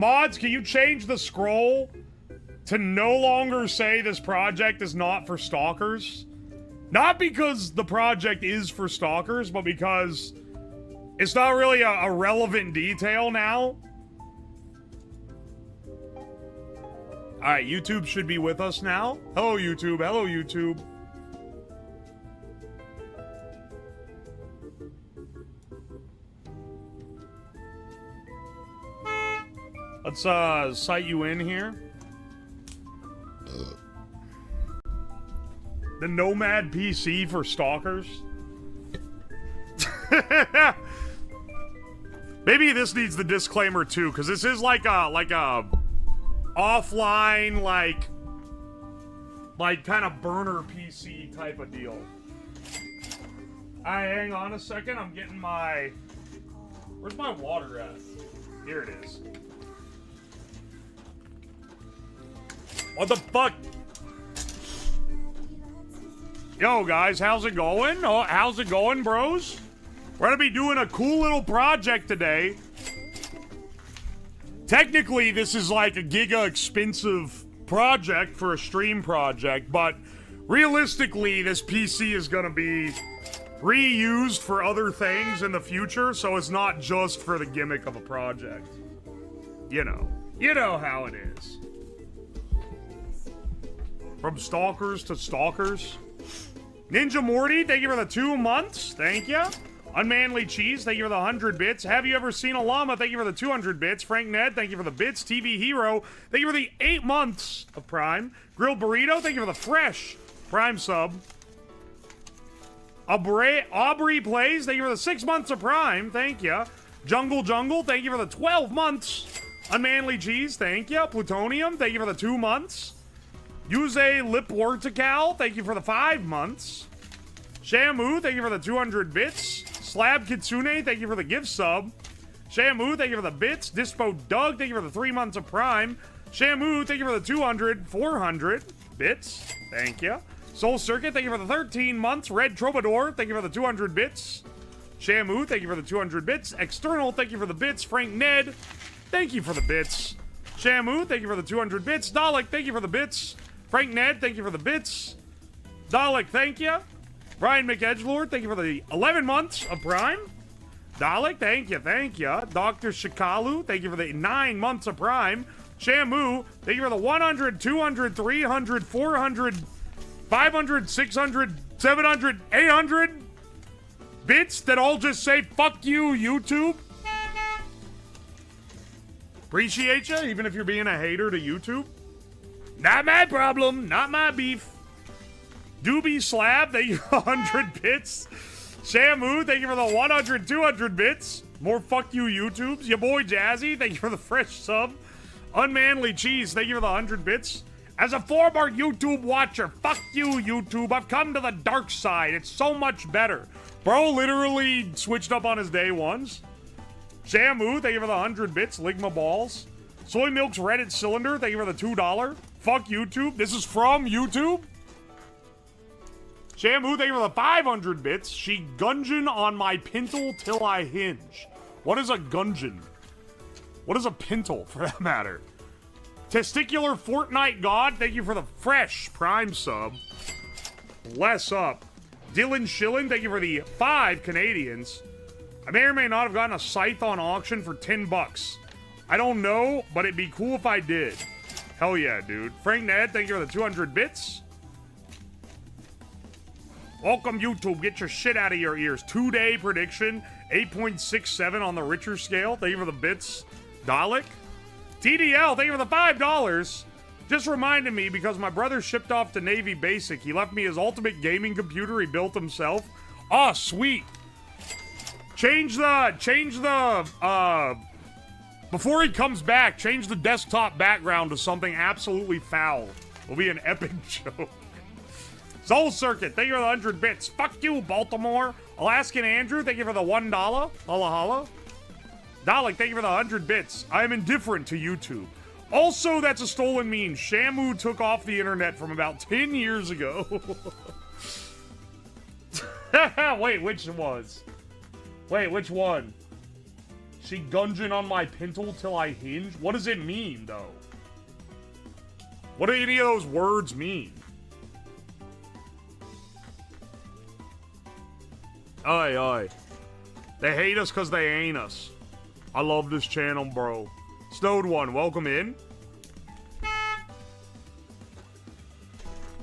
Mods, can you change the scroll to no longer say this project is not for stalkers? Not because the project is for stalkers, but because it's not really a relevant detail now. Alright, YouTube should be with us now. Hello, YouTube. Hello, YouTube. Let's, cite you in here. The Nomad PC for stalkers. Maybe this needs the disclaimer too, because this is like a offline, like kind of burner PC type of deal. Alright, hang on a second. I'm getting my... Where's my water at? Here it is. What the fuck? Yo, guys, how's it going? Oh, how's it going, bros? We're gonna be doing a cool little project today. Technically, this is like a giga expensive project for a stream project, but realistically, this PC is gonna be reused for other things in the future, so it's not just for the gimmick of a project. You know how it is. From stalkers to stalkers. Ninja Morty, thank you for the 2 months. Thank you. Unmanly Cheese, thank you for the 100 bits. Have you ever seen a llama? Thank you for the 200 bits. Frank Ned, thank you for the bits. TV Hero, thank you for the 8 months of Prime. Grilled Burrito, thank you for the fresh Prime sub. Aubrey Plays, thank you for the 6 months of Prime. Thank you. Jungle, thank you for the 12 months. Unmanly Cheese, thank you. Plutonium, thank you for the 2 months. Use a Lip Vortical, thank you for the 5 months. Shamu, thank you for the 200 bits. Slab Kitsune, thank you for the gift sub. Shamu, thank you for the bits. Dispo Doug, thank you for the 3 months of Prime. Shamu, thank you for the 400 bits. Thank you. Soul Circuit, thank you for the 13 months. Red Troubadour, thank you for the 200 bits. Shamu, thank you for the 200 bits. External, thank you for the bits. Frank Ned, thank you for the bits. Shamu, thank you for the 200 bits. Dalek, thank you for the bits. Frank Ned, thank you for the bits. Dalek, thank you. Brian McEdgelord, thank you for the 11 months of Prime. Dalek, thank you. Dr. Shikalu, thank you for the 9 months of Prime. Shamu, thank you for the 100, 200, 300, 400, 500, 600, 700, 800 bits that all just say, fuck you, YouTube. Appreciate you, even if you're being a hater to YouTube. Not my problem, not my beef. Doobie Slab, thank you for 100 bits. Shamu, thank you for the 100, 200 bits. More fuck you YouTubes. Your boy Jazzy, thank you for the fresh sub. Unmanly Cheese, thank you for the 100 bits. As a former YouTube watcher, fuck you YouTube. I've come to the dark side. It's so much better. Bro literally switched up on his day ones. Shamu, thank you for the 100 bits. Ligma Balls. Soy Milk's Reddit Cylinder, thank you for the $2. Fuck YouTube. This is from YouTube. Shamu, thank you for the 500 bits. She gungeon on my pintle till I hinge. What is a gungeon? What is a pintle, for that matter? Testicular Fortnite God, thank you for the fresh Prime sub. Less up. Dylan Schillen, thank you for the 5 Canadians. I may or may not have gotten a scythe on auction for 10 bucks. I don't know, but it'd be cool if I did. Hell yeah, dude. Frank Ned, thank you for the 200 bits. Welcome, YouTube. Get your shit out of your ears. 2-day prediction. 8.67 on the Richter scale. Thank you for the bits. Dalek. TDL, thank you for the $5. Just reminded me, because my brother shipped off to Navy Basic, he left me his ultimate gaming computer he built himself. Oh, sweet. Before he comes back, change the desktop background to something absolutely foul. Will be an epic joke. Soul Circuit, thank you for the 100 bits. Fuck you, Baltimore. Alaskan Andrew, thank you for the $1. Holla holla. Dalek, thank you for the 100 bits. I am indifferent to YouTube. Also, that's a stolen meme. Shamu took off the internet from about 10 years ago. Wait, which one? She gunging on my pintle till I hinge? What does it mean, though? What do any of those words mean? Aye, aye. They hate us because they ain't us. I love this channel, bro. Snowed One, welcome in.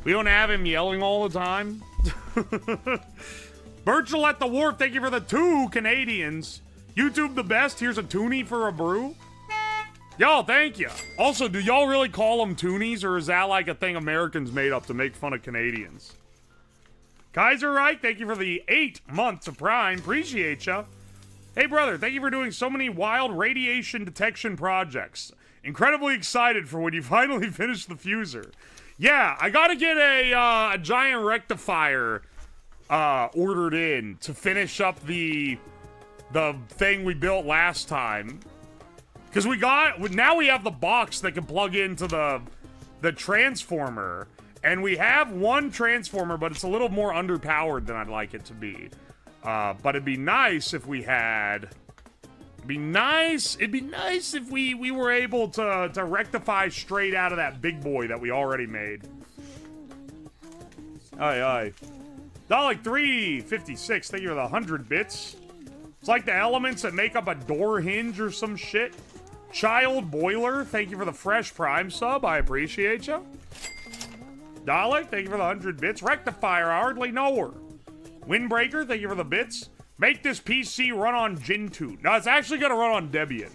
We don't have him yelling all the time. Virtual at the Wharf, thank you for the 2 Canadians. YouTube the best, here's a toonie for a brew. Y'all, thank you. Also, do y'all really call them toonies, or is that like a thing Americans made up to make fun of Canadians? Kaiser Reich, thank you for the 8 months of Prime. Appreciate ya. Hey, brother, thank you for doing so many wild radiation detection projects. Incredibly excited for when you finally finish the fuser. Yeah, I gotta get a giant rectifier ordered in to finish up the thing we built last time. Because now we have the box that can plug into the transformer. And we have one transformer, but it's a little more underpowered than I'd like it to be. But it'd be nice if we had... It'd be nice if we were able to rectify straight out of that big boy that we already made. Aye, aye. Dalek 356, thank you for the 100 bits. It's like the elements that make up a door hinge or some shit. Child Boiler, thank you for the fresh Prime sub. I appreciate you. Dalek, thank you for the 100 bits. Rectifier, I hardly know her. Windbreaker, thank you for the bits. Make this PC run on Gentoo. No, it's actually going to run on Debian.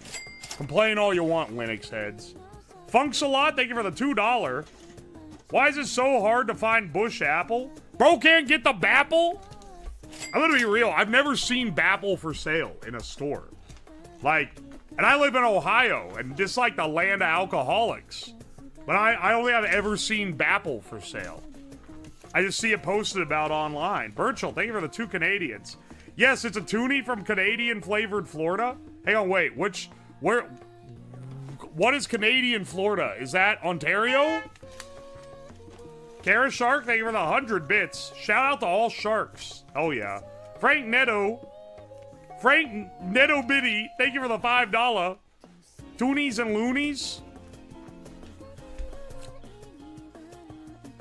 Complain all you want, Linux heads. Funksalot, thank you for the $2. Why is it so hard to find Bush Apple? Bro can't get the Bapple? I'm gonna be real, I've never seen Bapple for sale in a store. Like, and I live in Ohio, and just like the land of alcoholics. But I only have ever seen Bapple for sale. I just see it posted about online. Virtual, thank you for the 2 Canadians. Yes, it's a toonie from Canadian flavored Florida. Hang on, wait, what is Canadian Florida? Is that Ontario? Kara Shark, thank you for the 100 bits. Shout out to all sharks. Oh yeah. Frank Neto Biddy, thank you for the $5. Toonies and Loonies.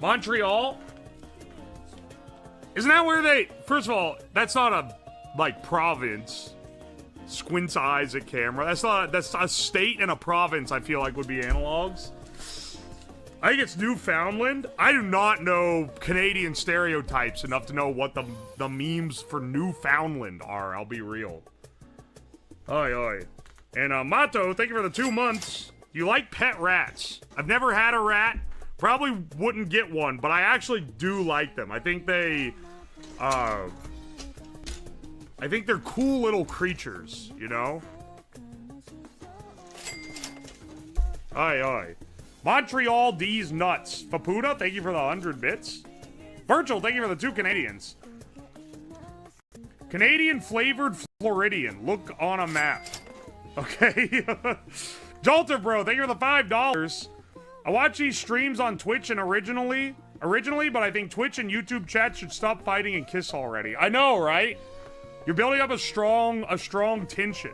Montreal. Isn't that where they... First of all, that's not a, like, province. Squints eyes at camera. That's a state and a province, I feel like, would be analogs. I think it's Newfoundland. I do not know Canadian stereotypes enough to know what the memes for Newfoundland are. I'll be real. Oi, oi. And, Mato, thank you for the 2 months. You like pet rats? I've never had a rat. Probably wouldn't get one, but I actually do like them. I think they're cool little creatures, you know? Aye, aye. Montreal D's nuts. Fapuda, thank you for the 100 bits. Virtual, thank you for the 2 Canadians. Canadian flavored Floridian. Look on a map. Okay. Jolter Bro, thank you for the $5. I watch these streams on Twitch and originally, but I think Twitch and YouTube chat should stop fighting and kiss already. I know, right? You're building up a strong tension.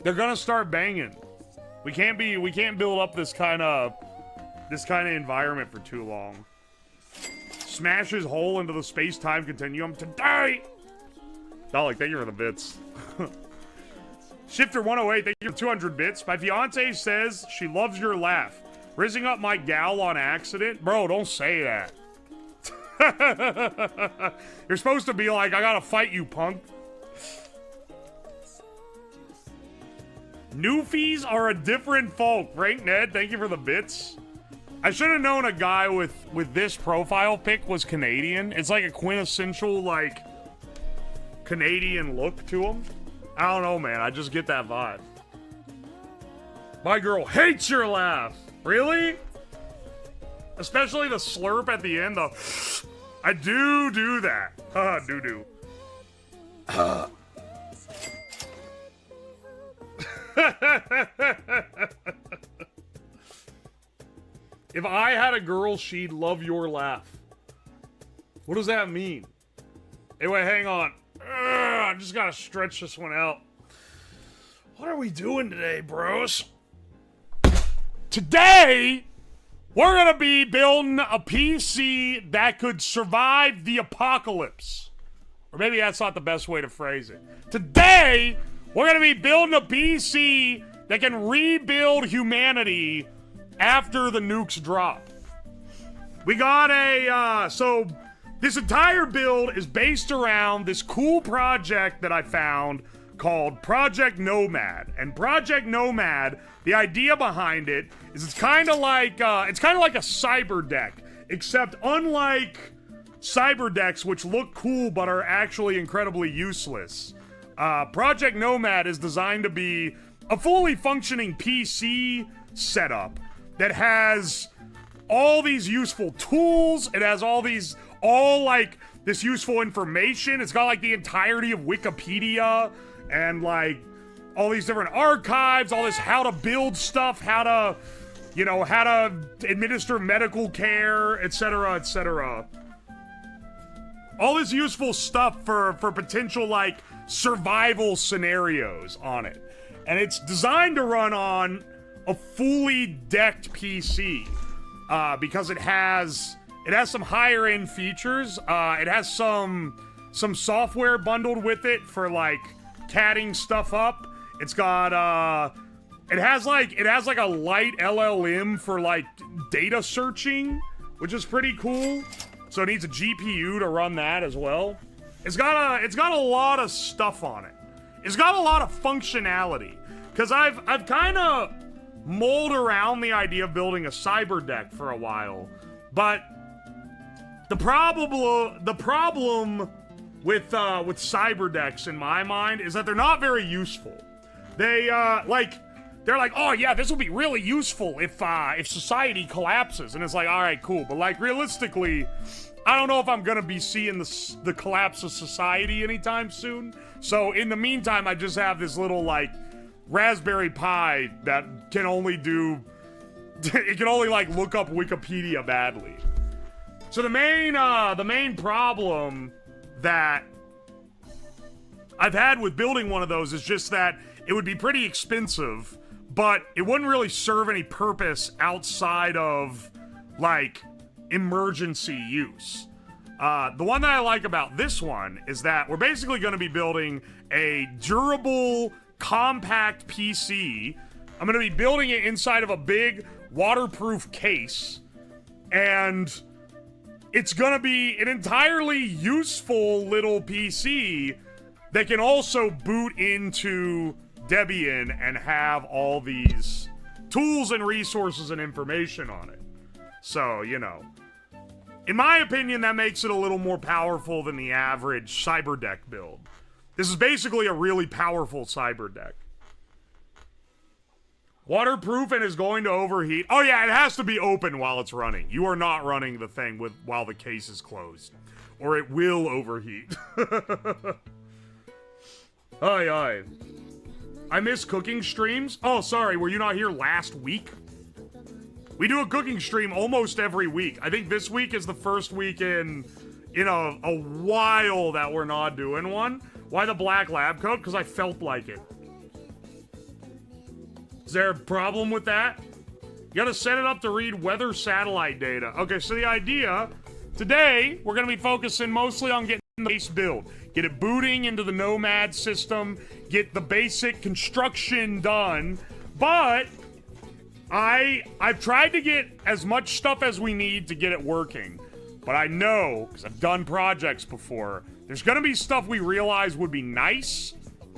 They're gonna start banging. We can't build up this kind of environment for too long. Smash his hole into the space-time continuum today. Dalek, thank you for the bits. Shifter 108, thank you for 200 bits. My fiance says she loves your laugh. Rizzing up my gal on accident? Bro, don't say that. You're supposed to be like, I gotta fight you, punk. Newfies are a different folk. Frank Ned, thank you for the bits. I should have known a guy with this profile pic was Canadian. It's like a quintessential, like, Canadian look to him. I don't know, man. I just get that vibe. My girl hates your laugh. Really? Especially the slurp at the end, though. I do that. Haha, doo-doo. If I had a girl, she'd love your laugh. What does that mean? Hey, wait, hang on. I just gotta stretch this one out. What are we doing today, bros? Today, we're gonna be building a PC that could survive the apocalypse. Or maybe that's not the best way to phrase it. Today, we're gonna be building a PC that can rebuild humanity after the nukes drop. We got so this entire build is based around this cool project that I found called Project N.O.M.A.D. And Project N.O.M.A.D, the idea behind it is it's kind of like a cyber deck, except unlike cyber decks, which look cool but are actually incredibly useless. Project N.O.M.A.D is designed to be a fully functioning PC setup that has all these useful tools. It has this useful information. It's got like the entirety of Wikipedia and like all these different archives, all this how to build stuff, how to administer medical care, etc., etc. All this useful stuff for potential like survival scenarios on it. And it's designed to run on a fully decked PC because it has some higher end features. It has some software bundled with it for like catting stuff up. It's got it has like a light LLM for like data searching, which is pretty cool. So it needs a GPU to run that as well. It's got a lot of stuff on it. It's got a lot of functionality. Cause I've kind of mulled around the idea of building a cyber deck for a while, but the problem with cyber decks in my mind is that they're not very useful. They're like, oh yeah, this will be really useful if society collapses, and it's like, all right, cool, but like realistically, I don't know if I'm gonna be seeing the collapse of society anytime soon. So in the meantime, I just have this little like Raspberry Pi that can only like look up Wikipedia badly. So the main problem that I've had with building one of those is just that it would be pretty expensive, but it wouldn't really serve any purpose outside of like emergency use. The one that I like about this one is that we're basically going to be building a durable, compact PC. I'm going to be building it inside of a big waterproof case, and it's going to be an entirely useful little PC that can also boot into Debian and have all these tools and resources and information on it. So, you know, in my opinion, that makes it a little more powerful than the average cyber deck build. This is basically a really powerful cyber deck. Waterproof and is going to overheat. Oh yeah, it has to be open while it's running. You are not running the thing while the case is closed, or it will overheat. Aye. I miss cooking streams. Oh, sorry, were you not here last week? We do a cooking stream almost every week. I think this week is the first week in a while that we're not doing one. Why the black lab coat? Because I felt like it. Is there a problem with that? You gotta set it up to read weather satellite data. Okay, so the idea, today, we're gonna be focusing mostly on getting the base build. Get it booting into the Nomad system, get the basic construction done, but I've tried to get as much stuff as we need to get it working. But I know, because I've done projects before, there's gonna be stuff we realize would be nice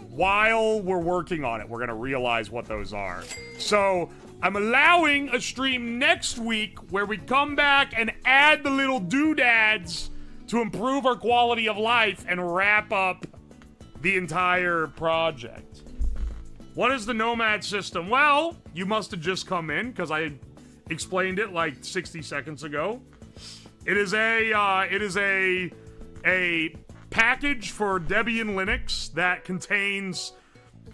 while we're working on it. We're gonna realize what those are. So I'm allowing a stream next week where we come back and add the little doodads to improve our quality of life and wrap up the entire project. What is the Nomad system? Well, you must have just come in because I explained it like 60 seconds ago. It is a package for Debian Linux that contains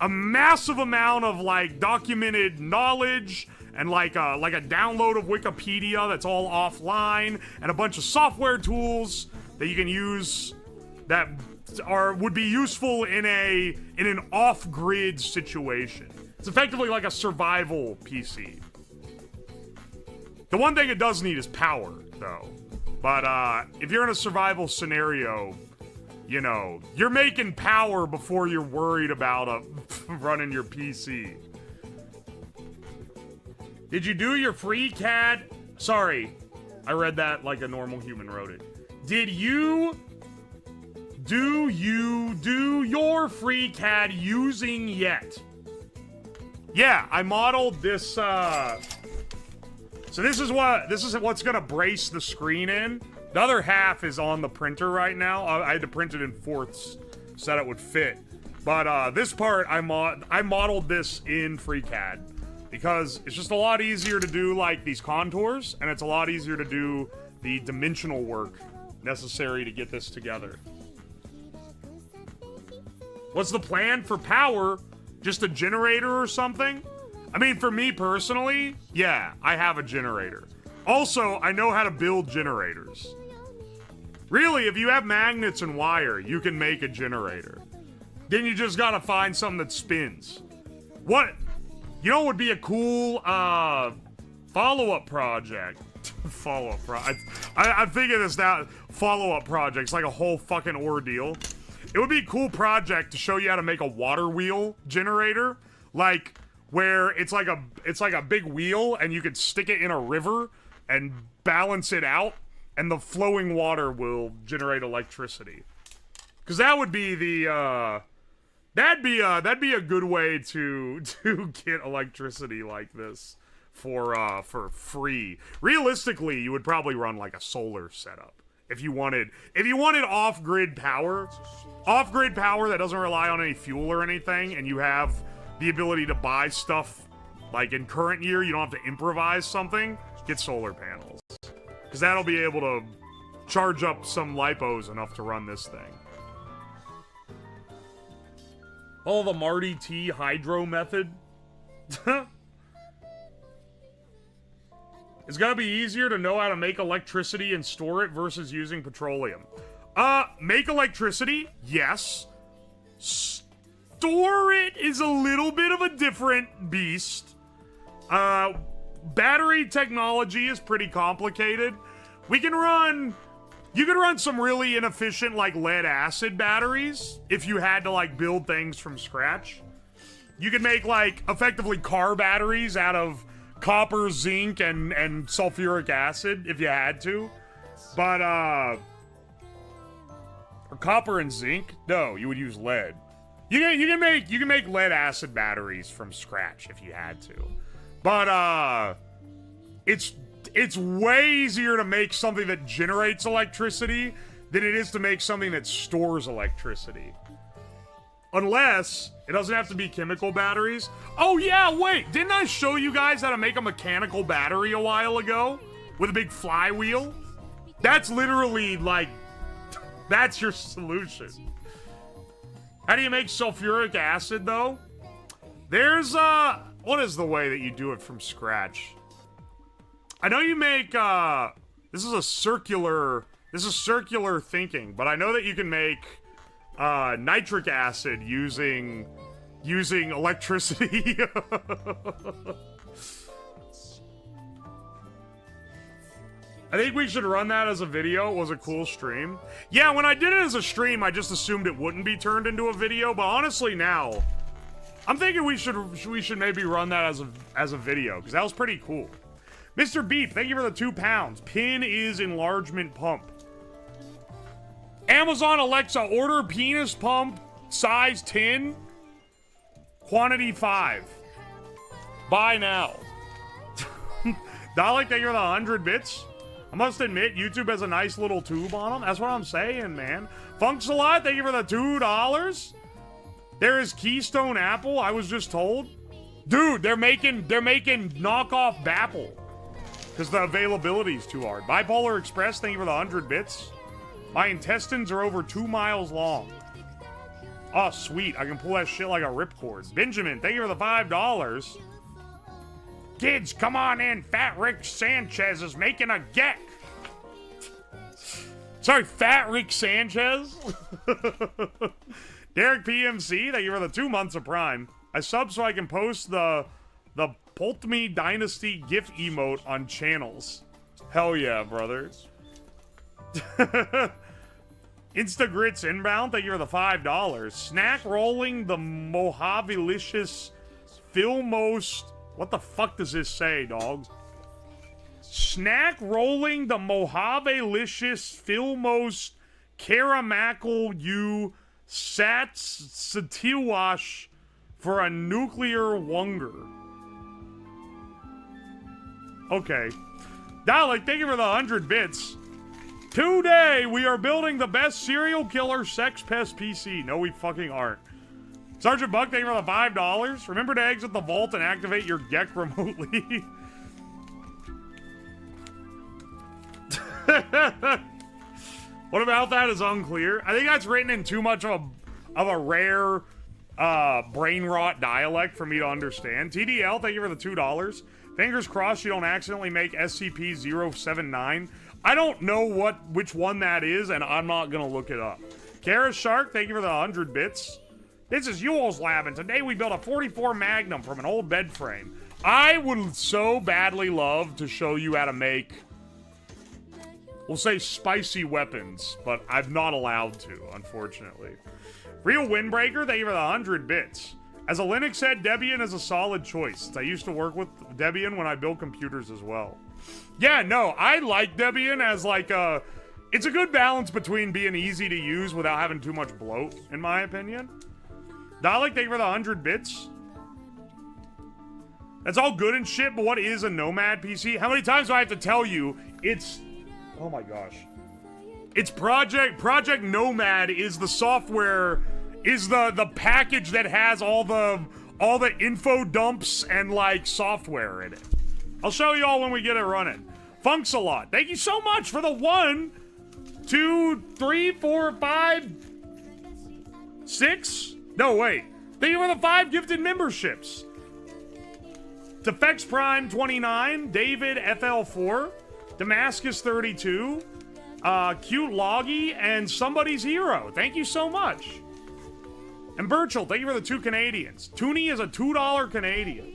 a massive amount of like documented knowledge and like a download of Wikipedia that's all offline and a bunch of software tools that you can use that would be useful in an off-grid situation. It's effectively like a survival PC. The one thing it does need is power, though. But if you're in a survival scenario, you know, you're making power before you're worried about running your PC. Did you do your free CAD? Sorry, I read that like a normal human wrote it. Did you do your free CAD using yet? Yeah, I modeled this, so this is what's gonna brace the screen in. The other half is on the printer right now. I had to print it in fourths so that it would fit. But this part, I modeled this in FreeCAD because it's just a lot easier to do like these contours, and it's a lot easier to do the dimensional work necessary to get this together. What's the plan for power? Just a generator or something? I mean, for me personally, yeah, I have a generator. Also, I know how to build generators. Really, if you have magnets and wire, you can make a generator. Then you just gotta find something that spins. What? You know what would be a cool, follow-up project? Follow-up project. I'm thinking this now. Follow-up projects, like a whole fucking ordeal. It would be a cool project to show you how to make a water wheel generator. Like, where it's like a big wheel, and you could stick it in a river and balance it out, and the flowing water will generate electricity. Because that would be the, that'd be a good way to get electricity like this for free. Realistically, you would probably run like a solar setup if you wanted off-grid power that doesn't rely on any fuel or anything, and you have the ability to buy stuff like in current year. You don't have to improvise something. Get solar panels, because that'll be able to charge up some lipos enough to run this thing. Oh, the Marty T hydro method. It's gonna be easier to know how to make electricity and store it versus using petroleum. Make electricity, yes. Store it is a little bit of a different beast. Battery technology is pretty complicated. You can run some really inefficient, like, lead-acid batteries if you had to, like, build things from scratch. You can make, like, effectively car batteries out of copper, zinc, and sulfuric acid if you had to. But, or copper and zinc? No, you would use lead. You can make lead-acid batteries from scratch if you had to. But, it's way easier to make something that generates electricity than it is to make something that stores electricity. Unless it doesn't have to be chemical batteries. Oh yeah, wait, didn't I show you guys how to make a mechanical battery a while ago? With a big flywheel? That's literally, like, that's your solution. How do you make sulfuric acid, though? There's, what is the way that you do it from scratch? I know you make, this is circular thinking, but I know that you can make, nitric acid using electricity. I think we should run that as a video. It was a cool stream. Yeah, when I did it as a stream, I just assumed it wouldn't be turned into a video, but honestly now, I'm thinking we should maybe run that as a video, because that was pretty cool. Mr. Beef, thank you for the 2 pounds. Pin is enlargement pump. Amazon Alexa, order penis pump, size 10, quantity 5. Buy now. Dalek, thank you for the 100 bits. I must admit, YouTube has a nice little tube on them. That's what I'm saying, man. Funks a lot, thank you for the $2. There is Keystone Apple, I was just told. Dude, they're making knockoff Bapple. Because the availability is too hard. Bipolar Express, thank you for the 100 bits. My intestines are over 2 miles long. Oh, sweet. I can pull that shit like a ripcord. Benjamin, thank you for the $5. Kids, come on in. Fat Rick Sanchez is making a geck. Sorry, Fat Rick Sanchez. Derek PMC, thank you for the 2 months of Prime. I sub so I can post the Poltme Dynasty GIF emote on channels. Hell yeah, brother. Instagrits inbound, thank you for the $5. Snack rolling the Mojavilicious Filmost. What the fuck does this say, dog? Snack rolling the Mojavilicious Filmost Caramacle U Sats Satiwash for a nuclear wunger. Okay. Dalek, thank you for the 100 bits. Today, we are building the best serial killer sex pest PC. No, we fucking aren't. Sergeant Buck, thank you for the $5. Remember to exit the vault and activate your GEC remotely. What about that is unclear. I think that's written in too much of a rare brain rot dialect for me to understand. TDL, thank you for the $2. Fingers crossed you don't accidentally make SCP-079. I don't know which one that is, and I'm not gonna look it up. Kara Shark, thank you for the 100 bits. This is Yule's Lab, and today we built a 44 Magnum from an old bed frame. I would so badly love to show you how to make, we'll say, spicy weapons, but I'm not allowed to, unfortunately. Real Windbreaker, thank you for the 100 bits. As a Linux head, Debian is a solid choice. I used to work with Debian when I built computers as well. Yeah, no, I like Debian as like a... It's a good balance between being easy to use without having too much bloat, in my opinion. Dalek, thank you for the 100 bits. That's all good and shit, but what is a Nomad PC? How many times do I have to tell you it's... Oh my gosh. It's Project Nomad is the software... is the package that has all the info dumps and like software in it. I'll show you all when we get it running. Funks a lot. Thank you so much for the 1, 2, 3, 4, 5, 6. No, wait. Thank you for the 5 gifted memberships. Defex Prime 29, David FL4, Damascus 32, Cute Loggy, and Somebody's Hero. Thank you so much. And Birchall, thank you for the 2 Canadians. Toonie is a $2 Canadian.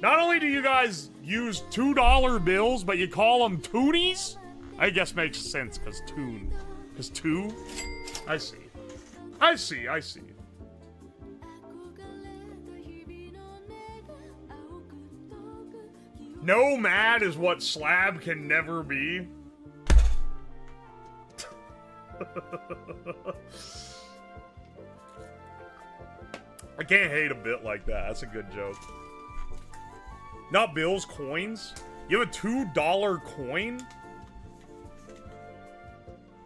Not only do you guys use $2 bills, but you call them toonies? I guess makes sense, because tune. Because two? I see. I see, I see. No-mad is what Slab can never be. I can't hate a bit like that. That's a good joke. Not bills, coins. You have a $2 coin?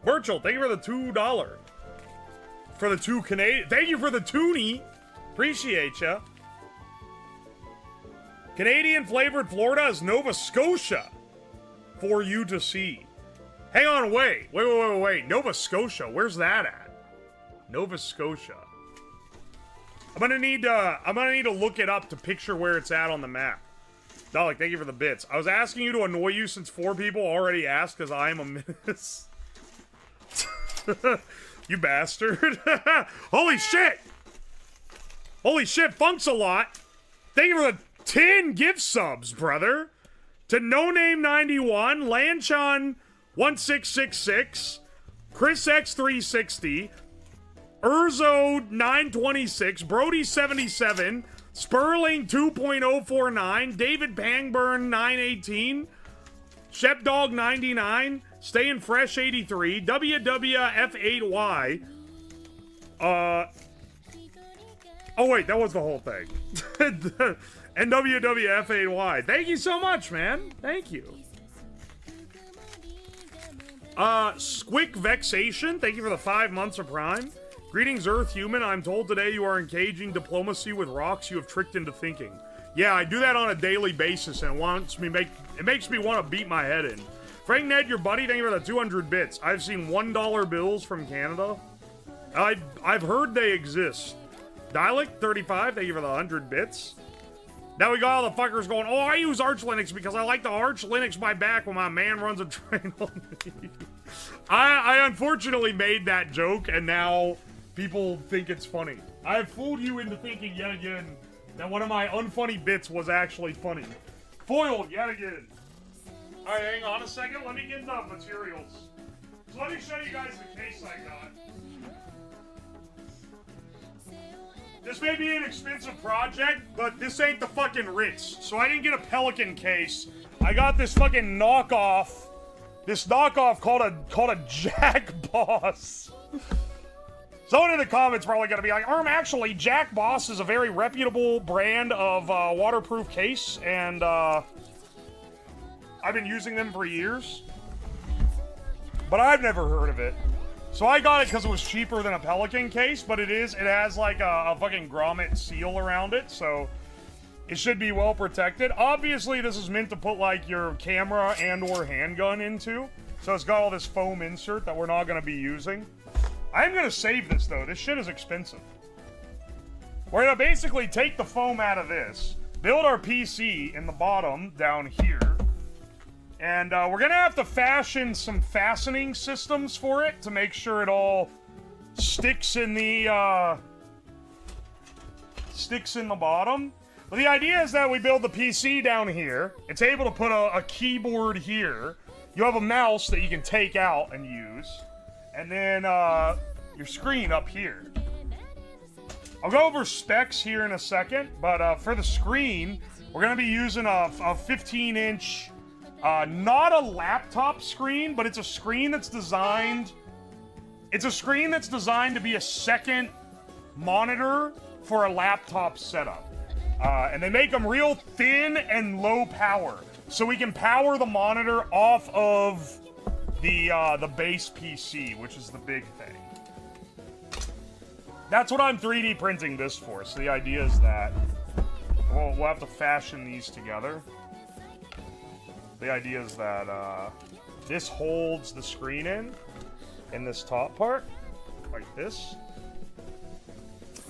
Virtual, thank you for the $2. For the 2 Canadian. Thank you for the toonie. Appreciate ya. Canadian flavored Florida is Nova Scotia. For you to see. Hang on, wait. Wait. Nova Scotia. Where's that at? Nova Scotia. I'm gonna need to look it up to picture where it's at on the map. Dalek, thank you for the bits. I was asking you to annoy you since 4 people already asked because I am a menace. You bastard. Holy shit! Holy shit, Funks a lot. Thank you for the 10 gift subs, brother. To No Name 91, Lanchon 1666, Chris X 360, Urzo 926, Brody 77, Sperling 2.049, David Pangburn 918, Shepdog 99, Staying Fresh 83, WWF8Y. Oh wait, that was the whole thing. And WWF8Y. Thank you so much, man. Thank you. Squick Vexation, thank you for the 5 months of Prime. Greetings, Earth Human. I'm told today you are engaging diplomacy with rocks you have tricked into thinking. Yeah, I do that on a daily basis, and it makes me want to beat my head in. Frank Ned, your buddy, thank you for the 200 bits. I've seen $1 bills from Canada. I've heard they exist. Dialect 35, thank you for the 100 bits. Now we got all the fuckers going, oh, I use Arch Linux because I like to Arch Linux my back when my man runs a train on me. I unfortunately made that joke, and now people think it's funny. I've fooled you into thinking yet again that one of my unfunny bits was actually funny. Foiled yet again. Alright, hang on a second. Let me get the materials. So let me show you guys the case I got. This may be an expensive project, but this ain't the fucking Ritz. So I didn't get a Pelican case. I got this fucking knockoff. This knockoff called a Jack Boss. Someone in the comments probably gonna be like, actually, Jack Boss is a very reputable brand of waterproof case, and I've been using them for years. But I've never heard of it. So I got it because it was cheaper than a Pelican case, but it has like a fucking grommet seal around it, so it should be well protected. Obviously, this is meant to put like your camera and or handgun into, so it's got all this foam insert that we're not going to be using. I'm going to save this though. This shit is expensive. We're going to basically take the foam out of this, build our PC in the bottom down here, and we're gonna have to fashion some fastening systems for it to make sure it all sticks in the bottom. But the idea is that we build the PC down here. It's able to put a keyboard here. You have a mouse that you can take out and use, and then your screen up here. I'll go over specs here in a second, but for the screen, we're gonna be using a 15-inch. Not a laptop screen, but it's a screen that's designed... It's a screen that's designed to be a second monitor for a laptop setup. And they make them real thin and low power. So we can power the monitor off of the base PC, which is the big thing. That's what I'm 3D printing this for. So the idea is that we'll have to fashion these together. The idea is that this holds the screen in this top part, like this.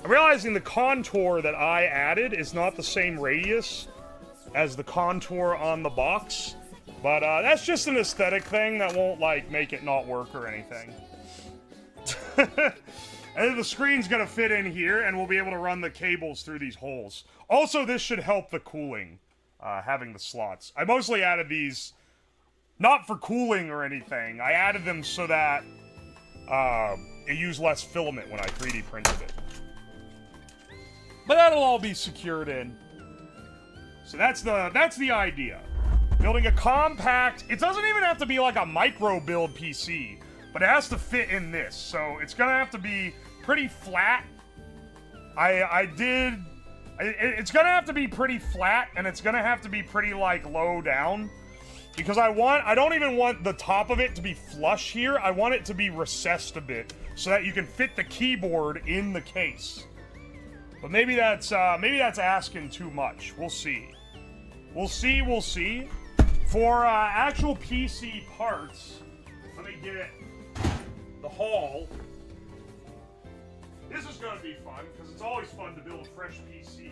I'm realizing the contour that I added is not the same radius as the contour on the box, but that's just an aesthetic thing that won't, like, make it not work or anything. And the screen's gonna fit in here, and we'll be able to run the cables through these holes. Also, this should help the cooling. Having the slots. I mostly added these not for cooling or anything. I added them so that it used less filament when I 3D printed it. But that'll all be secured in. So that's the idea. Building a compact, it doesn't even have to be like a micro build PC, but it has to fit in this. So it's gonna have to be pretty flat. It's gonna have to be pretty flat, and it's gonna have to be pretty, like, low down. Because I don't even want the top of it to be flush here. I want it to be recessed a bit, so that you can fit the keyboard in the case. But maybe that's asking too much. We'll see. We'll see. For, actual PC parts, let me get the haul. This is going to be fun, because it's always fun to build a fresh PC.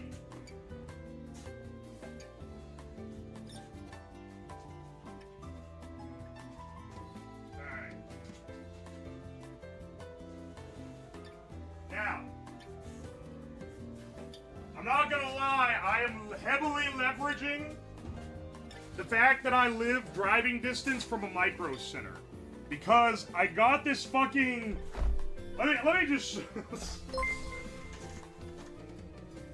Alright. Now, I'm not going to lie, I am heavily leveraging the fact that I live driving distance from a micro center. Because I got this fucking... Let me just...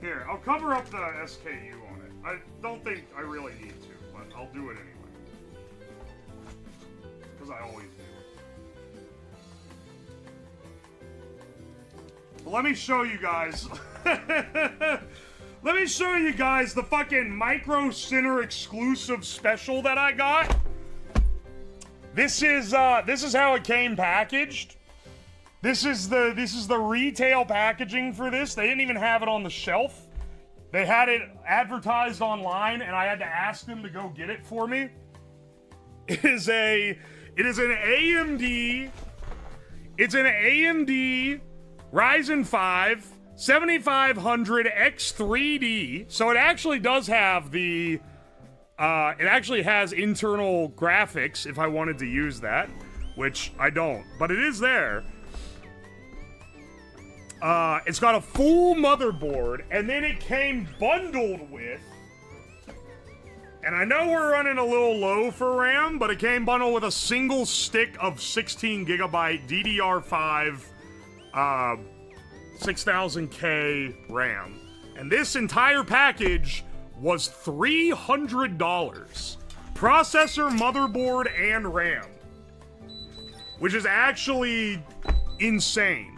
Here, I'll cover up the SKU on it. I don't think I really need to, but I'll do it anyway. Because I always do. But let me show you guys... Let me show you guys the fucking Micro Center exclusive special that I got. This is how it came packaged. This is the retail packaging for this. They didn't even have it on the shelf. They had it advertised online, and I had to ask them to go get it for me. It is an AMD. It's an AMD Ryzen 5 7500 X3D. So it actually does have the, it actually has internal graphics if I wanted to use that, which I don't, but it is there. It's got a full motherboard, and then it came bundled with, and I know we're running a little low for RAM, but it came bundled with a single stick of 16 gigabyte DDR5, 6000K RAM. And this entire package was $300. Processor, motherboard, and RAM. Which is actually insane.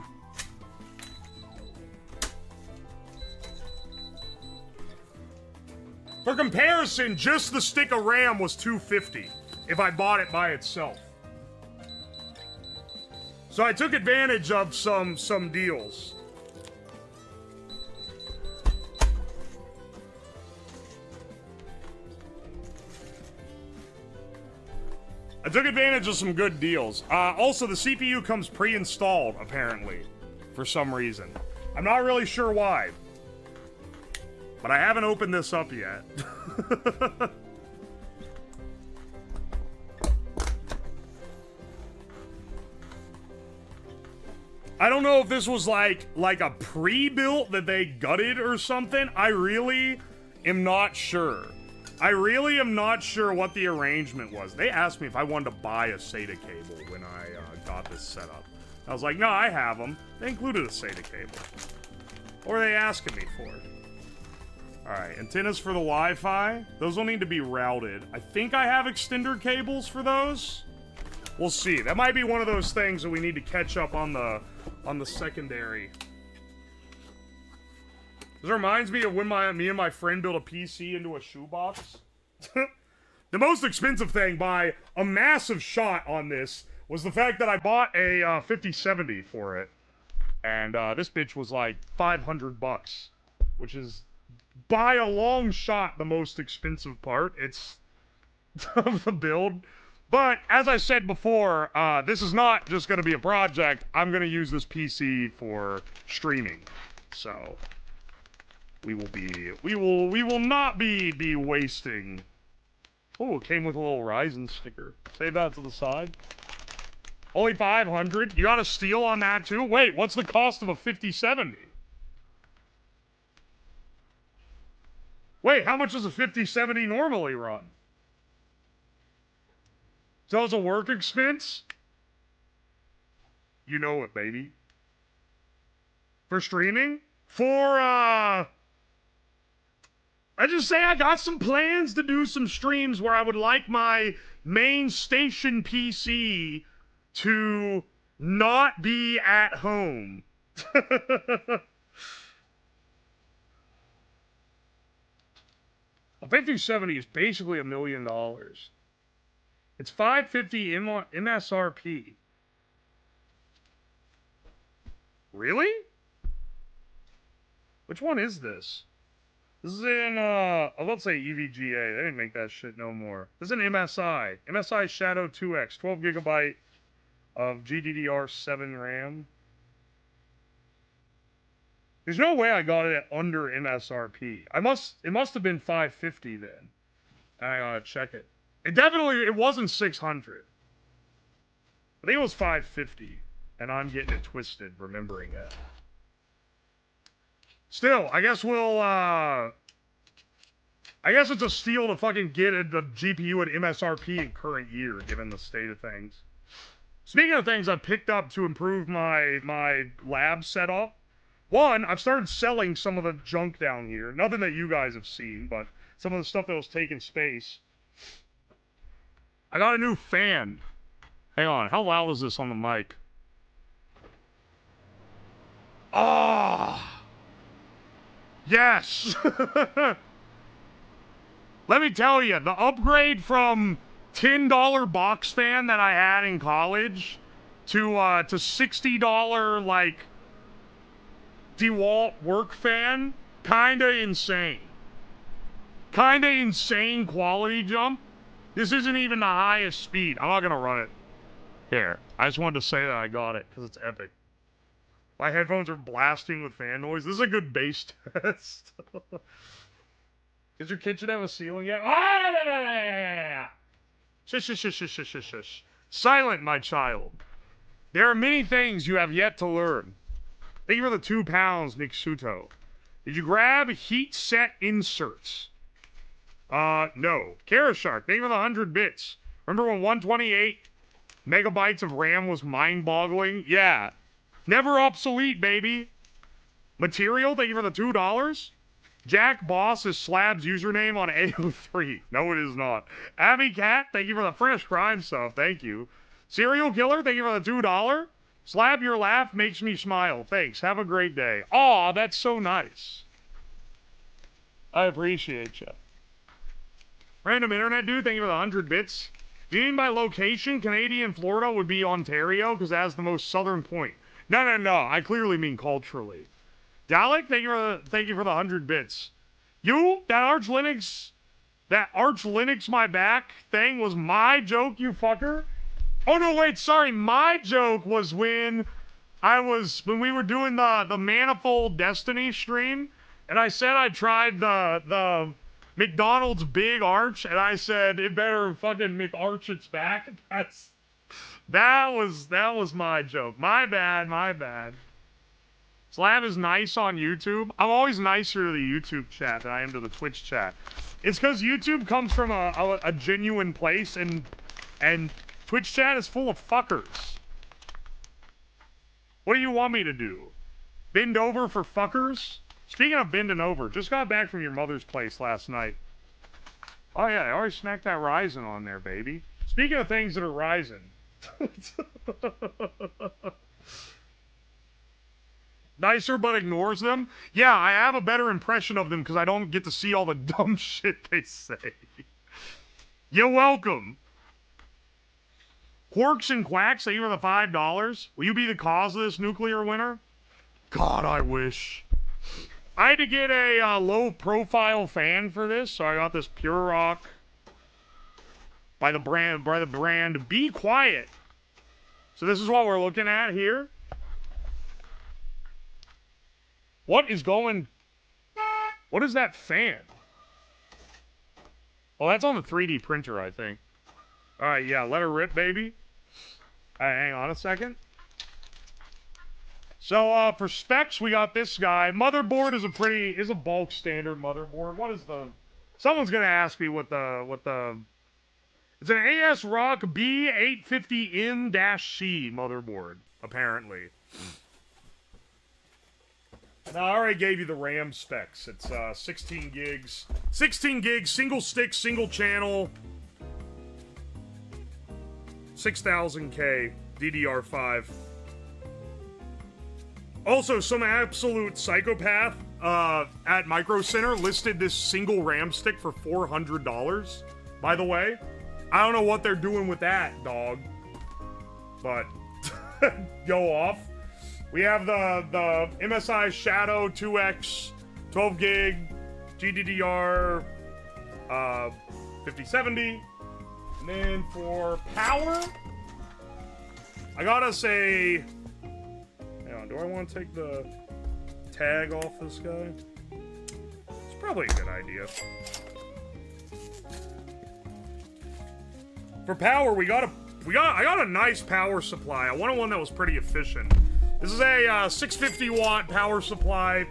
For comparison, just the stick of RAM was $250 if I bought it by itself. So I took advantage of some deals. I took advantage of some good deals. Also, the CPU comes pre-installed, apparently, for some reason. I'm not really sure why. But I haven't opened this up yet. I don't know if this was like a pre-built that they gutted or something. I really am not sure. I really am not sure what the arrangement was. They asked me if I wanted to buy a SATA cable when I got this set up. I was like, no, I have them. They included a SATA cable. What were they asking me for? Alright, antennas for the Wi-Fi. Those will need to be routed. I think I have extender cables for those. We'll see. That might be one of those things that we need to catch up on the secondary. This reminds me of when me and my friend built a PC into a shoebox. The most expensive thing by a massive shot on this was the fact that I bought a 5070 for it. And this bitch was like $500, which is by a long shot the most expensive part. It's of the build. But as I said before, this is not just going to be a project. I'm going to use this PC for streaming. So we will not be wasting. Oh, it came with a little Ryzen sticker. Save that to the side. Only 500. You got a steal on that too? Wait, what's the cost of a 5070? Wait, how much does a 5070 normally run? So it's a work expense? You know it, baby. For streaming? For, I just say I got some plans to do some streams where I would like my main station PC to not be at home. A 5070 is basically $1 million. It's $550 MSRP. Really? Which one is this? This is in, I won't say EVGA. They didn't make that shit no more. This is an MSI. MSI Shadow 2X. 12 gigabyte of GDDR7 RAM. There's no way I got it at under MSRP. It must have been 550 then. I gotta check it. It wasn't 600. I think it was 550. And I'm getting it twisted, remembering it. Still, I guess we'll, I guess it's a steal to fucking get the GPU at MSRP in current year, given the state of things. Speaking of things I've picked up to improve my lab setup, one, I've started selling some of the junk down here. Nothing that you guys have seen, but some of the stuff that was taking space. I got a new fan. Hang on, how loud is this on the mic? Ah! Yes! Let me tell you, the upgrade from $10 box fan that I had in college to $60 like DeWalt work fan, kinda insane. Kinda insane quality jump. This isn't even the highest speed. I'm not gonna run it. Here, I just wanted to say that I got it, because it's epic. My headphones are blasting with fan noise. This is a good bass test. Does your kitchen have a ceiling yet? Ah! Shush, shush, shush, shush, shush, shush. Silent, my child. There are many things you have yet to learn. Thank you for the 2 pounds, Nick Suto. Did you grab heat set inserts? No. Karashark, thank you for the 100 bits. Remember when 128 megabytes of RAM was mind-boggling? Yeah. Never obsolete, baby. Material, thank you for the $2. Jack Boss is Slab's username on AO3. No, it is not. Abby Cat, thank you for the fresh crime stuff. Thank you. Serial Killer, thank you for the $2. Slab, your laugh makes me smile. Thanks. Have a great day. Aw, that's so nice. I appreciate you. Random internet dude, thank you for the 100 bits. Do you mean by location, Canadian Florida would be Ontario because that has the most southern point? No. I clearly mean culturally. Dalek, thank you for the 100 bits. You, that Arch Linux my back thing was my joke, you fucker. Oh no, wait, sorry. My joke was when we were doing the Manifold Destiny stream, and I said I tried the McDonald's Big Arch, and I said it better fucking McArch its back. That was my joke. My bad. Slab is nice on YouTube. I'm always nicer to the YouTube chat than I am to the Twitch chat. It's because YouTube comes from a genuine place, and Twitch chat is full of fuckers. What do you want me to do? Bend over for fuckers? Speaking of bending over, just got back from your mother's place last night. Oh yeah, I already snacked that Ryzen on there, baby. Speaking of things that are Ryzen. Nicer but ignores them? Yeah, I have a better impression of them because I don't get to see all the dumb shit they say. You're welcome. Quarks and Quacks, thank you for the $5. Will you be the cause of this nuclear winter? God, I wish. I had to get a low-profile fan for this, so I got this Pure Rock by the brand Be Quiet. So this is what we're looking at here. What is that fan? Oh, that's on the 3D printer, I think. Alright, yeah, let her rip, baby. Alright, hang on a second. So, for specs, we got this guy. Motherboard is a bulk standard motherboard. What is the... Someone's gonna ask me what the... It's an ASRock B850M-C motherboard, apparently. Now, I already gave you the RAM specs. It's 16 gigs. 16 gigs, single stick, single channel. 6000K, DDR5. Also, some absolute psychopath at Micro Center listed this single RAM stick for $400. By the way, I don't know what they're doing with that, dog. But, go off. We have the MSI Shadow 2X 12 gig GDDR 5070. And then for power, I gotta say, hang on, do I want to take the tag off this guy? It's probably a good idea. For power, I got a nice power supply. I wanted one that was pretty efficient. This is a 650 watt power supply.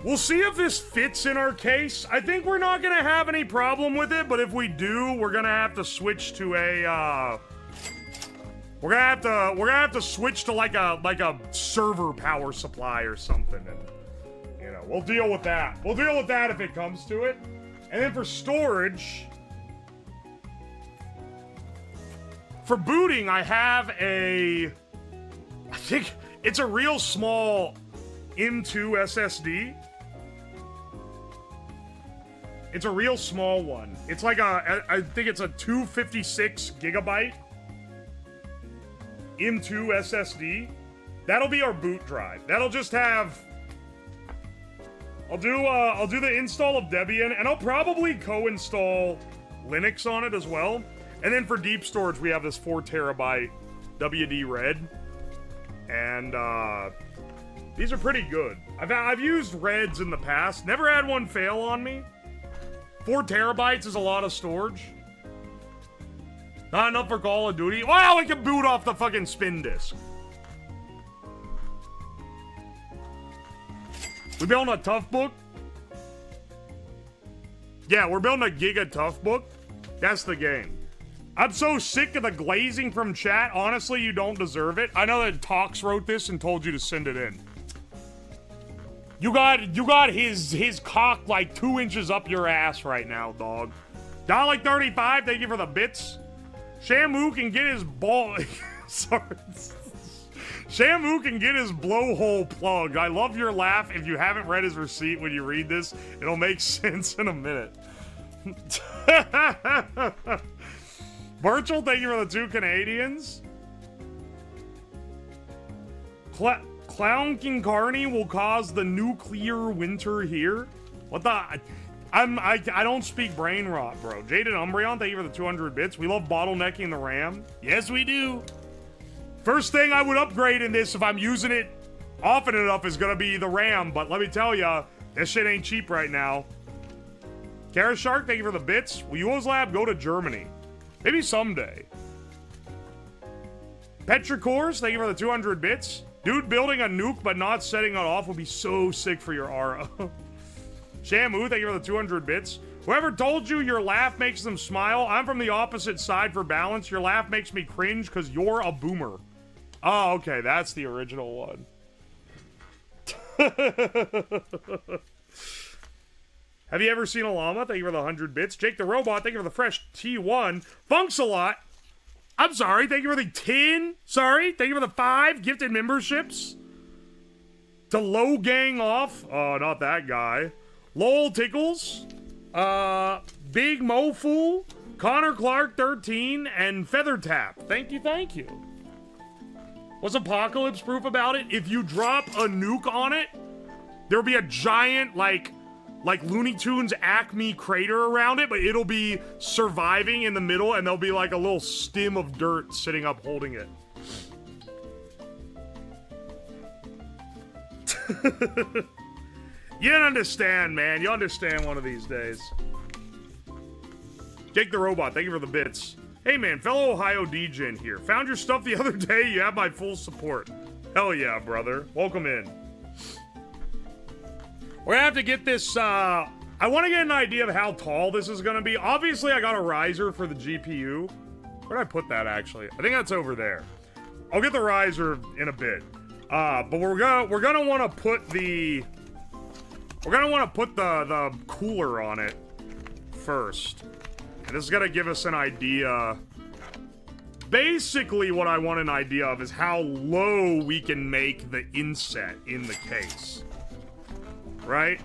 We'll see if this fits in our case. I think we're not gonna have any problem with it, but if we do, we're gonna have to switch to a we're gonna have to switch to like a server power supply or something, and you know, we'll deal with that. We'll deal with that if it comes to it. And then for storage, for booting, I have I think it's a real small M2 SSD. It's a real small one. It's like I think it's a 256 gigabyte M2 SSD. That'll be our boot drive. That'll just have... I'll do the install of Debian, and I'll probably co-install Linux on it as well. And then for deep storage, we have this 4 terabyte WD Red. and these are pretty good. I've used Reds in the past. Never had one fail on me. 4 terabytes is a lot of storage. Not enough for Call of Duty. Well, we can boot off the fucking spin disc. We building a tough book? Yeah, we're building a Giga Tough book. That's the game. I'm so sick of the glazing from chat. Honestly, you don't deserve it. I know that Tox wrote this and told you to send it in. You got his cock like 2 inches up your ass right now, dog. $35, thank you for the bits. Shamu can get his ball. Sorry. Shamu can get his blowhole plugged. I love your laugh. If you haven't read his receipt when you read this, it'll make sense in a minute. Virtual, thank you for the 2 Canadians. Clown King Carney will cause the nuclear winter here. What the? I don't speak brain rot, bro. Jaded Umbreon, thank you for the 200 bits. We love bottlenecking the RAM. Yes, we do. First thing I would upgrade in this if I'm using it often enough is gonna be the RAM, but let me tell ya, this shit ain't cheap right now. Kara Shark, thank you for the bits. Will Lab go to Germany? Maybe someday. Petricores, thank you for the 200 bits. Dude building a nuke but not setting it off would be so sick for your aura. Shamu, thank you for the 200 bits. Whoever told you your laugh makes them smile, I'm from the opposite side for balance. Your laugh makes me cringe because you're a boomer. Oh, okay, that's the original one. Have you ever seen a llama? Thank you for the 100 bits. Jake the Robot, thank you for the fresh T1. Funks a lot. I'm sorry, thank you for the 10. Sorry, thank you for the 5 gifted memberships. To Low Gang Off. Oh, not that guy. Lol Tickles. Big Mofool. Connor Clark 13. And Feather Tap. Thank you, thank you. What's Apocalypse proof about it? If you drop a nuke on it, there'll be a giant, like Looney Tunes Acme crater around it, but it'll be surviving in the middle, and there'll be like a little stem of dirt sitting up holding it. You don't understand, man. You'll understand one of these days. Jake the Robot, thank you for the bits. Hey, man, fellow Ohio DJ here. Found your stuff the other day. You have my full support. Hell yeah, brother. Welcome in. We're gonna have to get this, I want to get an idea of how tall this is gonna be. Obviously, I got a riser for the GPU. Where'd I put that, actually? I think that's over there. I'll get the riser in a bit. But we're gonna want to put the... We're gonna want to put the cooler on it first. And this is gonna give us an idea. Basically, what I want an idea of is how low we can make the inset in the case. Right?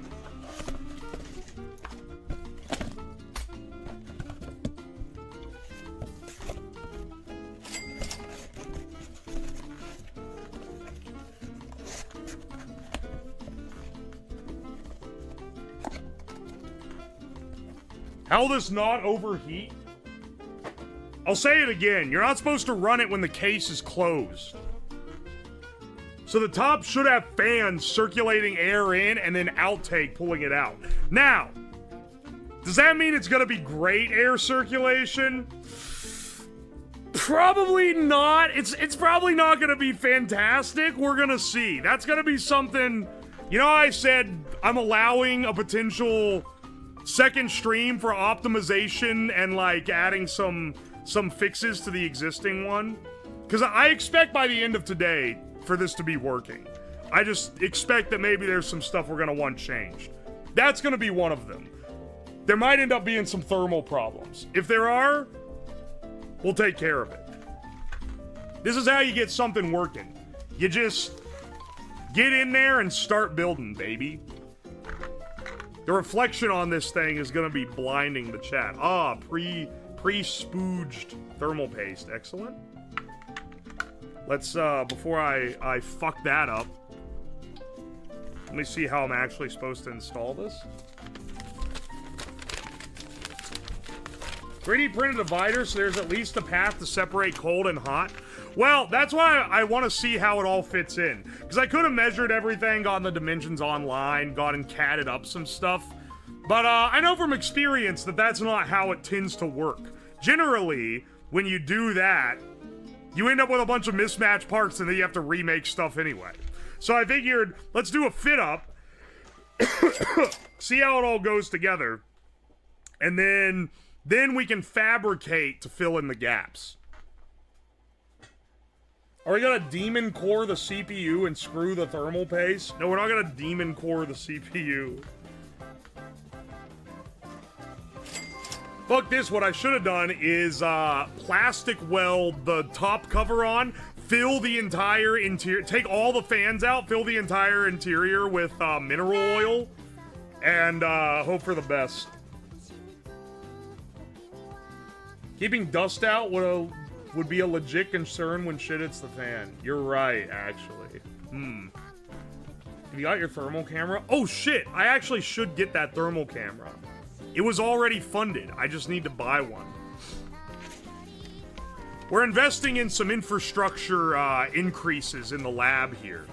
How will this not overheat? I'll say it again. You're not supposed to run it when the case is closed. So the top should have fans circulating air in and then outtake pulling it out. Now, does that mean it's gonna be great air circulation? Probably not. It's probably not gonna be fantastic. We're gonna see. That's gonna be something, you know, I said I'm allowing a potential second stream for optimization and like adding some fixes to the existing one. Because I expect by the end of today for this to be working. I just expect that maybe there's some stuff we're gonna want changed. That's gonna be one of them. There might end up being some thermal problems. If there are, we'll take care of it. This is how you get something working. You just get in there and start building, baby. The reflection on this thing is gonna be blinding the chat. Ah, pre-spooged thermal paste. Excellent. Let's, before I fuck that up, let me see how I'm actually supposed to install this. 3D printed divider, so there's at least a path to separate cold and hot. Well, that's why I want to see how it all fits in. Because I could have measured everything, gotten the dimensions online, gone and catted up some stuff. But I know from experience that that's not how it tends to work. Generally, when you do that, you end up with a bunch of mismatched parts and then you have to remake stuff anyway. So I figured, let's do a fit up, see how it all goes together, and then we can fabricate to fill in the gaps. Are we gonna demon core the CPU and screw the thermal paste? No, we're not gonna demon core the CPU. Fuck this, what I should have done is plastic weld the top cover on, fill the entire interior, take all the fans out, fill the entire interior with mineral oil, and hope for the best. Keeping dust out would be a legit concern when shit hits the fan. You're right, actually. Have you got your thermal camera? Oh shit, I actually should get that thermal camera. It was already funded. I just need to buy one. We're investing in some infrastructure increases in the lab here.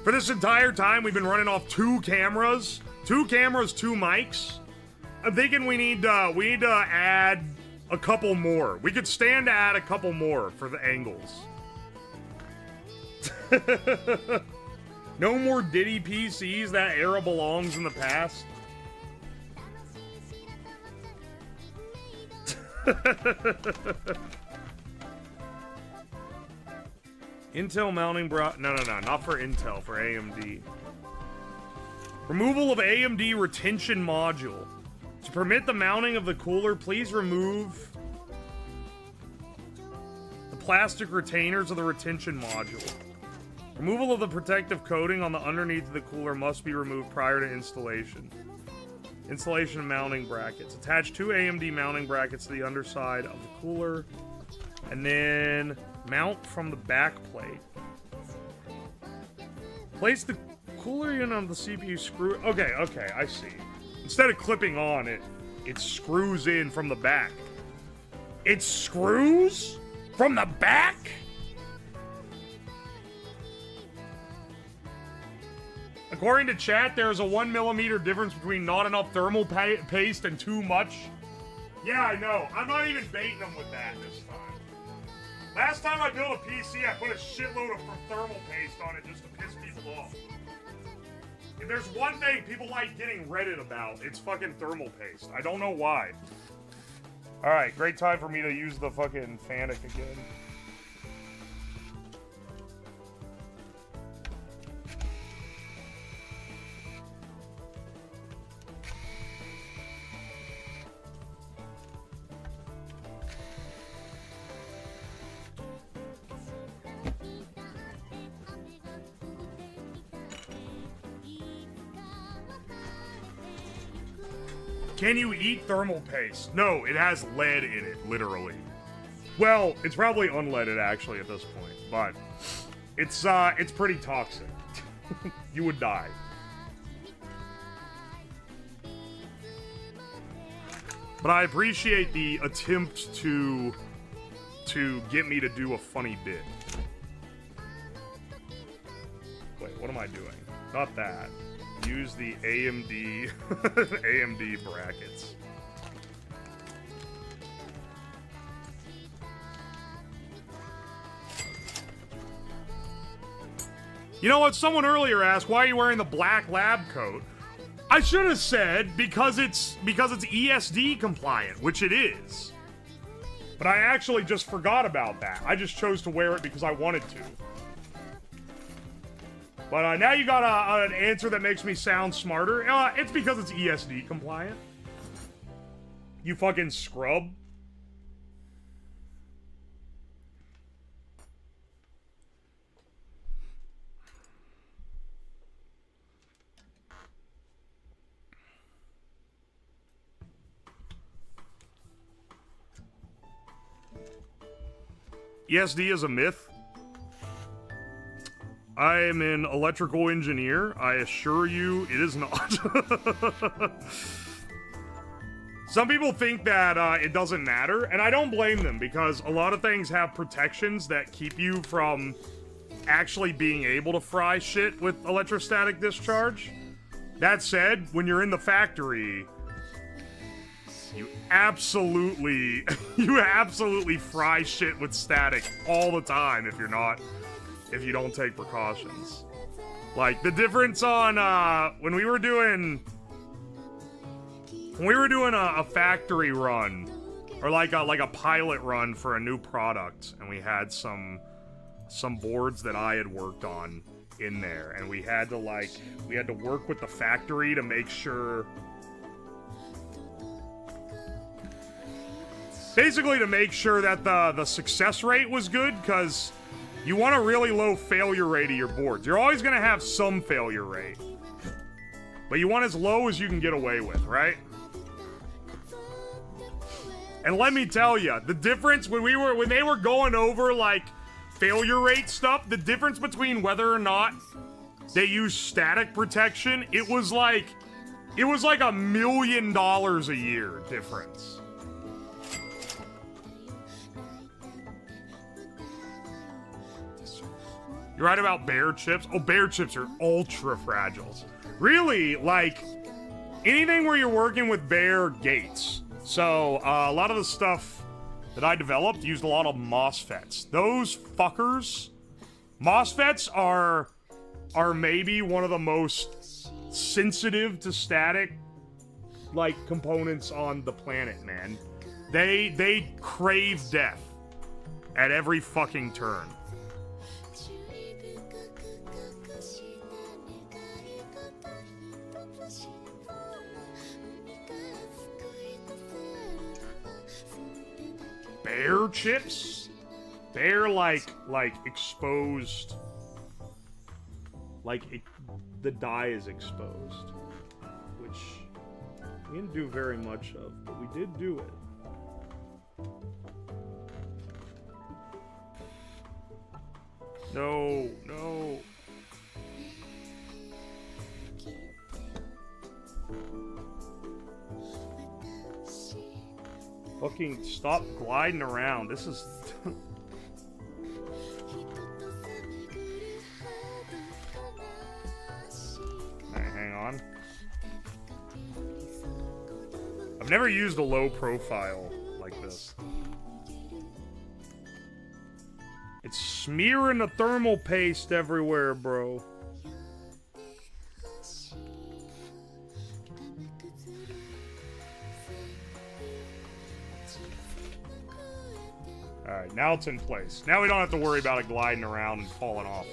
For this entire time, we've been running off 2 cameras. 2 cameras, 2 mics. I'm thinking we need to add a couple more. We could stand to add a couple more for the angles. No more Diddy PCs. That era belongs in the past. Intel mounting No, not for Intel, for AMD. Removal of AMD retention module. To permit the mounting of the cooler, please remove the plastic retainers of the retention module. Removal of the protective coating on the underneath of the cooler must be removed prior to installation. Installation of mounting brackets. Attach 2 AMD mounting brackets to the underside of the cooler, and then mount from the back plate. Place the cooler unit on the CPU screw. Okay, I see. Instead of clipping on it, it screws in from the back. It screws from the back? According to chat, there's a 1mm difference between not enough thermal paste and too much. Yeah, I know. I'm not even baiting them with that this time. Last time I built a PC, I put a shitload of thermal paste on it just to piss people off. If there's one thing people like getting Reddit about, it's fucking thermal paste. I don't know why. Alright, great time for me to use the fucking Fanic again. Can you eat thermal paste? No, it has lead in it, literally. Well, it's probably unleaded actually at this point, but it's pretty toxic. You would die. But I appreciate the attempt to get me to do a funny bit. Wait, what am I doing? Not that. Use the AMD AMD brackets. You know what? Someone earlier asked, why are you wearing the black lab coat? I should have said because it's ESD compliant, which it is. But I actually just forgot about that. I just chose to wear it because I wanted to. But now you got an answer that makes me sound smarter. It's because it's ESD compliant. You fucking scrub. ESD is a myth. I am an electrical engineer. I assure you, it is not. Some people think that it doesn't matter, and I don't blame them, because a lot of things have protections that keep you from actually being able to fry shit with electrostatic discharge. That said, when you're in the factory, you absolutely fry shit with static all the time if you don't take precautions. Like, the difference on, when we were doing a factory run, or like a pilot run for a new product, and we had some boards that I had worked on in there, and we had to work with the factory to make sure, basically to make sure that the success rate was good, because you want a really low failure rate of your boards. You're always going to have some failure rate, but you want as low as you can get away with, right? And let me tell you, the difference when they were going over like failure rate stuff, the difference between whether or not they use static protection, it was like $1 million a year difference. You're right about bear chips. Oh, bear chips are ultra fragile. Really, like anything where you're working with bare gates. So, a lot of the stuff that I developed used a lot of MOSFETs. Those fuckers, MOSFETs are maybe one of the most sensitive to static, like, components on the planet, man. They crave death at every fucking turn. Bear chips? Bear like exposed. Like the dye is exposed. Which we didn't do very much of, but we did do it. No, no. Fucking stop gliding around. This is... Alright, hang on. I've never used a low profile like this. It's smearing the thermal paste everywhere, bro. Alright, now it's in place. Now we don't have to worry about it gliding around and falling off.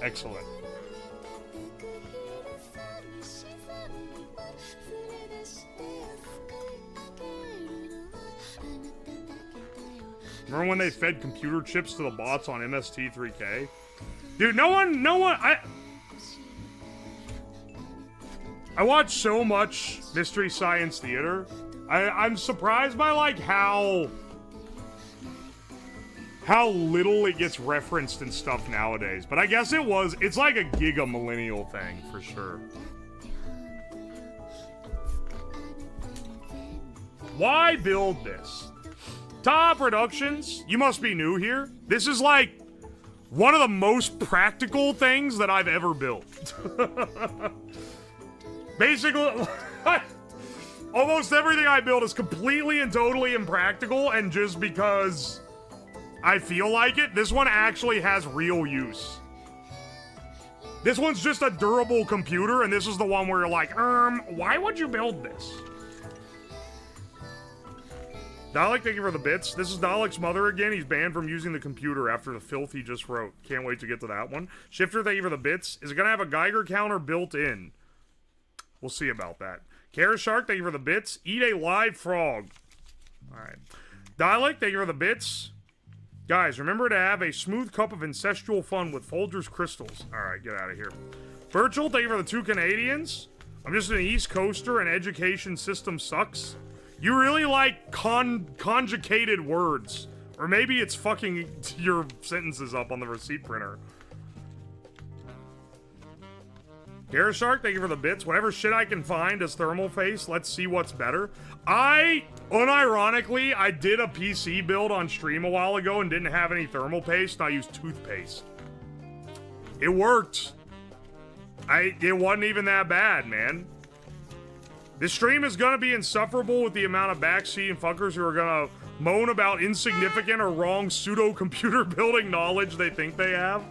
Excellent. Remember when they fed computer chips to the bots on MST3K? Dude, no one, I watch so much Mystery Science Theater. I'm surprised by, like, how little it gets referenced and stuff nowadays. But I guess it's like a giga millennial thing, for sure. Why build this? Top Productions, you must be new here. This is like one of the most practical things that I've ever built. Basically, almost everything I build is completely and totally impractical, and just because I feel like it. This one actually has real use. This one's just a durable computer, and this is the one where you're like, why would you build this? Dalek, thank you for the bits. This is Dalek's mother again. He's banned from using the computer after the filth he just wrote. Can't wait to get to that one. Shifter, thank you for the bits. Is it going to have a Geiger counter built in? We'll see about that. Kara Shark, thank you for the bits. Eat a live frog. Alright. Dalek, thank you for the bits. Guys, remember to have a smooth cup of incestual fun with Folgers crystals. Alright, get out of here. Virtual, thank you for the 2 Canadians. I'm just an East Coaster and education system sucks. You really like conjugated words. Or maybe it's fucking your sentences up on the receipt printer. Gare Shark, thank you for the bits. Whatever shit I can find as thermal face, let's see what's better. Unironically, I did a PC build on stream a while ago and didn't have any thermal paste, and I used toothpaste. It worked. It wasn't even that bad, man. This stream is gonna be insufferable with the amount of backseat and fuckers who are gonna moan about insignificant or wrong pseudo-computer building knowledge they think they have.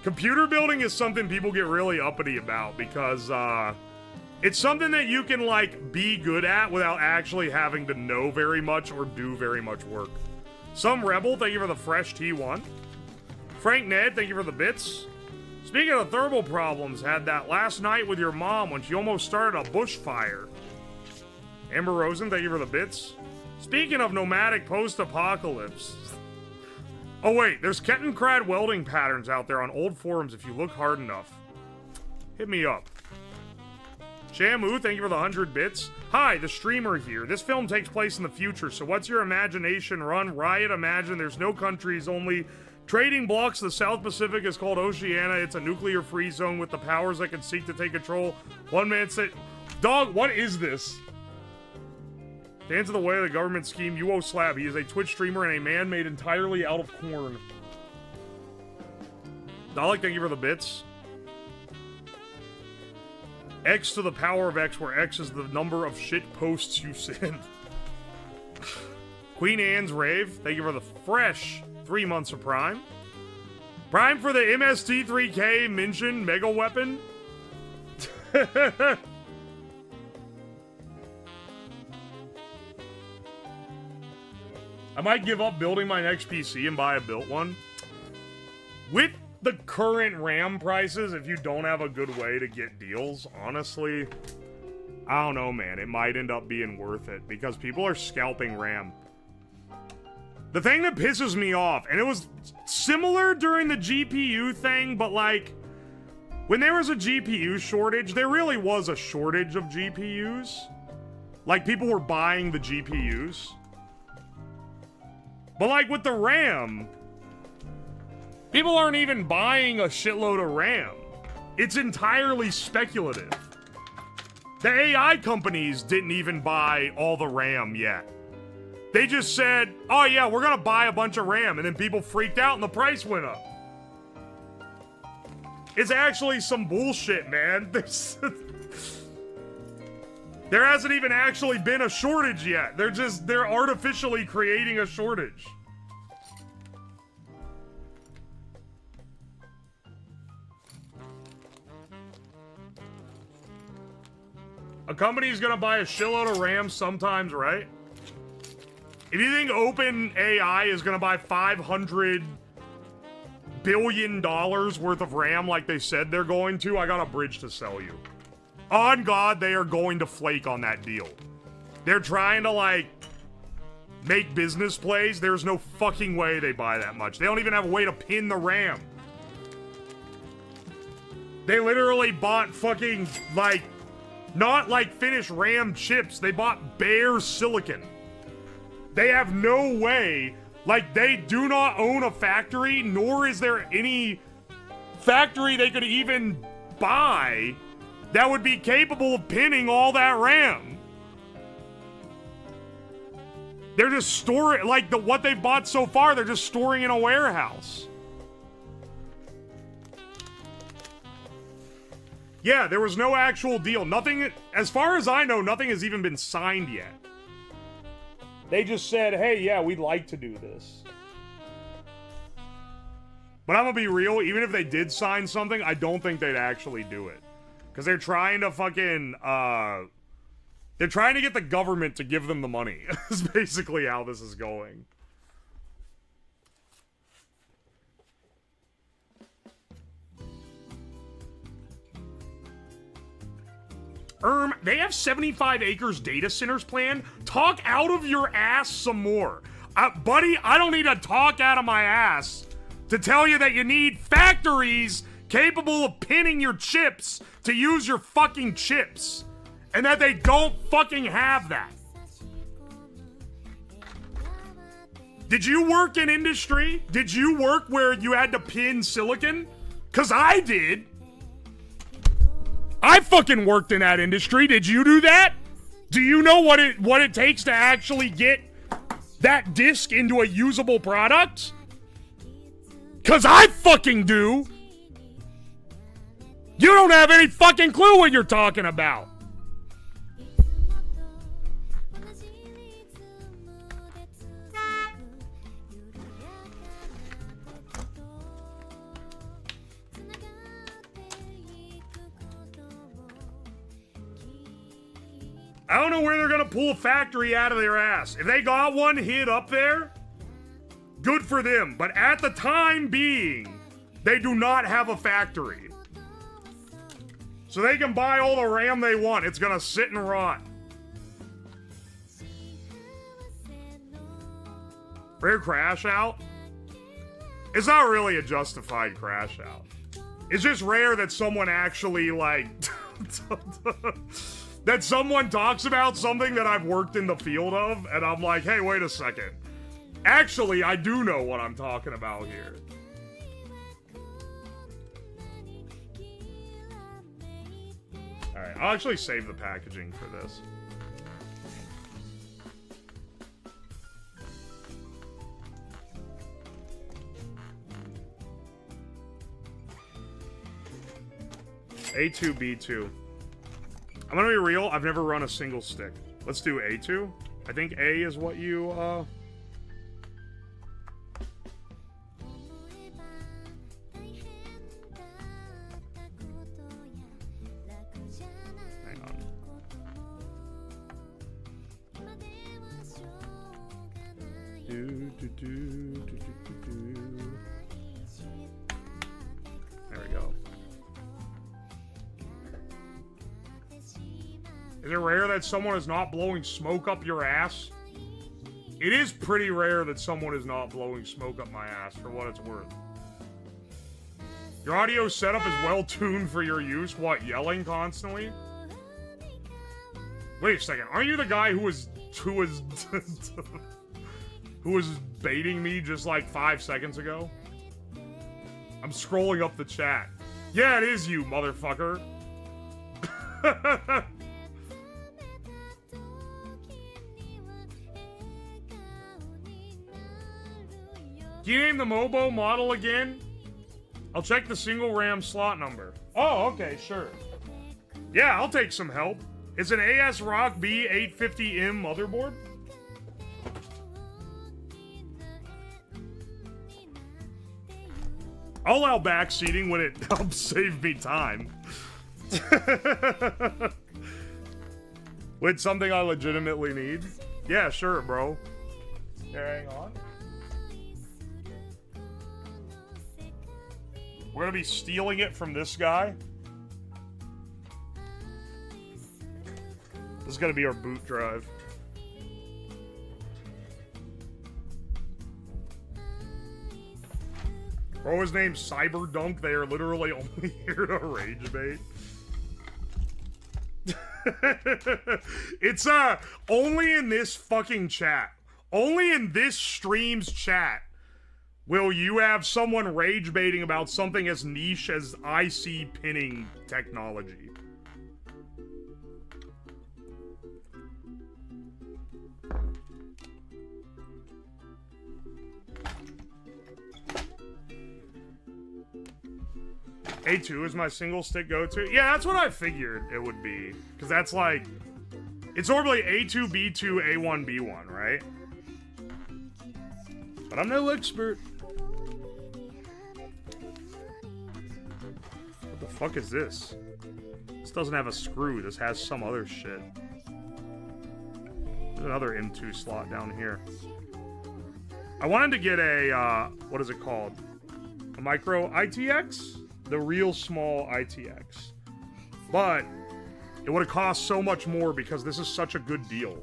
Computer building is something people get really uppity about because, it's something that you can, like, be good at without actually having to know very much or do very much work. Some Rebel, thank you for the fresh T1. Frank Ned, thank you for the bits. Speaking of thermal problems, had that last night with your mom when she almost started a bushfire. Amber Rosen, thank you for the bits. Speaking of nomadic post-apocalypse. Oh wait, there's Kettenkrad welding patterns out there on old forums if you look hard enough. Hit me up. Shamu, thank you for the 100 bits. Hi, the streamer here. This film takes place in the future, so what's your imagination run? Riot, imagine there's no countries, only trading blocks. The South Pacific is called Oceania. It's a nuclear-free zone with the powers that can seek to take control. One man said, dog, what is this? To answer the way of the government scheme, UO Slab. He is a Twitch streamer and a man made entirely out of corn. Dalek, thank you for the bits. X to the power of X, where X is the number of shit posts you send. Queen Anne's Rave, thank you for the fresh 3 months of Prime. Prime for the MST3K mentioned mega weapon. I might give up building my next PC and buy a built one. With the current RAM prices, if you don't have a good way to get deals, honestly, I don't know, man. It might end up being worth it because people are scalping RAM. The thing that pisses me off, and it was similar during the GPU thing, but like, when there was a GPU shortage, there really was a shortage of GPUs. Like, people were buying the GPUs. But like with the RAM, people aren't even buying a shitload of RAM. It's entirely speculative. The AI companies didn't even buy all the RAM yet. They just said, oh yeah, we're gonna buy a bunch of RAM, and then people freaked out and the price went up. It's actually some bullshit, man. There hasn't even actually been a shortage yet. They're artificially creating a shortage. A company's gonna buy a shitload of RAM sometimes, right? If you think OpenAI is gonna buy $500 billion worth of RAM like they said they're going to, I got a bridge to sell you. On God, they are going to flake on that deal. They're trying to, like, make business plays. There's no fucking way they buy that much. They don't even have a way to pin the RAM. They literally bought fucking, like, not like finished RAM chips. They bought bare silicon. They have no way, like, they do not own a factory, nor is there any factory they could even buy that would be capable of pinning all that RAM. They're just storing, like, what they've bought so far, they're just storing in a warehouse. Yeah, there was no actual deal. Nothing, as far as I know, nothing has even been signed yet. They just said, hey, yeah, we'd like to do this. But I'm gonna be real, even if they did sign something, I don't think they'd actually do it. Because they're trying to fucking, they're trying to get the government to give them the money. That's basically how this is going. They have 75 acres data centers planned? Talk out of your ass some more. Buddy, I don't need to talk out of my ass to tell you that you need factories capable of pinning your chips to use your fucking chips. And that they don't fucking have that. Did you work in industry? Did you work where you had to pin silicon? 'Cause I did. I fucking worked in that industry. Did you do that? Do you know what it takes to actually get that disc into a usable product? 'Cause I fucking do. You don't have any fucking clue what you're talking about. I don't know where they're gonna pull a factory out of their ass. If they got one hid up there, good for them. But at the time being, they do not have a factory. So they can buy all the RAM they want. It's gonna sit and rot. Rare crash out? It's not really a justified crash out. It's just rare that someone actually, like... that someone talks about something that I've worked in the field of, and I'm like, hey, wait a second. Actually, I do know what I'm talking about here. Alright, I'll actually save the packaging for this. A2, B2. I'm gonna be real, I've never run a single stick. Let's do A2. I think A is what you, Hang on. There we go. Is it rare that someone is not blowing smoke up your ass? It is pretty rare that someone is not blowing smoke up my ass, for what it's worth. Your audio setup is well tuned for your use. What, yelling constantly? Wait a second, aren't you the guy who was baiting me just like 5 seconds ago? I'm scrolling up the chat. Yeah, it is you, motherfucker. Can you name the Mobo model again? I'll check the single RAM slot number. Oh, okay, sure. Yeah, I'll take some help. It's an ASRock B850M motherboard. I'll allow backseating when it helps save me time. With something I legitimately need. Yeah, sure, bro. Here, hang on. We're gonna be stealing it from this guy. This is gonna be our boot drive. Bro, his name's Cyberdunk. They are literally only here to rage bait. It's only in this fucking chat. Only in this stream's chat will you have someone rage baiting about something as niche as IC pinning technology. A2 is my single stick go-to. Yeah, that's what I figured it would be. Because that's like... It's normally A2, B2, A1, B1, right? But I'm no expert. What the fuck is this? This doesn't have a screw. This has some other shit. There's another M2 slot down here. I wanted to get a, what is it called? A micro ITX? The real small ITX. But it would have cost so much more because this is such a good deal.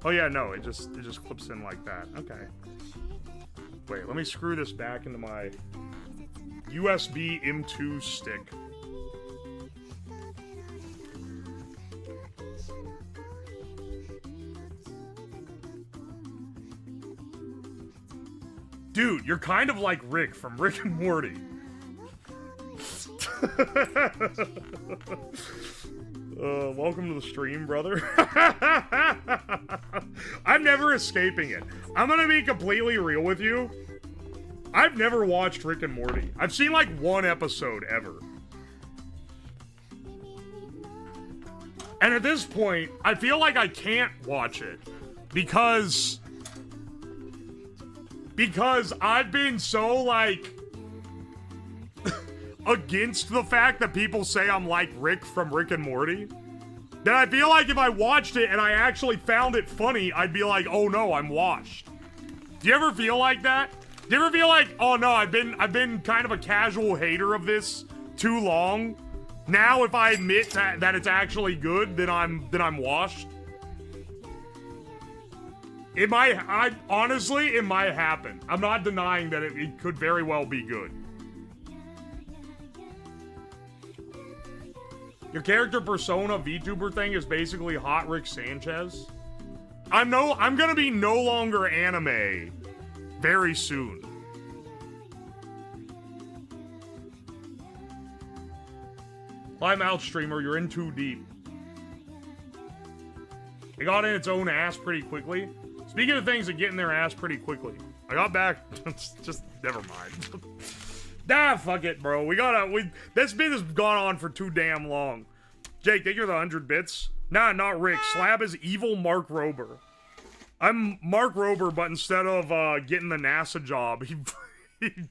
Oh yeah, no, it just clips in like that. Okay. Wait, let me screw this back into my USB M2 stick. Dude, you're kind of like Rick from Rick and Morty. Welcome to the stream, brother. I'm never escaping it. I'm gonna be completely real with you. I've never watched Rick and Morty. I've seen like one episode ever. And at this point, I feel like I can't watch it because I've been so like against the fact that people say I'm like Rick from Rick and Morty, that I feel like if I watched it and I actually found it funny, I'd be like, oh no, I'm washed. Do you ever feel like that? Do you ever feel like, oh no, I've been kind of a casual hater of this too long? Now if I admit that it's actually good, then I'm washed? Honestly, it might happen. I'm not denying that it could very well be good. Your character persona VTuber thing is basically Hot Rick Sanchez. I'm gonna be no longer anime very soon. Climb out, streamer. You're in too deep. It got in its own ass pretty quickly. Speaking of things that get in their ass pretty quickly, I got back. Just never mind. Nah, fuck it, bro. This bit has gone on for too damn long. Jake, thank you for the 100 bits. Nah, not Rick. Slab is evil Mark Rober. I'm Mark Rober, but instead of getting the NASA job, he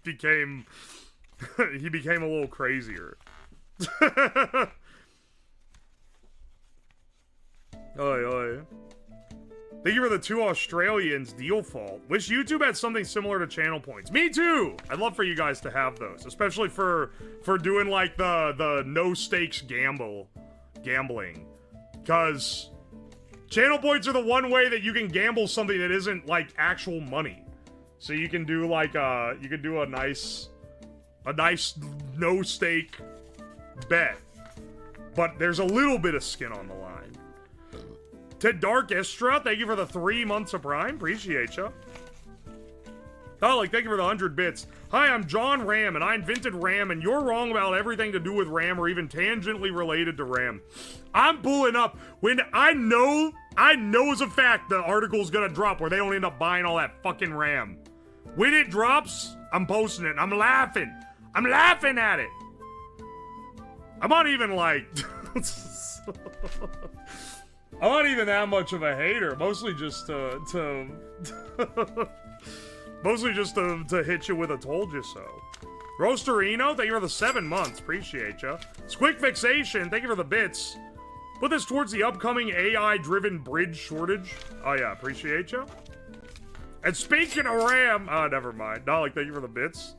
became a little crazier. Oi, oi. Thank you for the 2 Australians. Deal fault. Wish YouTube had something similar to channel points. Me too! I'd love for you guys to have those, especially for doing like the no stakes gambling. Because channel points are the one way that you can gamble something that isn't like actual money. So you can do like a nice no stake bet. But there's a little bit of skin on the line. To Dark Estra, thank you for the 3 months of Prime. Appreciate ya. Oh, thank you for the 100 bits. Hi, I'm John Ram, and I invented RAM, and you're wrong about everything to do with RAM or even tangentially related to RAM. I'm pulling up when I know as a fact the article's gonna drop where they don't end up buying all that fucking RAM. When it drops, I'm posting it. I'm laughing. I'm laughing at it. I'm not even like... I'm not even that much of a hater. Mostly just to hit you with a told you so. Roasterino, thank you for the 7 months. Appreciate ya. Squick Fixation, thank you for the bits. Put this towards the upcoming AI-driven bridge shortage. Oh yeah, appreciate ya. And speaking of RAM, never mind. Dalek, thank you for the bits.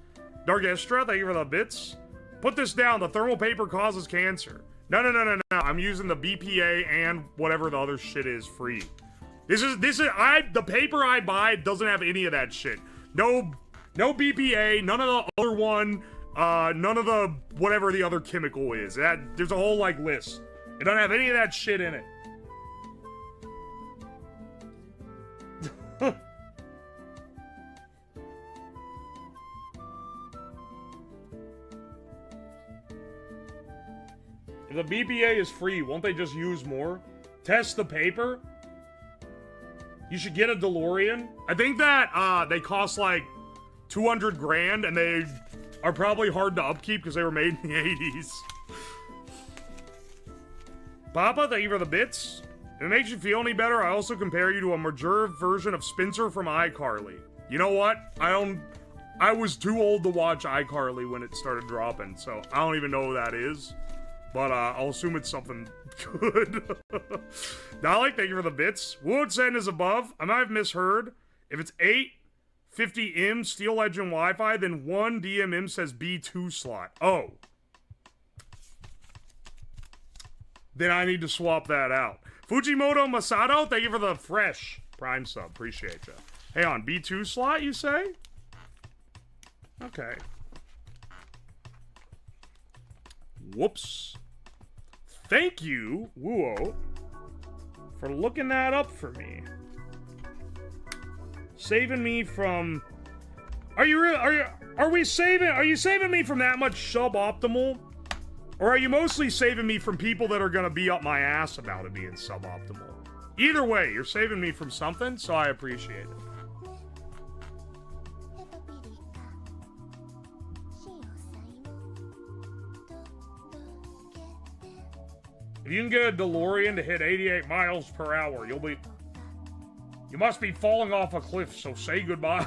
Dark Estra, thank you for the bits. Put this down. The thermal paper causes cancer. No. I'm using the BPA and whatever the other shit is free. The paper I buy doesn't have any of that shit. No BPA, none of the other one, none of the whatever the other chemical is. There's a whole like list. It doesn't have any of that shit in it. If the BPA is free, won't they just use more? Test the paper? You should get a DeLorean. I think that they cost like 200 grand and they are probably hard to upkeep because they were made in the 80s. Papa, thank you for the bits. If it makes you feel any better, I also compare you to a mature version of Spencer from iCarly. You know what? I was too old to watch iCarly when it started dropping, so I don't even know who that is. But I'll assume it's something good. Dalek, thank you for the bits. Wood Send is above. I might have misheard. If it's 850M Steel Legend Wi-Fi, then 1 DMM says B2 slot. Oh. Then I need to swap that out. Fujimoto Masato, thank you for the fresh Prime sub. Appreciate you. Hey, on B2 slot, you say? Okay. Whoops. Thank you, Wuo, for looking that up for me. Saving me from... Are you saving me from that much suboptimal? Or are you mostly saving me from people that are gonna be up my ass about it being suboptimal? Either way, you're saving me from something, so I appreciate it. If you can get a DeLorean to hit 88 miles per hour, you must be falling off a cliff, so say goodbye.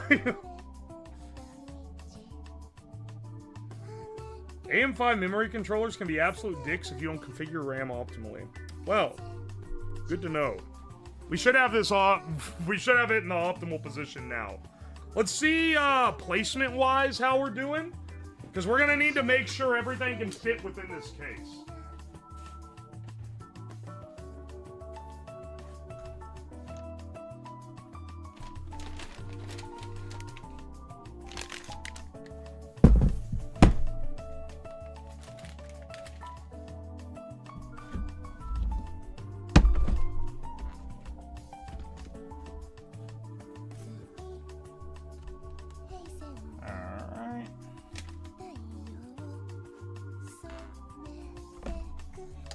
AM5 memory controllers can be absolute dicks if you don't configure RAM optimally. Well, good to know. We should have this we should have it in the optimal position now. Let's see placement-wise how we're doing, because we're gonna need to make sure everything can fit within this case.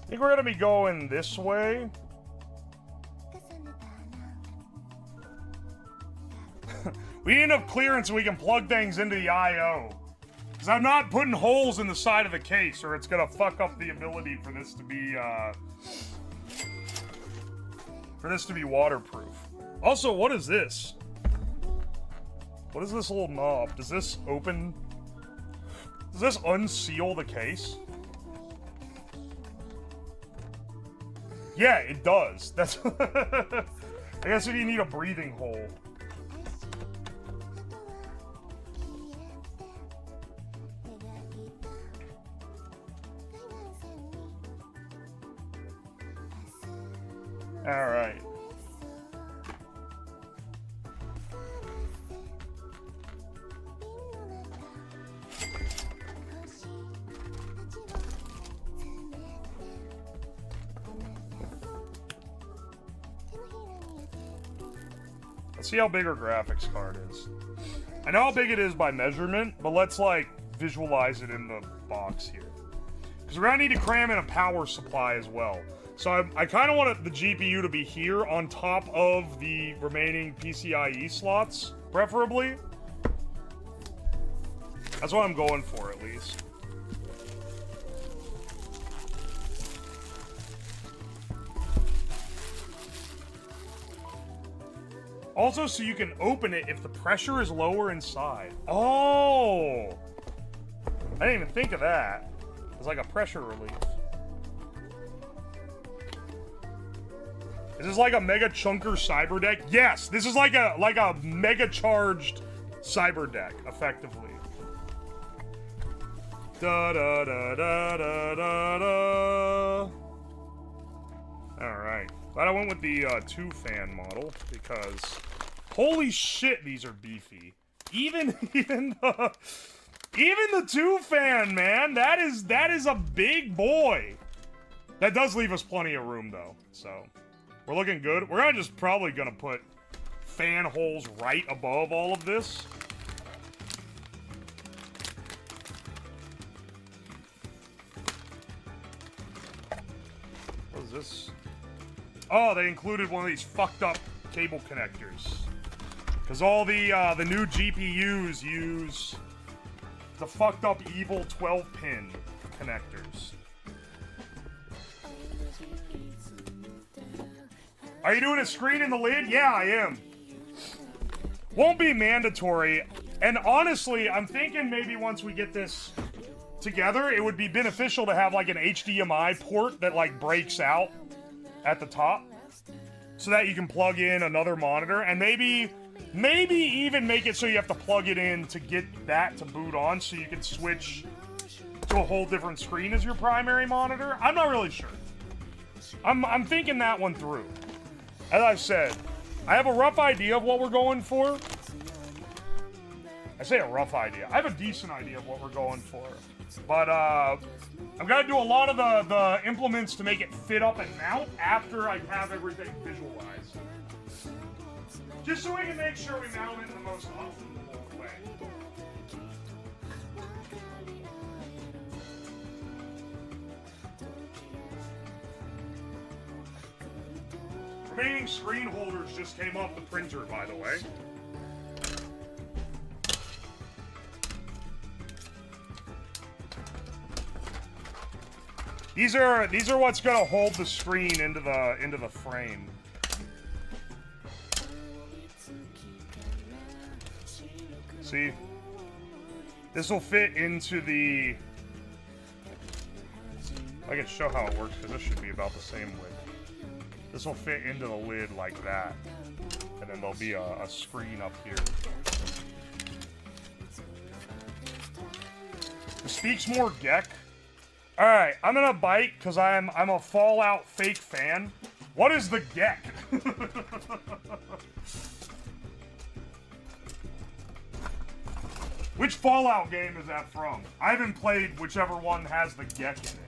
I think we're gonna be going this way. We need enough clearance so we can plug things into the I/O. Because I'm not putting holes in the side of the case, or it's gonna fuck up the ability for this to be waterproof. Also, what is this? What is this little knob? Does this open? Does this unseal the case? Yeah, it does. That's... I guess if you need a breathing hole. Alright. Let's see how big our graphics card is. I know how big it is by measurement, but let's, like, visualize it in the box here. Because we're gonna need to cram in a power supply as well. So I kind of want the GPU to be here on top of the remaining PCIe slots, preferably. That's what I'm going for, at least. Also, so you can open it if the pressure is lower inside. Oh! I didn't even think of that. It's like a pressure relief. Is this like a mega chunker cyber deck? Yes, this is like a mega charged cyber deck, effectively. Da da da da da da da. All right, glad I went with the 2-fan model because holy shit, these are beefy. Even the 2-fan, man, that is a big boy. That does leave us plenty of room though, so. We're looking good. We're probably gonna put fan holes right above all of this. What is this? Oh, they included one of these fucked up cable connectors. Because all the new GPUs use the fucked up evil 12-pin connectors. Are you doing a screen in the lid? Yeah, I am. Won't be mandatory. And honestly, I'm thinking maybe once we get this together, it would be beneficial to have like an HDMI port that like breaks out at the top so that you can plug in another monitor and maybe even make it so you have to plug it in to get that to boot on so you can switch to a whole different screen as your primary monitor. I'm not really sure. I'm thinking that one through. As I said, I have a rough idea of what we're going for. I say a rough idea. I have a decent idea of what we're going for. But, I'm gonna do a lot of the implements to make it fit up and mount after I have everything visualized. Just so we can make sure we mount it in the most optimal way. remaining screen holders just came off the printer, by the way. These are what's gonna hold the screen into the frame. See? This will fit into the... I can show how it works, because this should be about the same width. This will fit into the lid like that. And then there'll be a screen up here. It speaks more Gek. Alright, I'm gonna bite, because I'm a Fallout fake fan. What is the Gek? Which Fallout game is that from? I haven't played whichever one has the Gek in it.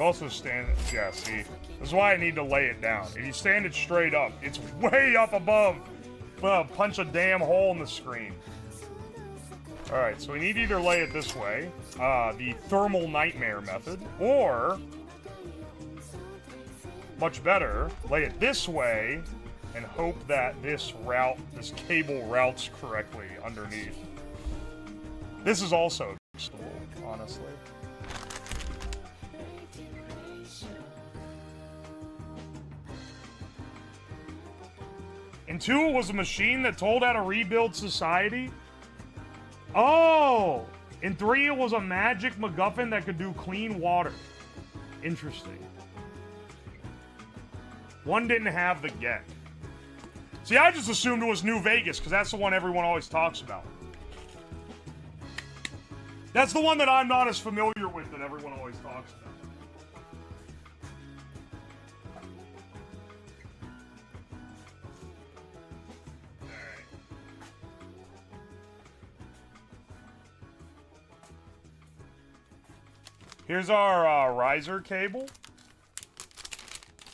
Also stand, yeah, see, this is why I need to lay it down. If you stand it straight up, it's way up above. Well, punch a damn hole in the screen. Alright, so we need to either lay it this way, the thermal nightmare method, or, much better, lay it this way and hope that this cable routes correctly underneath. This is also adjustable, honestly. In 2, it was a machine that told how to rebuild society. Oh! In 3, it was a magic MacGuffin that could do clean water. Interesting. 1 didn't have the Gek. See, I just assumed it was New Vegas, because that's the one everyone always talks about. That's the one that I'm not as familiar with that everyone always talks about. Here's our riser cable.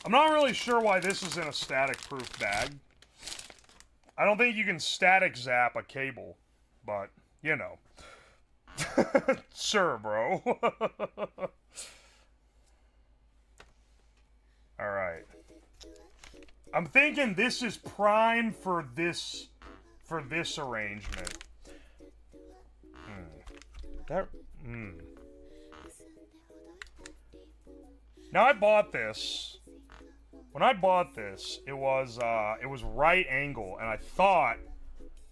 I'm not really sure why this is in a static-proof bag. I don't think you can static zap a cable, but, you know. Sure, bro. Alright. I'm thinking this is prime for this arrangement. Now I bought this. When I bought this, it was right angle, and I thought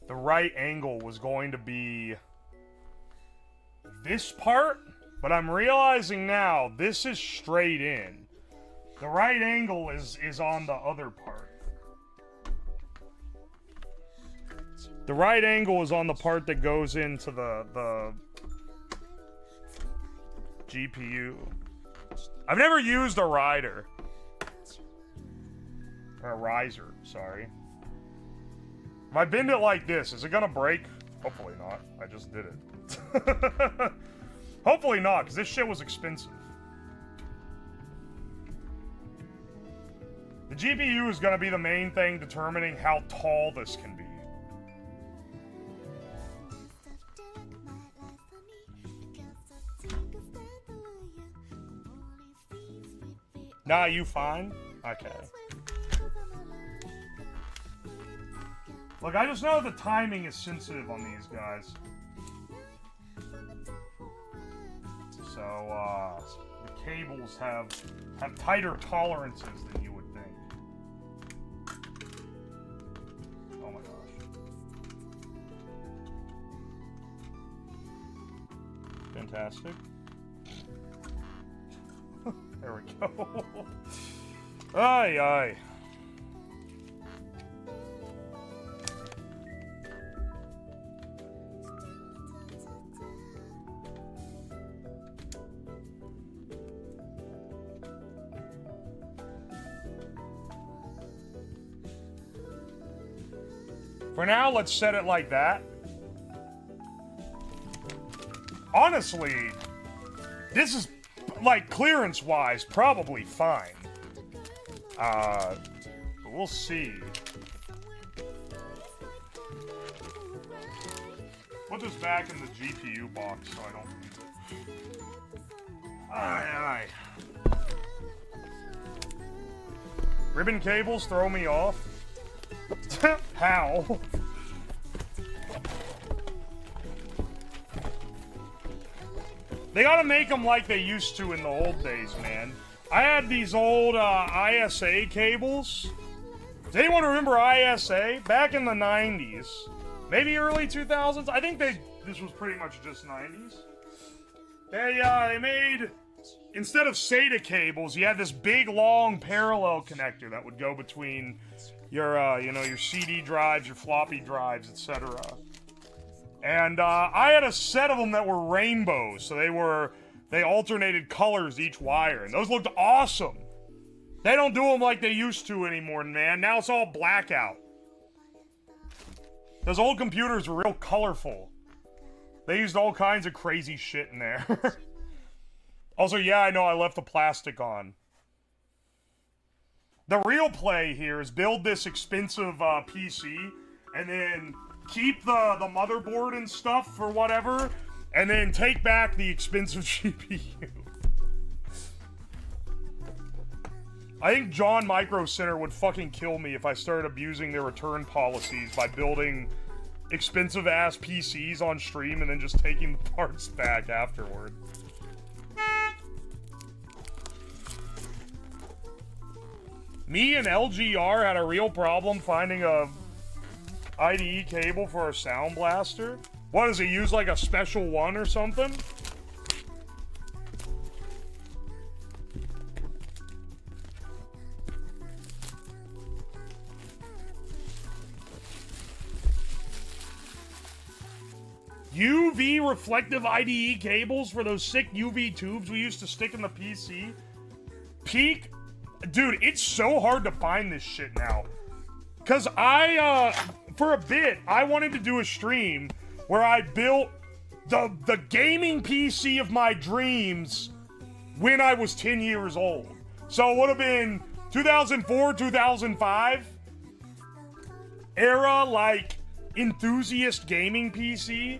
the right angle was going to be this part, but I'm realizing now this is straight in. The right angle is on the other part. The right angle is on the part that goes into the GPU. I've never used a rider. Or a riser, sorry. If I bend it like this, is it gonna break? Hopefully not. I just did it. Hopefully not, because this shit was expensive. The GPU is gonna be the main thing determining how tall this can be. Nah, you fine? Okay. Look, I just know the timing is sensitive on these guys. So, the cables have tighter tolerances than you would think. Oh my gosh. Fantastic. There we go. Aye, aye. For now, let's set it like that. Honestly, this is, like, clearance-wise, probably fine. But we'll see. Put this back in the GPU box so I don't lose it. Alright. Ribbon cables throw me off. How? They gotta make them like they used to in the old days, man. I had these old ISA cables. Does anyone remember ISA? Back in the 90s. Maybe early 2000s? I think this was pretty much just 90s. They made, instead of SATA cables, you had this big, long parallel connector that would go between your, you know, your CD drives, your floppy drives, etc. And, I had a set of them that were rainbows, so they alternated colors each wire, and those looked awesome. They don't do them like they used to anymore, man. Now it's all blackout. Those old computers were real colorful. They used all kinds of crazy shit in there. Also, yeah, I know I left the plastic on. The real play here is build this expensive PC, and then keep the motherboard and stuff for whatever, and then take back the expensive GPU. I think John Micro Center would fucking kill me if I started abusing their return policies by building expensive-ass PCs on stream and then just taking the parts back afterward. Me and LGR had a real problem finding a IDE cable for a Sound Blaster. What, does it use like a special one or something? UV reflective IDE cables for those sick UV tubes we used to stick in the PC. Peak. Dude, it's so hard to find this shit now. Because for a bit, I wanted to do a stream where I built the gaming PC of my dreams when I was 10 years old. So it would have been 2004, 2005 era, like, enthusiast gaming PC.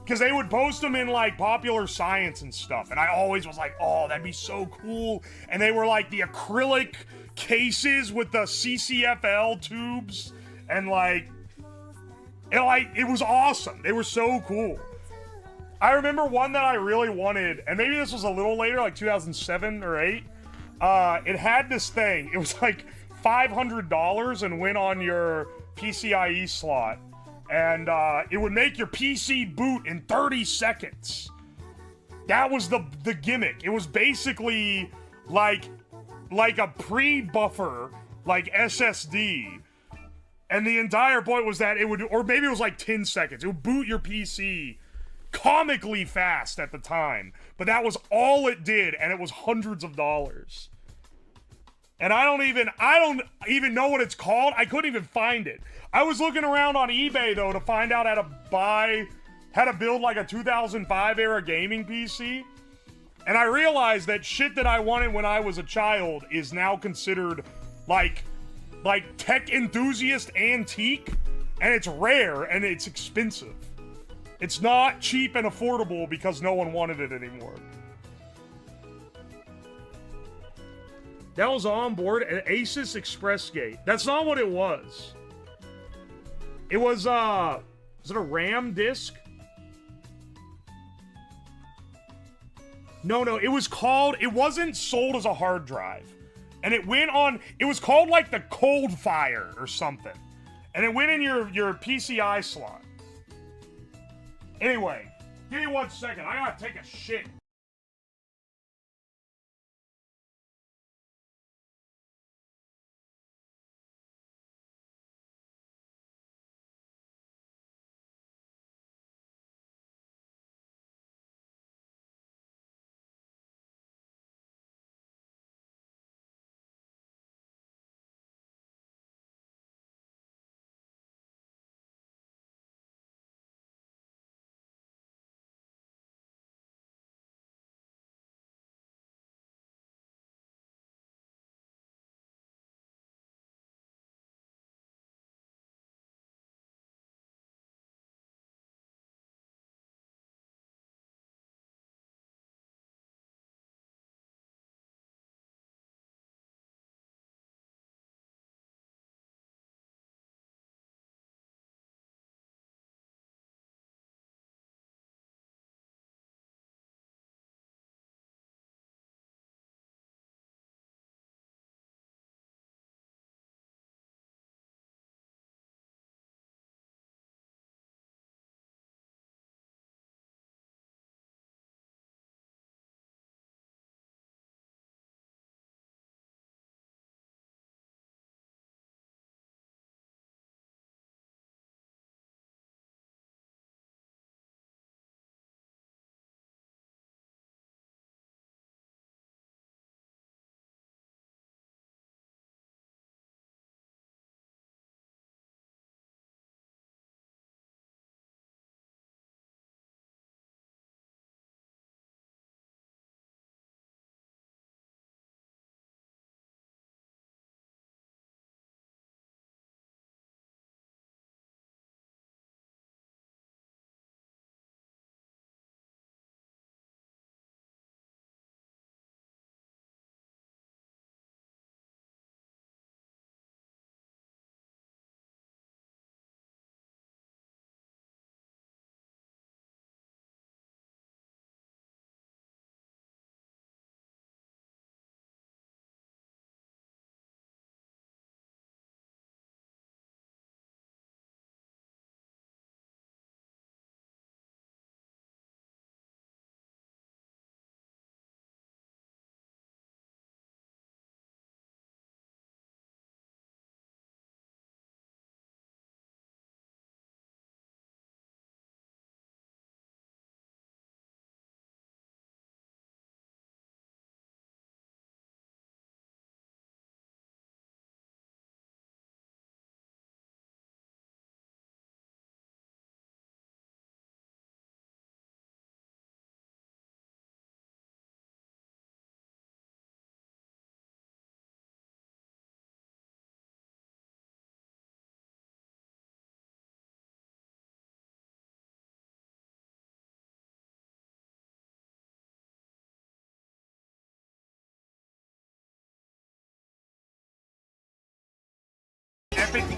Because they would post them in, like, Popular Science and stuff. And I always was like, oh, that'd be so cool. And they were, like, the acrylic cases with the CCFL tubes. And, like, it was awesome. They were so cool. I remember one that I really wanted, and maybe this was a little later, like 2007 or 8. It had this thing. It was, like, $500 and went on your PCIe slot. And it would make your PC boot in 30 seconds. That was the gimmick. It was basically like a pre-buffer, like SSD. And the entire point was that it would, or maybe it was like 10 seconds. It would boot your PC comically fast at the time. But that was all it did, and it was hundreds of dollars. And I don't even know what it's called. I couldn't even find it. I was looking around on eBay, though, to find out how to build, like, a 2005 era gaming PC. And I realized that shit that I wanted when I was a child is now considered, like tech enthusiast antique. And it's rare, and it's expensive. It's not cheap and affordable because no one wanted it anymore. That was on board an Asus ExpressGate. That's not what it was. It was, it a RAM disk? No, it wasn't sold as a hard drive. And it went on, it was called like the Cold Fire or something. And it went in your PCI slot. Anyway, give me 1 second. I gotta take a shit.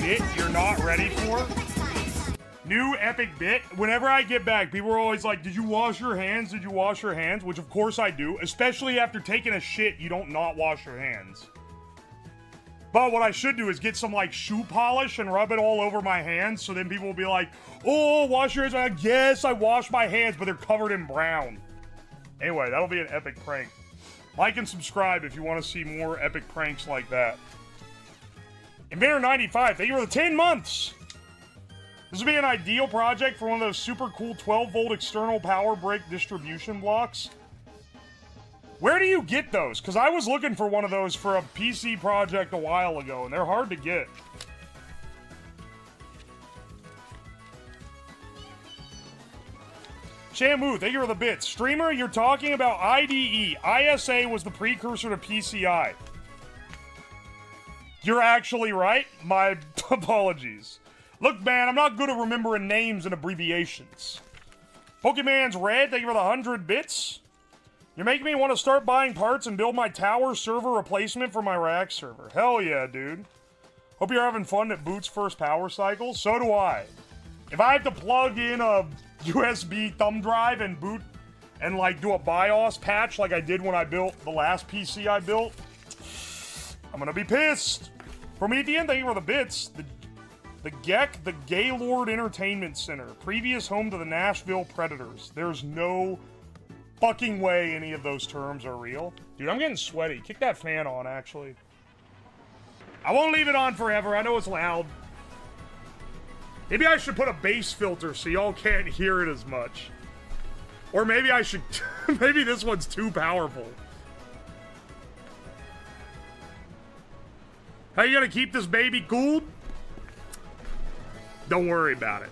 bit you're not ready for? New epic bit? Whenever I get back, people are always like, did you wash your hands? Did you wash your hands? Which of course I do, especially after taking a shit, you don't not wash your hands. But what I should do is get some like shoe polish and rub it all over my hands, so then people will be like, oh, wash your hands. I'm like, yes, I wash my hands, but they're covered in brown. Anyway, that'll be an epic prank. Like and subscribe if you want to see more epic pranks like that. Inventor95, thank you for the 10 months! This would be an ideal project for one of those super cool 12-volt external power brick distribution blocks. Where do you get those? Because I was looking for one of those for a PC project a while ago, and they're hard to get. Shamu, thank you for the bits. Streamer, you're talking about IDE. ISA was the precursor to PCI. You're actually right. My apologies. Look, man, I'm not good at remembering names and abbreviations. Pokemon's Red, thank you for the 100 bits. You're making me want to start buying parts and build my tower server replacement for my rack server. Hell yeah, dude. Hope you're having fun at Boot's first power cycle. So do I. If I have to plug in a USB thumb drive and boot and like do a BIOS patch like I did when I built the last PC I built, I'm gonna be pissed. Promethean, thank you for the bits. The GEC, the Gaylord Entertainment Center, previous home to the Nashville Predators. There's no fucking way any of those terms are real. Dude, I'm getting sweaty. Kick that fan on, actually. I won't leave it on forever. I know it's loud. Maybe I should put a bass filter so y'all can't hear it as much. Or maybe I should... maybe this one's too powerful. How you gonna keep this baby cool? Don't worry about it.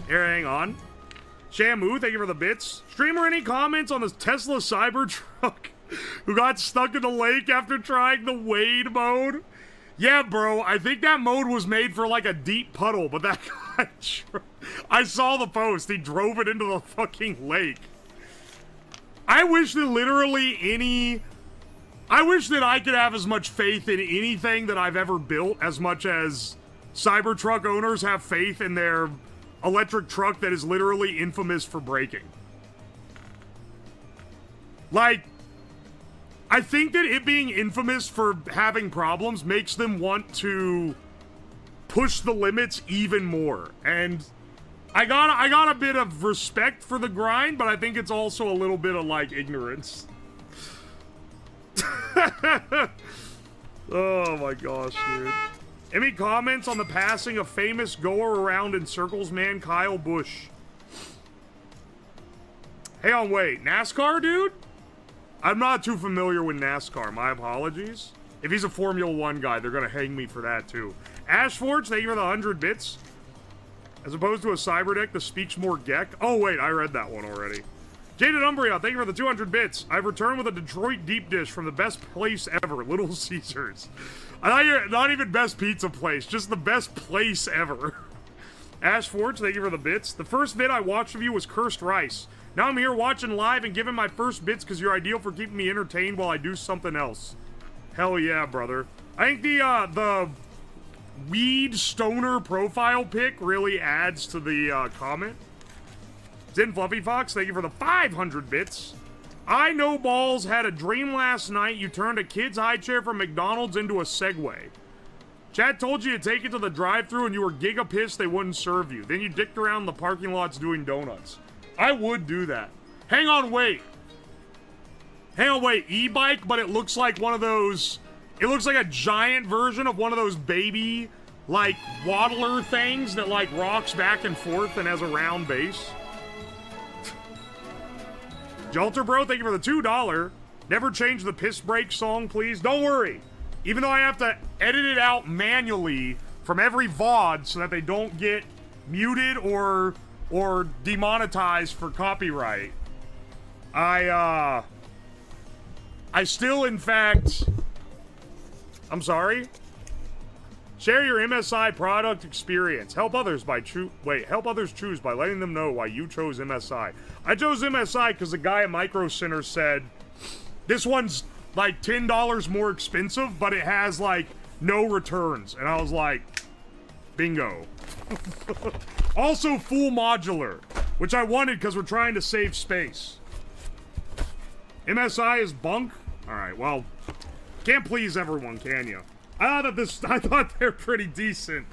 Here, hang on. Shamu, thank you for the bits. Streamer, any comments on this Tesla Cybertruck who got stuck in the lake after trying the wade mode? Yeah, bro, I think that mode was made for like a deep puddle, but that guy... I saw the post. He drove it into the fucking lake. I wish that literally any... I wish that I could have as much faith in anything that I've ever built as much as Cybertruck owners have faith in their electric truck that is literally infamous for braking. Like, I think that it being infamous for having problems makes them want to push the limits even more. And I got a bit of respect for the grind, but I think it's also a little bit of, like, ignorance. Oh my gosh, dude. Any comments on the passing of famous goer around in circles man Kyle Busch? Hey, on wait, NASCAR dude? I'm not too familiar with NASCAR, my apologies. If he's a Formula 1 guy, they're gonna hang me for that too. Ashforge, thank you for the 100 bits. As opposed to a Cyberdeck, the speaks more Geck. Oh wait, I read that one already. Jaded Umbria, thank you for the 200 bits. I've returned with a Detroit deep dish from the best place ever, Little Caesars. I thought you're not even best pizza place, just the best place ever. Ashforge, thank you for the bits. The first vid I watched of you was Cursed Rice. Now I'm here watching live and giving my first bits because you're ideal for keeping me entertained while I do something else. Hell yeah, brother. I think the weed stoner profile pic really adds to the comment. Zen Fluffy Fox, thank you for the 500 bits. I know Balls had a dream last night. You turned a kid's high chair from McDonald's into a Segway. Chad told you to take it to the drive-thru and you were giga pissed they wouldn't serve you. Then you dicked around the parking lots doing donuts. I would do that. Hang on, wait. Hang on, wait. E-bike, but it looks like one of those... It looks like a giant version of one of those baby, like, waddler things that, like, rocks back and forth and has a round base. Jolter Bro, thank you for the $2. Never change the piss break song, please. Don't worry. Even though I have to edit it out manually from every VOD so that they don't get muted or demonetized for copyright, I still, in fact... I'm sorry? Share your MSI product experience. Help others choose by letting them know why you chose MSI. I chose MSI because the guy at Micro Center said, this one's like $10 more expensive, but it has like no returns. And I was like, bingo. Also full modular, which I wanted because we're trying to save space. MSI is bunk? Alright, well, can't please everyone, can you? I thought they're pretty decent.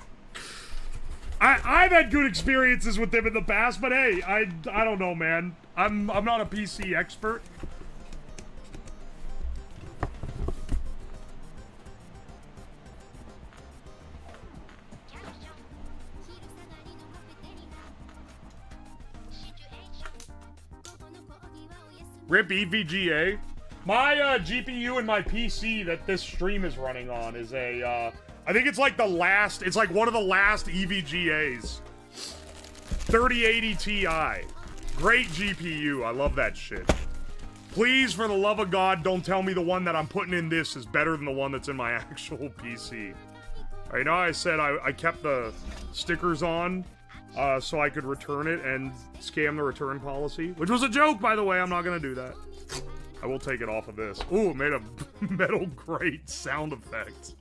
I've had good experiences with them in the past, but hey, I don't know, man. I'm not a PC expert. RIP EVGA. My GPU and my PC that this stream is running on is a, I think it's like the last, it's like one of the last EVGAs. 3080 Ti. Great GPU, I love that shit. Please, for the love of God, don't tell me the one that I'm putting in this is better than the one that's in my actual PC. Alright, now I said I kept the stickers on, so I could return it and scam the return policy. Which was a joke, by the way, I'm not gonna do that. I will take it off of this. Ooh, it made a metal grate sound effect.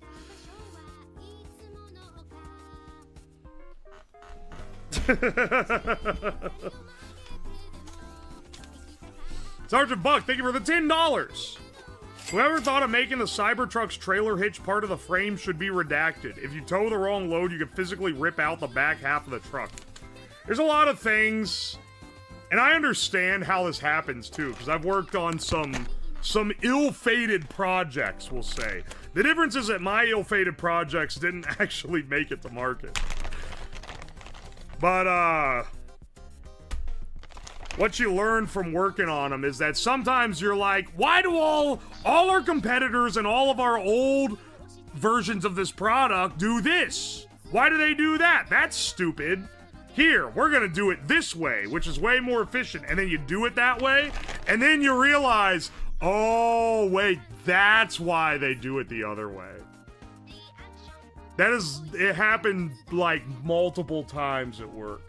Sergeant Buck, thank you for the $10. Whoever thought of making the Cybertruck's trailer hitch part of the frame should be redacted. If you tow the wrong load, you can physically rip out the back half of the truck. There's a lot of things, and I understand how this happens too, because I've worked on some ill-fated projects, we'll say. The difference is that my ill-fated projects didn't actually make it to market. But, what you learn from working on them is that sometimes you're like, why do all our competitors and all of our old versions of this product do this? Why do they do that? That's stupid. Here, we're gonna do it this way, which is way more efficient. And then you do it that way, and then you realize, oh, wait, that's why they do it the other way. It happened, like, multiple times at work.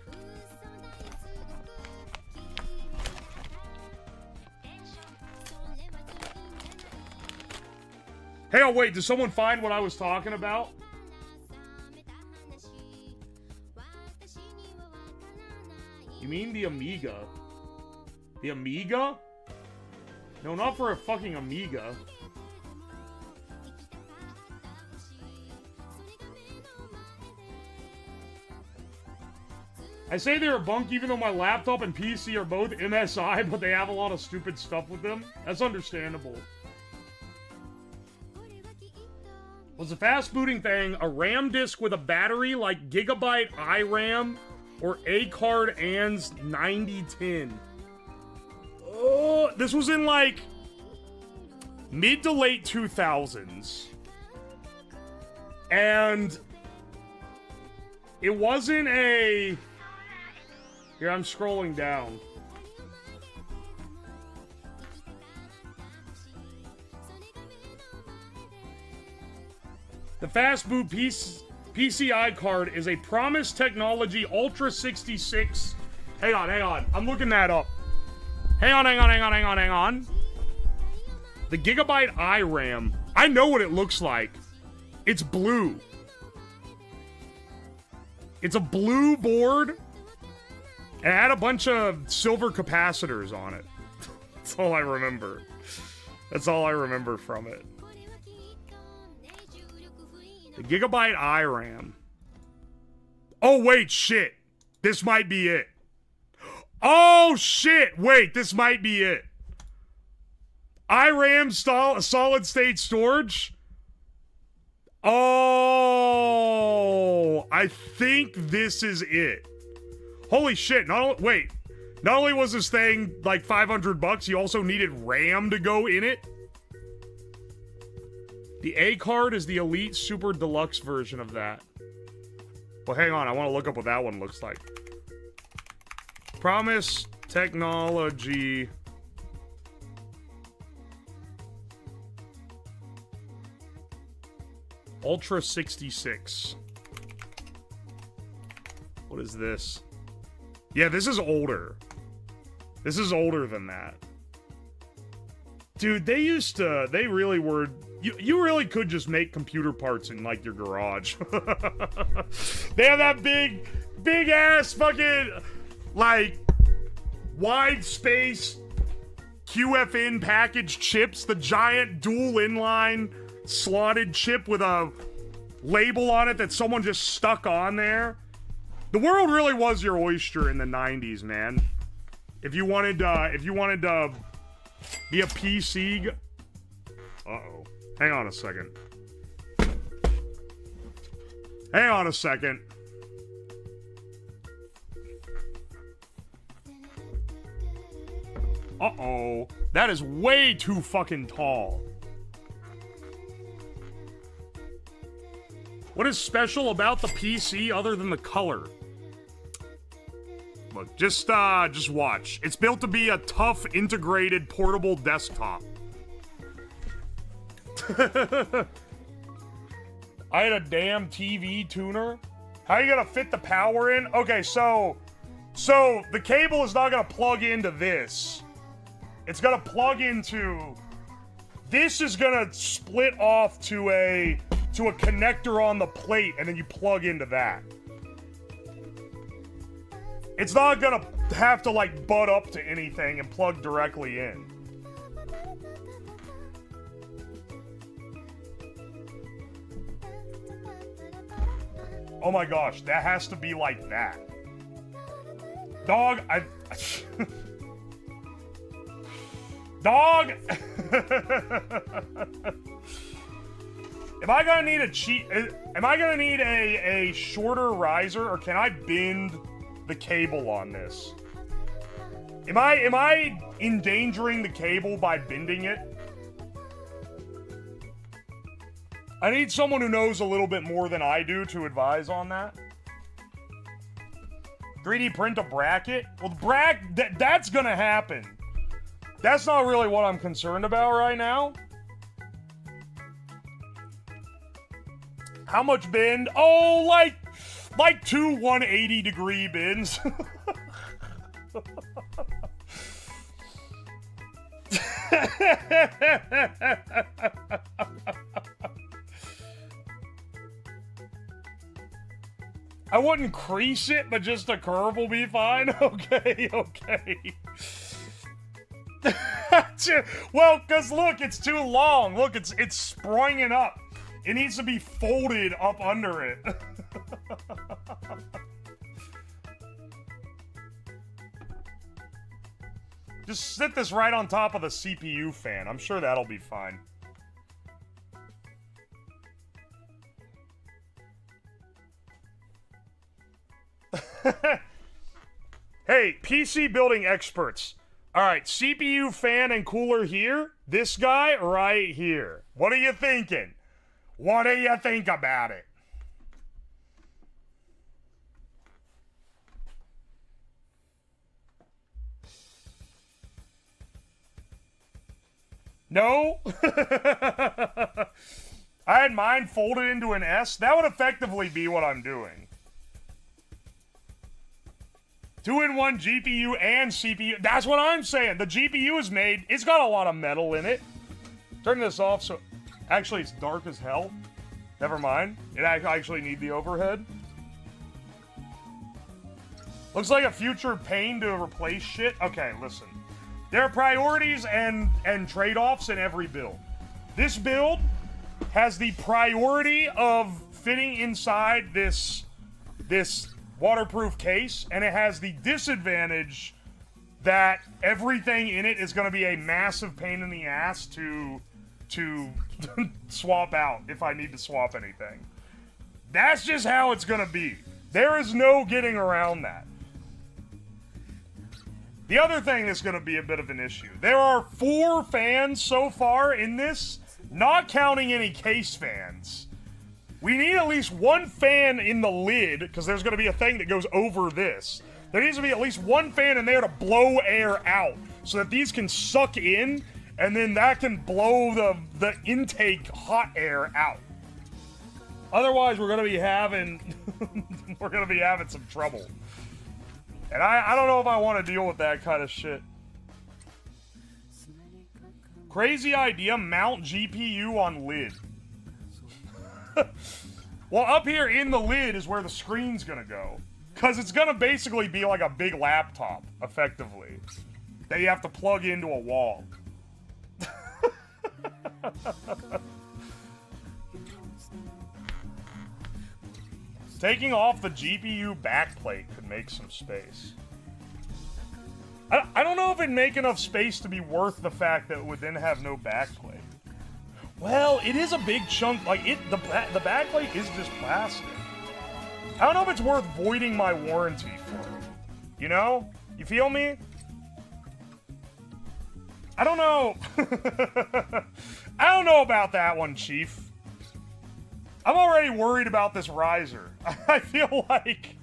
Hey, oh, wait, did someone find what I was talking about? You mean the Amiga? The Amiga? No, not for a fucking Amiga. I say they're a bunk even though my laptop and PC are both MSI, but they have a lot of stupid stuff with them. That's understandable. Was the fast booting thing a RAM disk with a battery like Gigabyte iRAM or A-Card ANS 9010? Oh, this was in like mid to late 2000s. And it wasn't a... Here, I'm scrolling down. The fast boot PCI card is a Promise Technology Ultra 66. Hang on. I'm looking that up. Hang on. The Gigabyte iRAM. I know what it looks like. It's blue. It's a blue board. And it had a bunch of silver capacitors on it. That's all I remember. That's all I remember from it. The Gigabyte iRAM. Oh, wait, shit. This might be it. Oh, shit. Wait, this might be it. iRAM solid state storage. Oh, I think this is it. Holy shit. Not only was this thing like $500, you also needed RAM to go in it. The A card is the Elite Super Deluxe version of that. Well, hang on. I want to look up what that one looks like. Promise Technology. Ultra 66. What is this? Yeah, this is older. This is older than that. Dude, they really were... You really could just make computer parts in, like, your garage. They have that big ass fucking, like, wide space QFN packaged chips, the giant dual inline slotted chip with a label on it that someone just stuck on there. The world really was your oyster in the 90s, man. If you wanted to be a PC... Uh-oh. Hang on a second. Hang on a second. Uh-oh. That is way too fucking tall. What is special about the PC other than the color? Look, just watch. It's built to be a tough, integrated, portable desktop. I had a damn TV tuner. How are you gonna fit the power in? Okay, so the cable is not gonna plug into this. It's gonna plug into... This is gonna split off to a connector on the plate, and then you plug into that. It's not gonna have to, like, butt up to anything and plug directly in. Oh my gosh, that has to be like that. Dog, Dog! Am I gonna need am I gonna need a shorter riser, or can I bend the cable on this? Am I endangering the cable by bending it? I need someone who knows a little bit more than I do to advise on that. 3D print a bracket? Well, that's gonna happen. That's not really what I'm concerned about right now. How much bend? Oh, like 2 180-degree bends. I wouldn't crease it, but just a curve will be fine. Okay, okay. Well, because look, it's too long. Look, it's springing up. It needs to be folded up under it. Just sit this right on top of the CPU fan. I'm sure that'll be fine. Hey, PC building experts. Alright, CPU fan and cooler here. This guy right here. What are you thinking? What do you think about it? No? I had mine folded into an S. That would effectively be what I'm doing. 2-in-1 GPU and CPU. That's what I'm saying. The GPU is made. It's got a lot of metal in it. Turn this off so... Actually, it's dark as hell. Never mind. I actually need the overhead. Looks like a future pain to replace shit. Okay, listen. There are priorities and trade-offs in every build. This build has the priority of fitting inside this waterproof case, and it has the disadvantage that everything in it is going to be a massive pain in the ass to swap out if I need to swap anything. That's just how it's going to be. There is no getting around that. The other thing that's going to be a bit of an issue. There are 4 fans so far in this, not counting any case fans. We need at least 1 fan in the lid, because there's going to be a thing that goes over this. There needs to be at least 1 fan in there to blow air out, so that these can suck in, and then that can blow the intake hot air out. Otherwise, we're going to be having some trouble. And I don't know if I want to deal with that kind of shit. Crazy idea, mount GPU on lid. Well, up here in the lid is where the screen's gonna go. Because it's gonna basically be like a big laptop, effectively. That you have to plug into a wall. Taking off the GPU backplate could make some space. I don't know if it'd make enough space to be worth the fact that it would then have no backplate. Well, it is a big chunk. Like, the backplate is just plastic. I don't know if it's worth voiding my warranty for. You know? You feel me? I don't know. I don't know about that one, Chief. I'm already worried about this riser. I feel like...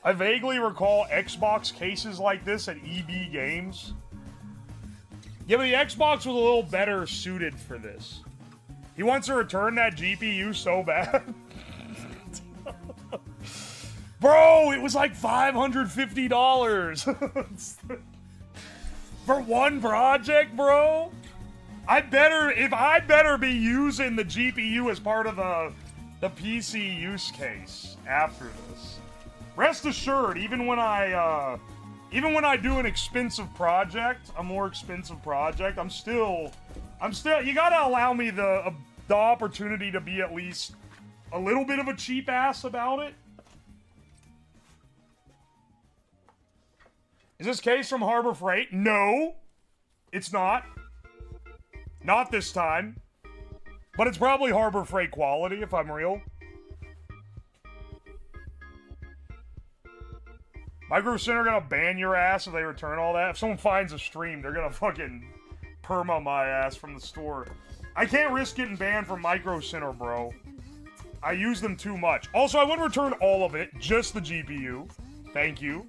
I vaguely recall Xbox cases like this at EB Games. Yeah, but the Xbox was a little better suited for this. He wants to return that GPU so bad. Bro, it was like $550 for one project, bro. If I better be using the GPU as part of the PC use case after this. Rest assured, even when I do an expensive project, a more expensive project, I'm still, you gotta allow me the opportunity to be at least a little bit of a cheap ass about it. Is this case from Harbor Freight? No, it's not. Not this time. But it's probably Harbor Freight quality, if I'm real. Micro Center gonna ban your ass if they return all that. If someone finds a stream, they're gonna fucking perma my ass from the store. I can't risk getting banned from Micro Center, bro. I use them too much. Also, I wouldn't return all of it, just the GPU. Thank you.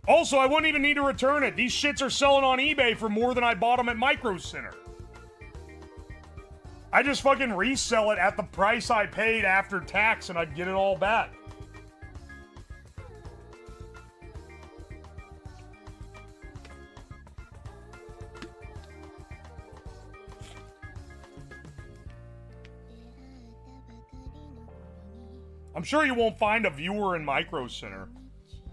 Also, I wouldn't even need to return it. These shits are selling on eBay for more than I bought them at Micro Center. I just fucking resell it at the price I paid after tax and I'd get it all back. I'm sure you won't find a viewer in Micro Center.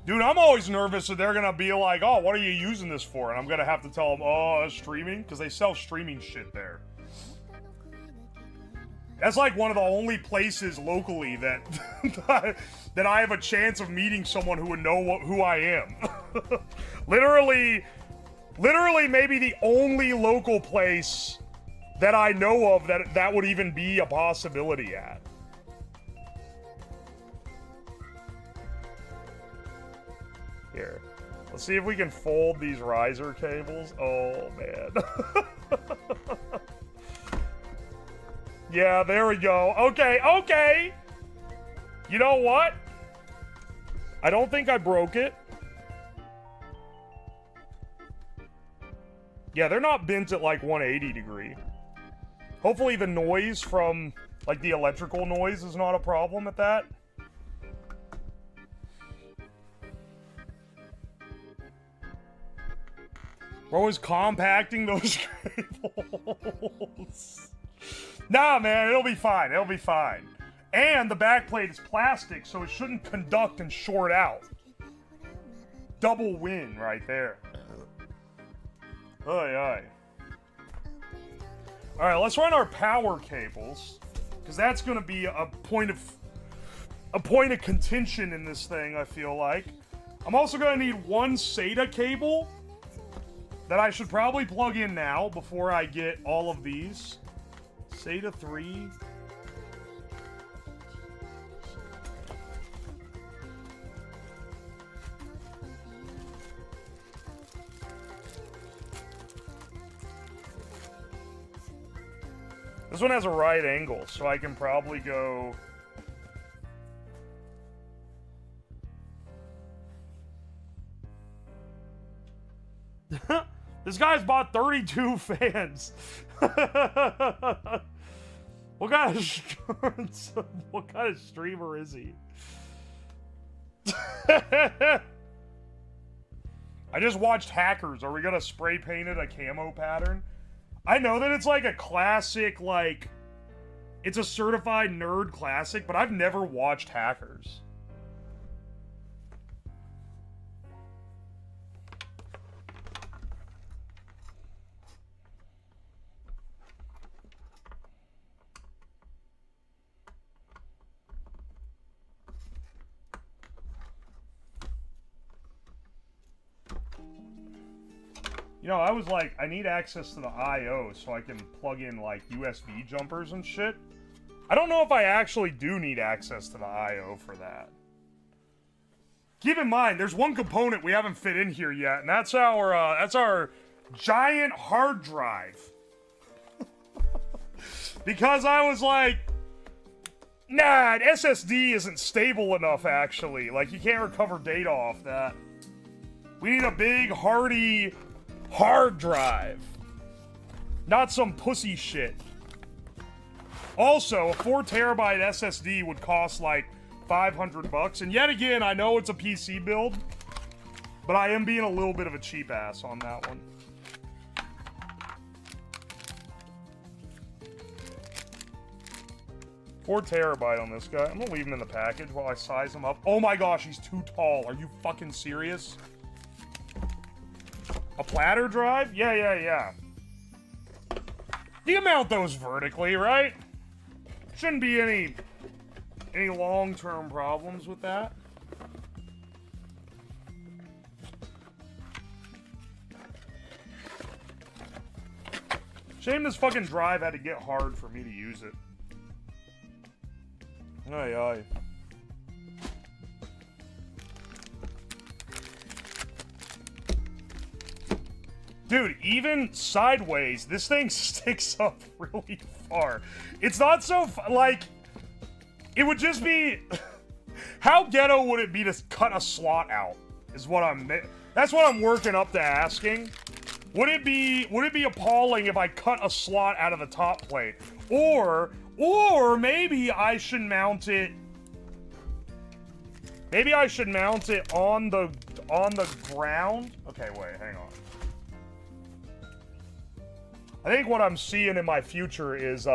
Dude, I'm always nervous that they're gonna be like, oh, what are you using this for? And I'm gonna have to tell them, oh, streaming? Because they sell streaming shit there. That's like one of the only places locally that that I have a chance of meeting someone who would know who I am. literally maybe the only local place that I know of that would even be a possibility at. Here, let's see if we can fold these riser cables. Oh, man. Yeah, there we go. Okay, okay. You know what? I don't think I broke it. Yeah, they're not bent at like 180 degree. Hopefully the noise from, like, the electrical noise is not a problem at that. Bro is compacting those cables. Nah, man, it'll be fine. It'll be fine. And the backplate is plastic, so it shouldn't conduct and short out. Double win right there. Oy, oy. Alright, let's run our power cables. Because that's going to be a point of contention in this thing, I feel like. I'm also going to need one SATA cable that I should probably plug in now before I get all of these. SATA 3. This one has a right angle, so I can probably go... This guy's bought 32 fans. What kind of what kind of streamer is he? I just watched Hackers. Are we gonna spray paint it a camo pattern? I know that it's like a classic, like, it's a certified nerd classic, but I've never watched Hackers. You know, I was like, I need access to the I.O. so I can plug in, like, USB jumpers and shit. I don't know if I actually do need access to the I.O. for that. Keep in mind, there's one component we haven't fit in here yet, and that's our giant hard drive. Because I was like, nah, an SSD isn't stable enough, actually. Like, you can't recover data off that. We need a big, hardy hard drive. Not some pussy shit. Also, a 4 terabyte SSD would cost like $500. And yet again, I know it's a PC build, but I am being a little bit of a cheap ass on that one. $4 terabyte on this guy. I'm gonna leave him in the package while I size him up. Oh my gosh, he's too tall. Are you fucking serious? A platter drive? Yeah. You mount those vertically, right? Shouldn't be any long-term problems with that. Shame this fucking drive had to get hard for me to use it. Aye. Dude, even sideways, this thing sticks up really far. It's not so, like, it would just be, how ghetto would it be to cut a slot out, is what that's what I'm working up to asking. Would it be appalling if I cut a slot out of the top plate? Or maybe I should mount it, on the ground? Okay, wait, hang on. I think what I'm seeing in my future is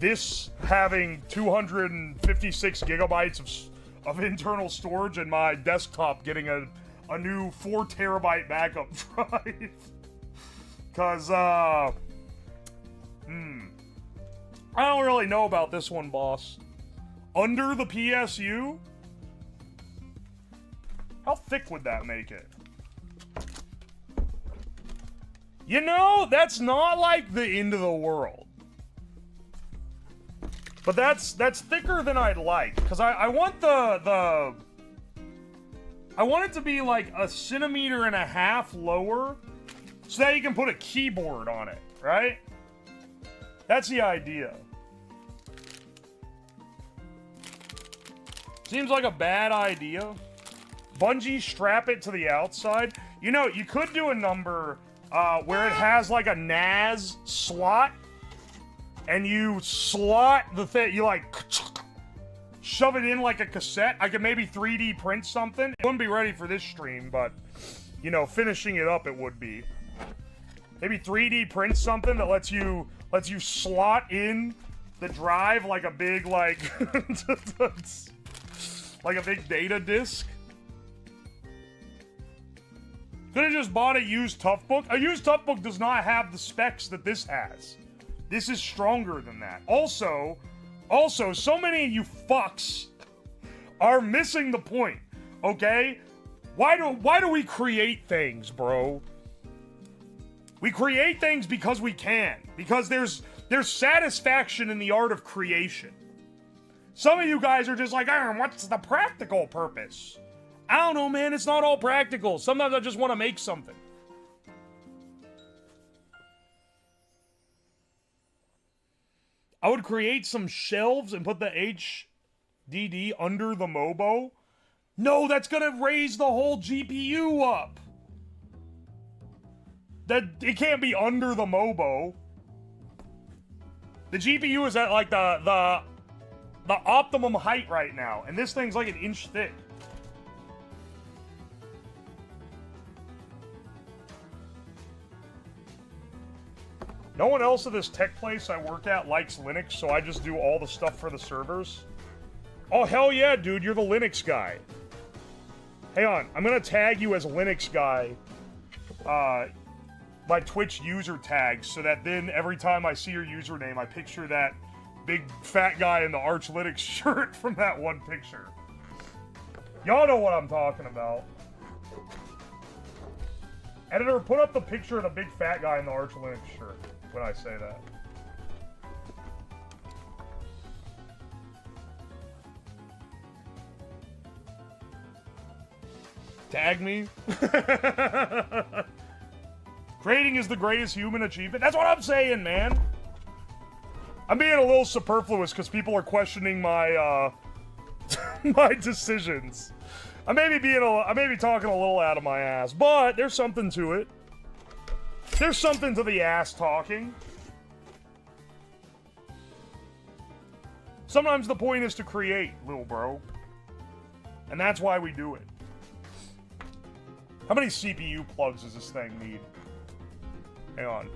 this having 256 gigabytes of internal storage and my desktop getting a new 4 terabyte backup drive. Cause I don't really know about this one, boss. Under the PSU? How thick would that make it? You know, that's not like the end of the world. But that's thicker than I'd like. Because I want I want it to be like a 1.5 centimeters lower so that you can put a keyboard on it, right? That's the idea. Seems like a bad idea. Bungee strap it to the outside. You know, you could do a number where it has like a NAS slot, and you slot the thing, you like shove it in like a cassette. I could maybe 3D print something. It wouldn't be ready for this stream, but you know, finishing it up, it would be. Maybe 3D print something that lets you slot in the drive like a big like like a big data disk. Could have just bought a used Tough Book. A used Tough Book does not have the specs that this has. This is stronger than that. Also, so many of you fucks are missing the point, okay? Why do we create things, bro? We create things because we can. Because there's satisfaction in the art of creation. Some of you guys are just like, what's the practical purpose? I don't know, man. It's not all practical. Sometimes I just want to make something. I would create some shelves and put the HDD under the MOBO. No, that's gonna raise the whole GPU up. That it can't be under the MOBO. The GPU is at like the optimum height right now, and this thing's like an inch thick. No one else at this tech place I work at likes Linux, so I just do all the stuff for the servers. Oh, hell yeah, dude, you're the Linux guy. Hang on, I'm gonna tag you as a Linux guy, my Twitch user tags, so that then every time I see your username, I picture that big fat guy in the Arch Linux shirt from that one picture. Y'all know what I'm talking about. Editor, put up the picture of the big fat guy in the Arch Linux shirt when I say that. Tag me. Creating is the greatest human achievement. That's what I'm saying, man. I'm being a little superfluous because people are questioning my my decisions. I may be talking a little out of my ass, but there's something to it. There's something to the ass talking. Sometimes the point is to create, little bro. And that's why we do it. How many CPU plugs does this thing need? Hang on.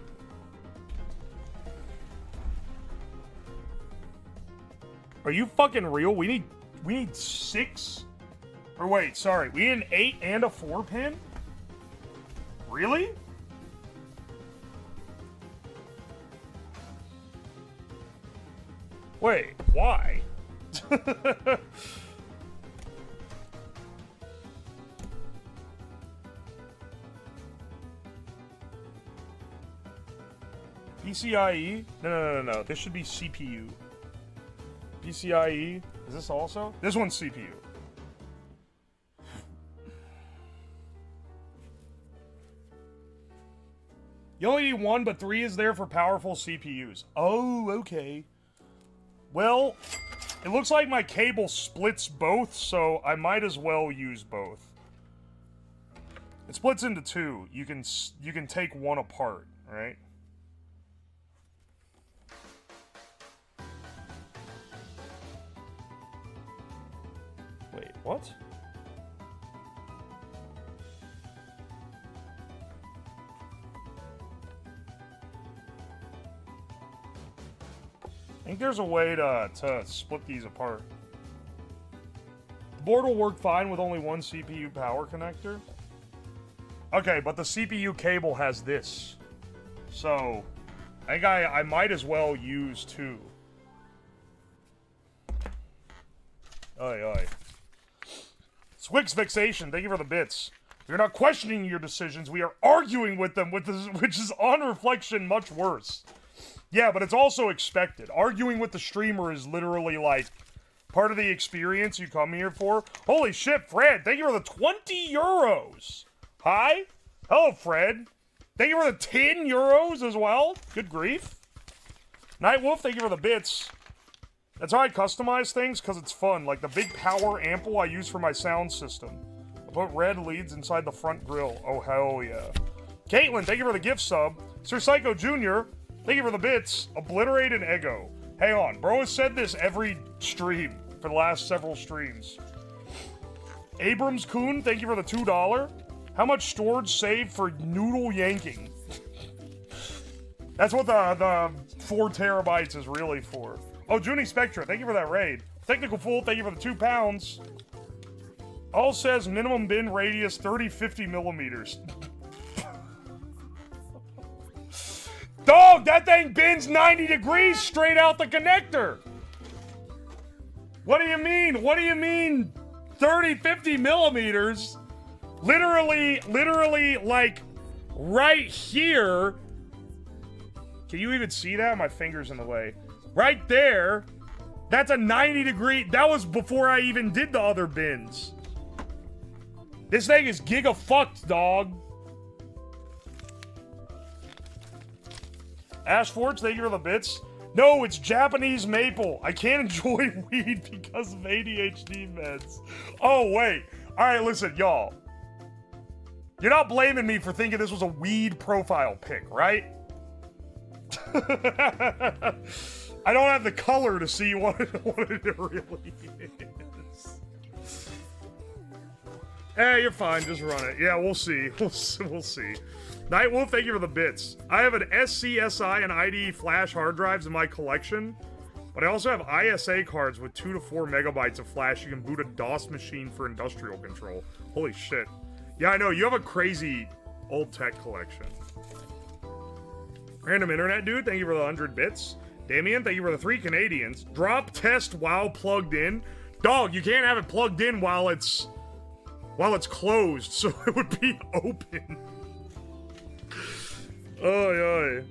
Are you fucking real? We need 6? Or wait, sorry. We need an 8 and a 4 pin? Really? Wait, why? PCIe? No. This should be CPU. PCIe? Is this also? This one's CPU. You only need 1, but 3 is there for powerful CPUs. Oh, okay. Well, it looks like my cable splits both, so I might as well use both. It splits into 2. You can take one apart, right? Wait, what? I think there's a way to split these apart. The board will work fine with only one CPU power connector. Okay, but the CPU cable has this. So, I think I might as well use 2. Oy, oy. Swix Fixation, thank you for the bits. We're not questioning your decisions, we are arguing with them, which is on reflection much worse. Yeah, but it's also expected. Arguing with the streamer is literally, like, part of the experience you come here for. Holy shit, Fred, thank you for the 20 euros. Hi? Hello, Fred. Thank you for the 10 euros as well. Good grief. Nightwolf, thank you for the bits. That's how I customize things, because it's fun. Like the big power ample I use for my sound system. I put red leads inside the front grille. Oh, hell yeah. Caitlin, thank you for the gift sub. Sir Psycho Jr., thank you for the bits. Obliterate and Ego. Hang on. Bro has said this every stream for the last several streams. Abrams Kuhn, thank you for the $2. How much storage saved for noodle yanking? That's what the 4 terabytes is really for. Oh, Junie Spectra, thank you for that raid. Technical Fool, thank you for the 2 pounds. All says minimum bin radius 30-50 millimeters. Dog, that thing bends 90 degrees straight out the connector. What do you mean? What do you mean 30-50 millimeters? Literally, like, right here. Can you even see that? My finger's in the way. Right there. That's a 90 degree. That was before I even did the other bins. This thing is giga-fucked, dog. Ash Forge, thank you for the bits. No, it's Japanese maple. I can't enjoy weed because of ADHD meds. Oh, wait. Alright, listen, y'all. You're not blaming me for thinking this was a weed profile pic, right? I don't have the color to see what it really is. Hey, you're fine. Just run it. Yeah, we'll see. We'll see. Nightwolf, thank you for the bits. I have an SCSI and IDE flash hard drives in my collection, but I also have ISA cards with 2 to 4 megabytes of flash. You can boot a DOS machine for industrial control. Holy shit. Yeah, I know. You have a crazy old tech collection. Random Internet Dude, thank you for the 100 bits. Damien, thank you for the 3 Canadians. Drop test while plugged in. Dog, you can't have it plugged in while it's closed, so it would be open. Oy.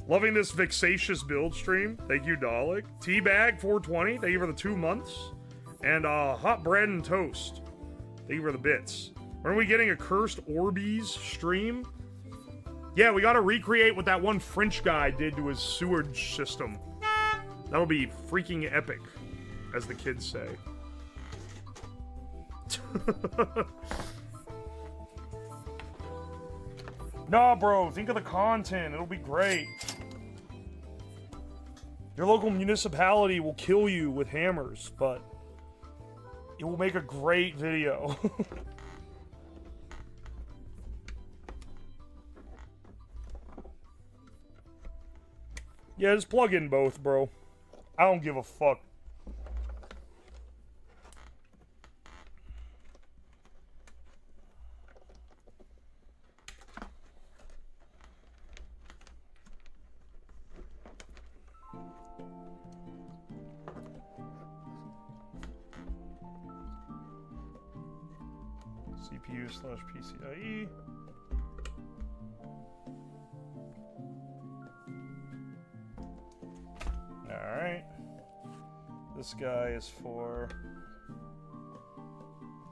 Loving this vexatious build stream. Thank you, Dalek. Teabag 420, thank you for the 2 months. And hot bread and toast. Thank you for the bits. When are we getting a cursed Orbeez stream? Yeah, we gotta recreate what that one French guy did to his sewage system. That'll be freaking epic, as the kids say. Nah, bro, think of the content. It'll be great. Your local municipality will kill you with hammers, but it will make a great video. Yeah, just plug in both, bro. I don't give a fuck. CPU/PCIe. Alright. This guy is for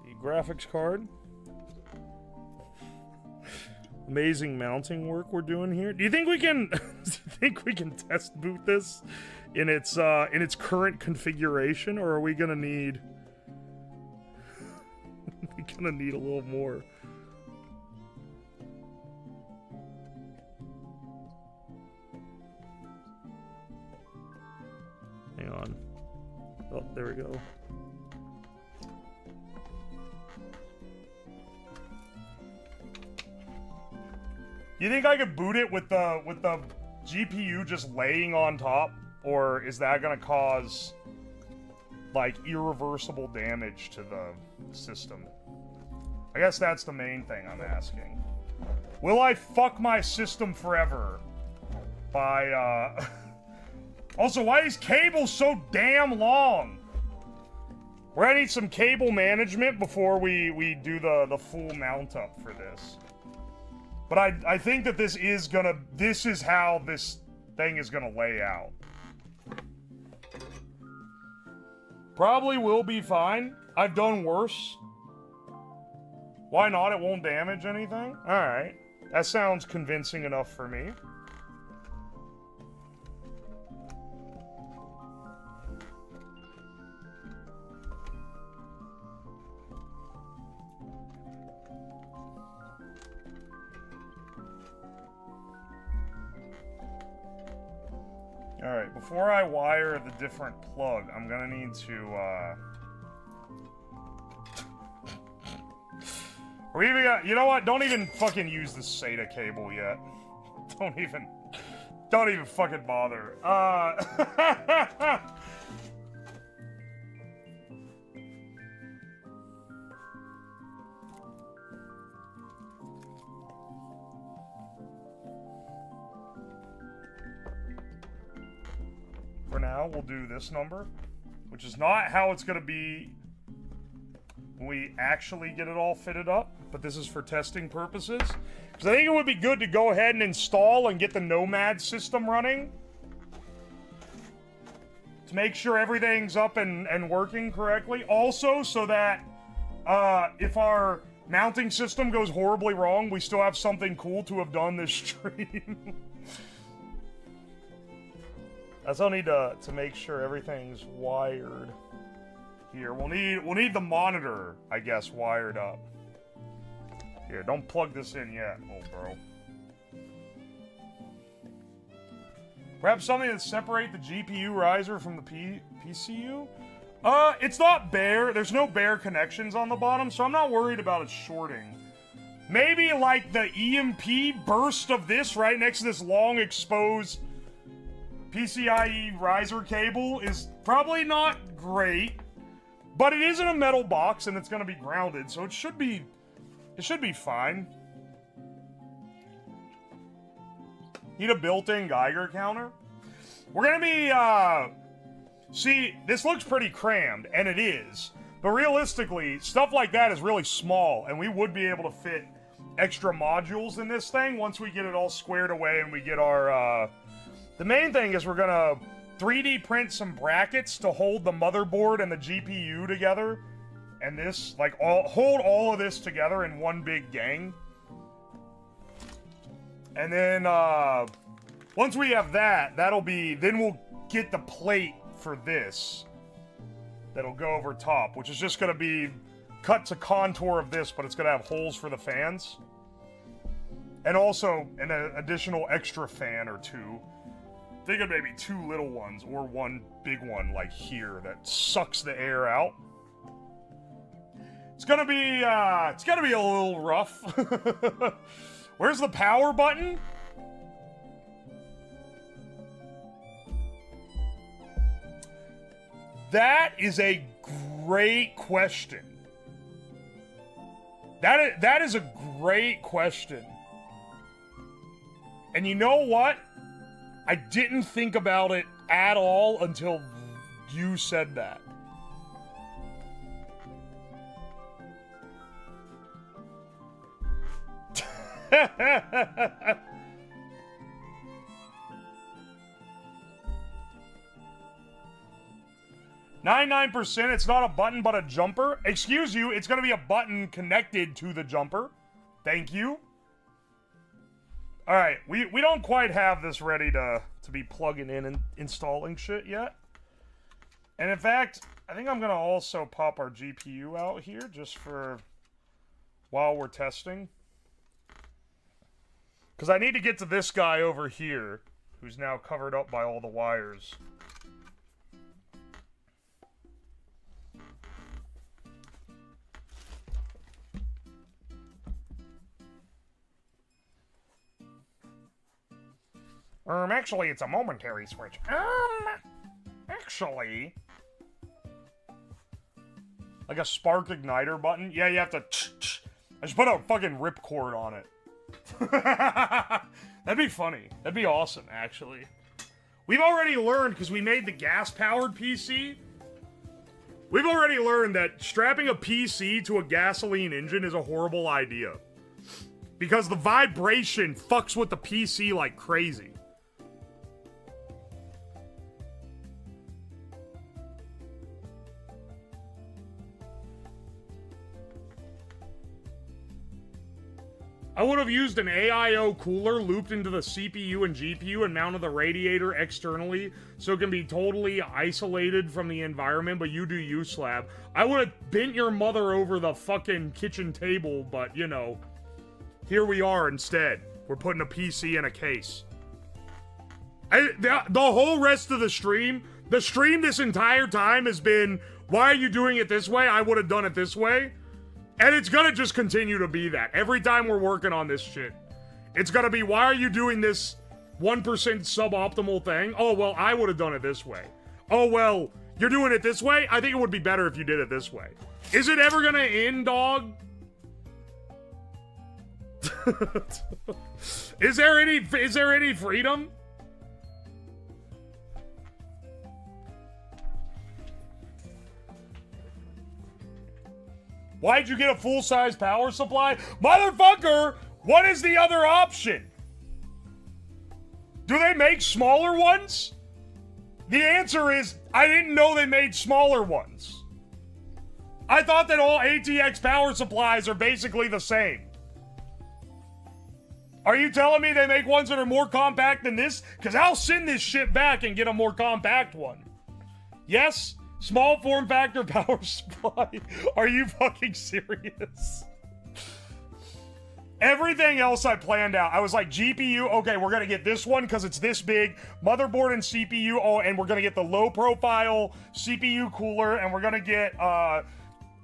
the graphics card. Amazing mounting work we're doing here. Do you think we can test boot this in its current configuration, or are we gonna need a little more? Hang on. Oh, there we go. You think I could boot it with the GPU just laying on top, or is that gonna cause like irreversible damage to the system? I guess that's the main thing I'm asking. Will I fuck my system forever by Also, why is cable so damn long? We're gonna need some cable management before we do the full mount up for this. But I think that this is how this thing is gonna lay out. Probably will be fine. I've done worse. Why not? It won't damage anything? Alright. That sounds convincing enough for me. Alright, before I wire the different plug, I'm gonna need to, we even got, you know what? Don't even fucking use the SATA cable yet. Don't even fucking bother. For now, we'll do this number, which is not how it's gonna be when we actually get it all fitted up, but this is for testing purposes. Because I think it would be good to go ahead and install and get the Nomad system running to make sure everything's up and working correctly. Also, so that if our mounting system goes horribly wrong, we still have something cool to have done this stream. I still need to make sure everything's wired here. We'll need the monitor, I guess, wired up. Here, don't plug this in yet, old bro. Perhaps something that separate the GPU riser from the PCU? It's not bare. There's no bare connections on the bottom, so I'm not worried about it shorting. Maybe like the EMP burst of this right next to this long exposed PCIe riser cable is probably not great, but it is in a metal box and it's going to be grounded, so it should be fine. Need a built-in Geiger counter. We're going to be, see, this looks pretty crammed, and it is. But realistically, stuff like that is really small, and we would be able to fit extra modules in this thing once we get it all squared away and we get our, the main thing is we're going to 3D print some brackets to hold the motherboard and the GPU together. And this, like, hold all of this together in one big gang. And then, once we have that, then we'll get the plate for this. That'll go over top, which is just gonna be cut to contour of this, but it's gonna have holes for the fans. And also, an additional extra fan or two. Think of maybe 2 little ones, or 1 big one, like here, that sucks the air out. It's gonna be a little rough. Where's the power button? That is a great question. That is a great question. And you know what? I didn't think about it at all until you said that. %. It's not a button, but a jumper. Excuse you, it's going to be a button connected to the jumper. Thank you. Alright, we don't quite have this ready to be plugging in and installing shit yet. And in fact, I think I'm going to also pop our GPU out here just for while we're testing. Because I need to get to this guy over here, who's now covered up by all the wires. Actually, it's a momentary switch. Actually... Like a spark igniter button? Yeah, you have to... I just put a fucking ripcord on it. That'd be funny. That'd be awesome, actually. We've already learned, because we made the gas-powered PC, we've already learned that strapping a PC to a gasoline engine is a horrible idea. Because the vibration fucks with the PC like crazy. I would have used an AIO cooler looped into the CPU and GPU and mounted the radiator externally so it can be totally isolated from the environment, but you do you, Slab. I would have bent your mother over the fucking kitchen table, but, you know, here we are instead. We're putting a PC in a case. The whole rest of the stream this entire time has been, why are you doing it this way? I would have done it this way. And it's gonna just continue to be that. Every time we're working on this shit. It's gonna be, why are you doing this 1% suboptimal thing? Oh, well, I would have done it this way. Oh, well, you're doing it this way? I think it would be better if you did it this way. Is it ever gonna end, dog? Is there any freedom? Why'd you get a full-size power supply? Motherfucker, what is the other option? Do they make smaller ones? The answer is, I didn't know they made smaller ones. I thought that all ATX power supplies are basically the same. Are you telling me they make ones that are more compact than this? Because I'll send this shit back and get a more compact one. Yes? Small form factor power supply. Are you fucking serious? Everything else I planned out. I was like, GPU, okay, we're gonna get this one because it's this big. Motherboard and CPU, oh, and we're gonna get the low profile CPU cooler, and we're gonna get,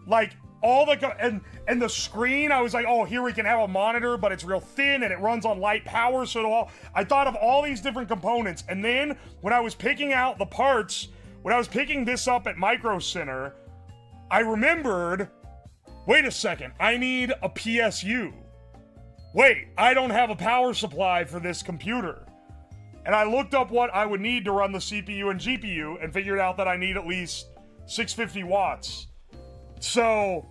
like, all the, and the screen, I was like, oh, here we can have a monitor, but it's real thin, and it runs on light power, so it'll all, I thought of all these different components, and then, when I was picking out the parts, when I was picking this up at Micro Center, I remembered, wait a second, I need a PSU. Wait, I don't have a power supply for this computer. And I looked up what I would need to run the CPU and GPU and figured out that I need at least 650 watts. So,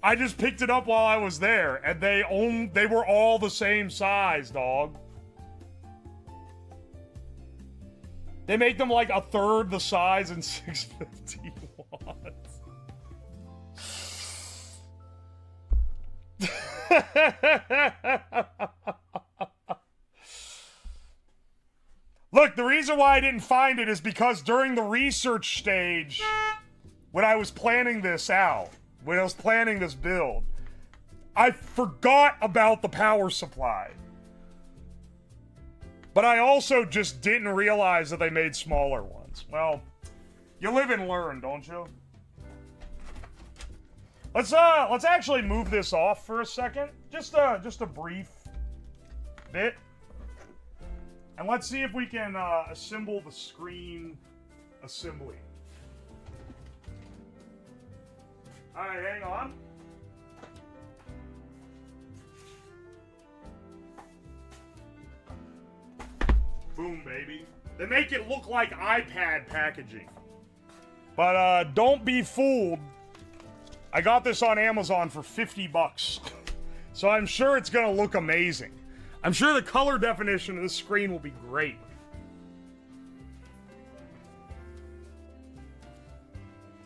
I just picked it up while I was there, and they were all the same size, dog. They make them like a third the size and 650 watts. Look, the reason why I didn't find it is because during the research stage, when I was planning this out, when I was planning this build, I forgot about the power supply. But I also just didn't realize that they made smaller ones. Well, you live and learn, don't you? Let's actually move this off for a second. Just a brief bit. And let's see if we can assemble the screen assembly. Alright, hang on. Boom, baby. They make it look like iPad packaging. But don't be fooled. I got this on Amazon for 50 bucks. So I'm sure it's gonna look amazing. I'm sure the color definition of this screen will be great.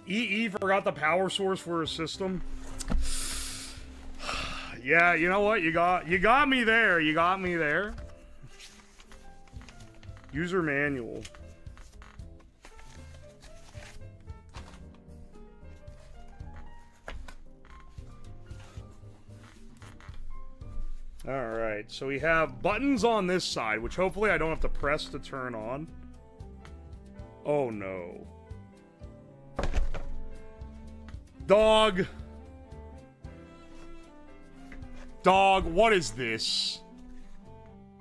EE forgot the power source for his system. Yeah, you know what? You got me there. You got me there. User manual. Alright, so we have buttons on this side, which hopefully I don't have to press to turn on. Oh no. Dog. Dog, what is this?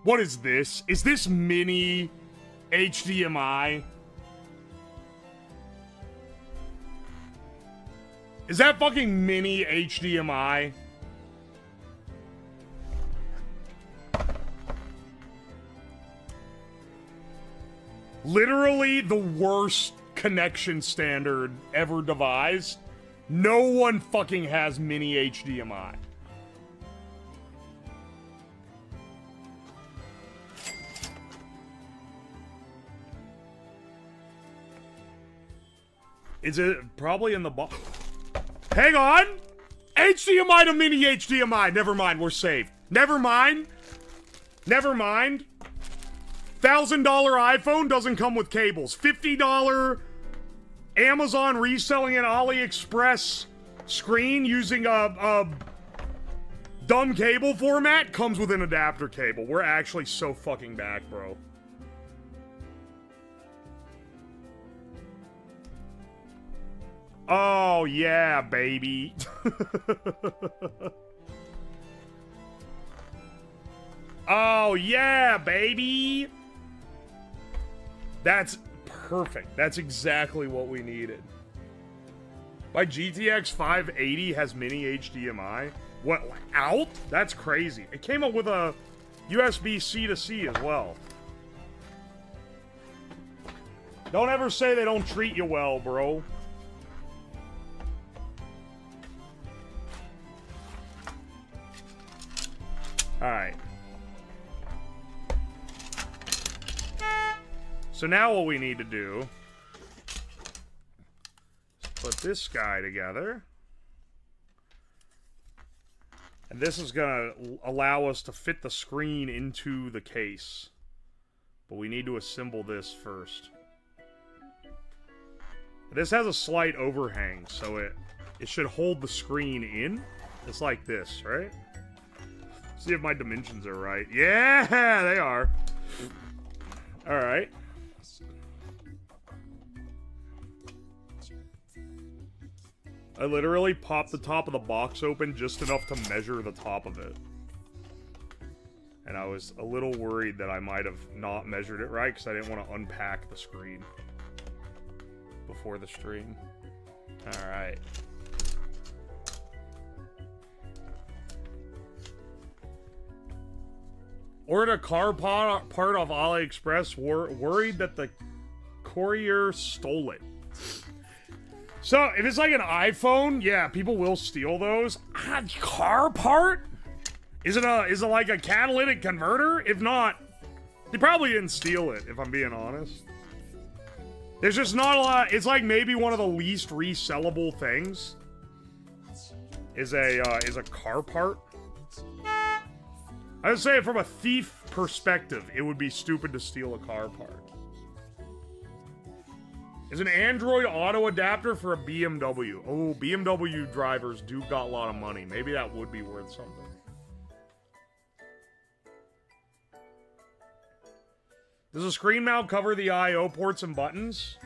What is this? Is this mini HDMI? Is that fucking mini HDMI? Literally the worst connection standard ever devised. No one fucking has mini HDMI. Is it probably in the box? Hang on! HDMI to mini HDMI. Never mind, we're saved. Never mind. Never mind. $1,000 iPhone doesn't come with cables. $50 Amazon reselling an AliExpress screen using a dumb cable format comes with an adapter cable. We're actually so fucking back, bro. Oh, yeah, baby. Oh, yeah, baby. That's perfect. That's exactly what we needed. My GTX 580 has mini HDMI. What, out? That's crazy. It came up with a USB-C to C as well. Don't ever say they don't treat you well, bro. Alright. So now what we need to do is put this guy together. And this is going to allow us to fit the screen into the case. But we need to assemble this first. This has a slight overhang, so it should hold the screen in. It's like this, right? See if my dimensions are right. Yeah, they are. All right. I literally popped the top of the box open just enough to measure the top of it. And I was a little worried that I might have not measured it right because I didn't want to unpack the screen before the stream. All right. Ordered a car part off AliExpress, worried that the courier stole it. So, if it's like an iPhone, yeah, people will steal those. Car part? Is it like a catalytic converter? If not, they probably didn't steal it, if I'm being honest. There's just not a lot. It's like maybe one of the least resellable things is a car part. I would say from a thief perspective, it would be stupid to steal a car part. Is an Android auto adapter for a BMW. Oh, BMW drivers do got a lot of money. Maybe that would be worth something. Does a screen mount cover the I/O ports and buttons?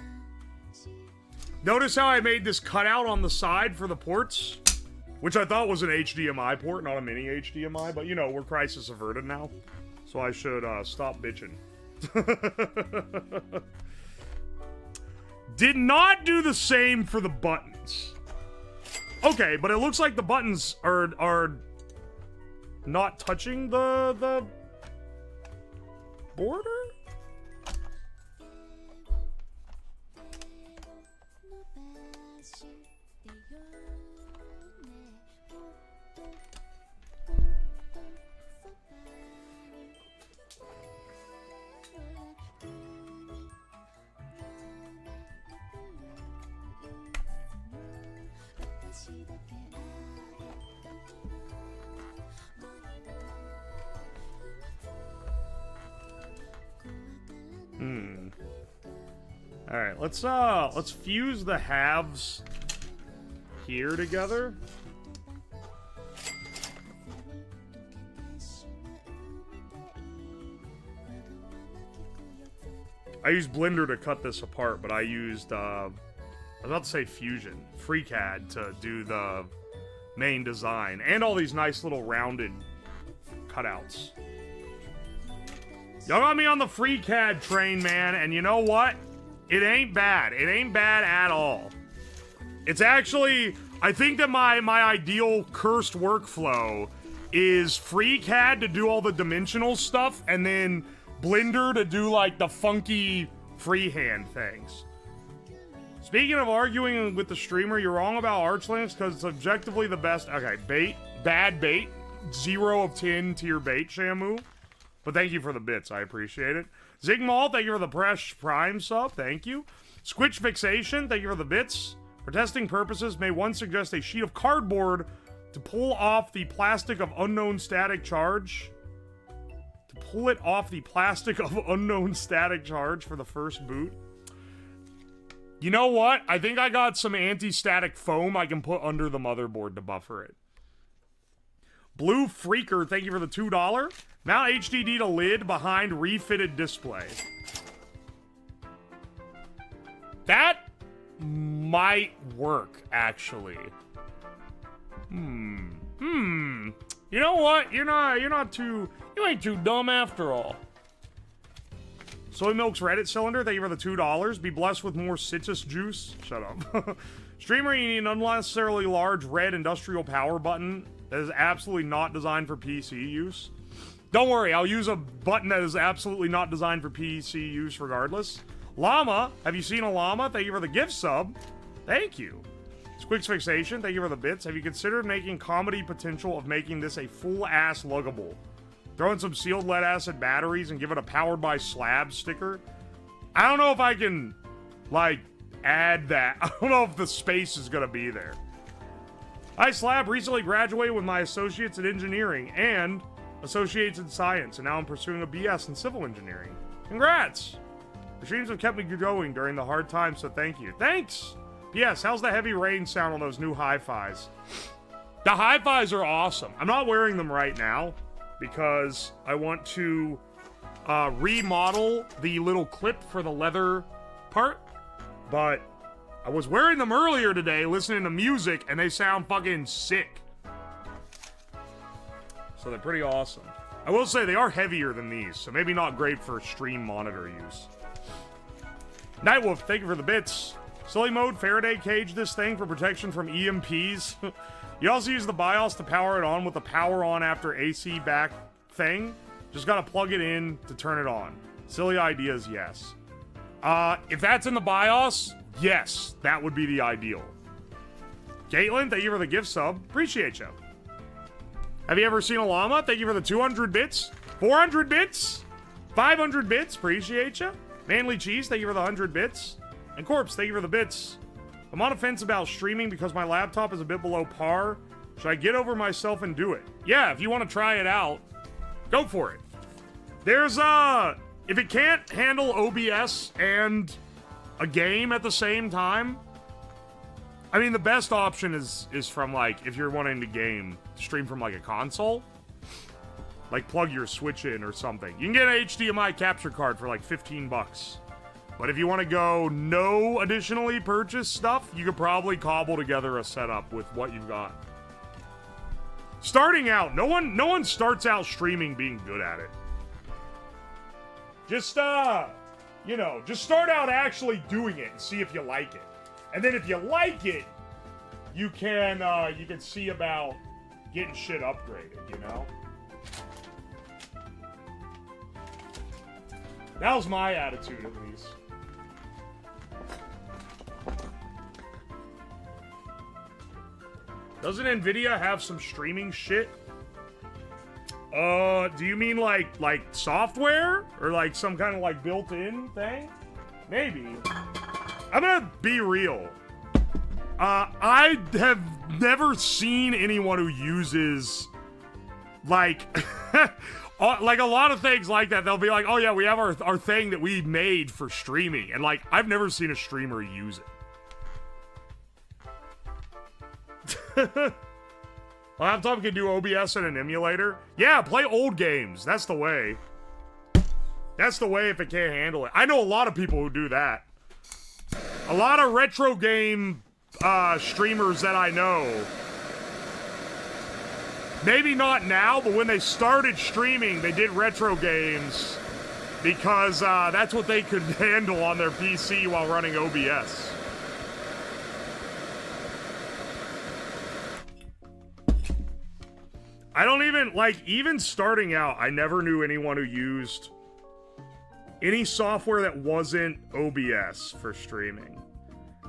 Notice how I made this cutout on the side for the ports? Which I thought was an HDMI port, not a mini HDMI. But, you know, we're crisis averted now. So I should stop bitching. Did not do the same for the buttons. Okay, but it looks like the buttons are not touching the border? All right, let's fuse the halves here together. I used Blender to cut this apart, but I used I was about to say Fusion, FreeCAD to do the main design and all these nice little rounded cutouts. Y'all got me on the FreeCAD train, man, and you know what? It ain't bad. It ain't bad at all. It's actually, I think that my ideal cursed workflow is FreeCAD to do all the dimensional stuff and then Blender to do like the funky freehand things. Speaking of arguing with the streamer, you're wrong about Archlinks because it's objectively the best. Okay, bait, bad bait, 0 of 10 tier bait, Shamu. But thank you for the bits, I appreciate it. Zigmal, thank you for the Fresh Prime sub, thank you. Squitch Fixation, thank you for the bits. For testing purposes, may one suggest a sheet of cardboard to pull off the plastic of unknown static charge? To pull it off the plastic of unknown static charge for the first boot? You know what? I think I got some anti-static foam I can put under the motherboard to buffer it. Blue Freaker, thank you for the $2. Mount HDD to lid behind refitted display. That might work, actually. You know what? You ain't too dumb after all. Soy Milk's Reddit cylinder, thank you for the $2. Be blessed with more citrus juice. Shut up. Streamer, you need an unnecessarily large red industrial power button that is absolutely not designed for PC use. Don't worry, I'll use a button that is absolutely not designed for PC use regardless. Llama, have you seen a llama? Thank you for the gift sub. Thank you. Squix Fixation, thank you for the bits. Have you considered making comedy potential of making this a full-ass luggable? Throw in some sealed lead-acid batteries and give it a powered by slab sticker? I don't know if I can, like, add that. I don't know if the space is gonna be there. I, Slab, recently graduated with my associates in engineering and associates in science, and now I'm pursuing a BS in civil engineering. Congrats! The streams have kept me going during the hard times, so thank you. Thanks! P.S. How's the heavy rain sound on those new hi-fis? The hi-fis are awesome. I'm not wearing them right now, because I want to remodel the little clip for the leather part, but I was wearing them earlier today listening to music and they sound fucking sick. So they're pretty awesome. I will say they are heavier than these, so maybe not great for stream monitor use. Nightwolf, thank you for the bits. Silly mode, Faraday cage this thing for protection from EMPs. You also use the BIOS to power it on with the power on after AC back thing. Just gotta plug it in to turn it on. Silly ideas, yes. If that's in the BIOS, yes, that would be the ideal. Caitlin, thank you for the gift sub. Appreciate you. Have you ever seen a llama? Thank you for the 200 bits. 400 bits. 500 bits. Appreciate you. Manly Cheese, thank you for the 100 bits. And Corpse, thank you for the bits. I'm on a fence about streaming because my laptop is a bit below par. Should I get over myself and do it? Yeah, if you want to try it out, go for it. There's, if it can't handle OBS and a game at the same time, I mean, the best option is from, like, if you're wanting to stream from, like, a console. Like, plug your Switch in or something. You can get an HDMI capture card for, like, 15 bucks. But if you want to go no additionally purchase stuff, you could probably cobble together a setup with what you've got. Starting out, no one starts out streaming being good at it. Just, you know, just start out actually doing it and see if you like it. And then if you like it, you can see about getting shit upgraded, you know? That was my attitude, at least. Doesn't Nvidia have some streaming shit? Do you mean like software? Or like some kind of like built-in thing? Maybe. I'm gonna be real. I have never seen anyone who uses, like, like a lot of things like that. They'll be like, oh yeah, we have our thing that we made for streaming. And like, I've never seen a streamer use it. My laptop can do OBS and an emulator. Yeah, play old games. That's the way. That's the way if it can't handle it. I know a lot of people who do that. A lot of retro game streamers that I know. Maybe not now, but when they started streaming, they did retro games because that's what they could handle on their PC while running OBS. I don't even, like, even starting out, I never knew anyone who used any software that wasn't OBS for streaming.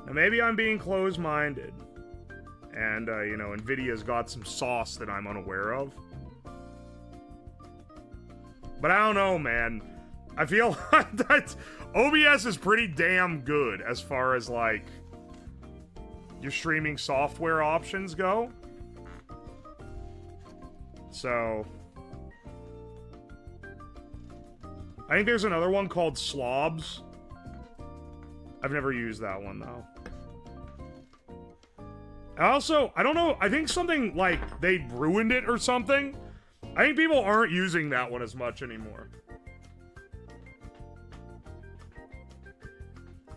Now, maybe I'm being closed-minded. And, you know, Nvidia's got some sauce that I'm unaware of. But I don't know, man. I feel like that OBS is pretty damn good as far as, like, your streaming software options go. So, I think there's another one called Slobs. I've never used that one, though. Also, I don't know, I think something, like, they ruined it or something. I think people aren't using that one as much anymore.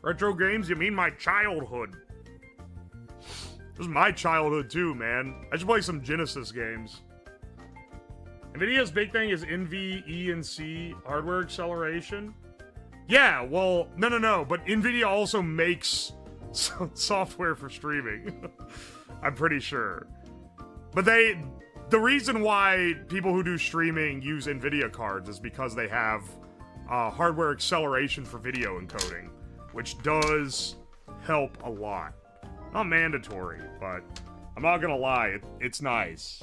Retro games, you mean my childhood. This is my childhood, too, man. I should play some Genesis games. NVIDIA's big thing is NVENC hardware acceleration. Yeah, well, no, but NVIDIA also makes software for streaming. I'm pretty sure. But the reason why people who do streaming use NVIDIA cards is because they have hardware acceleration for video encoding, which does help a lot. Not mandatory, but I'm not gonna lie, it's nice.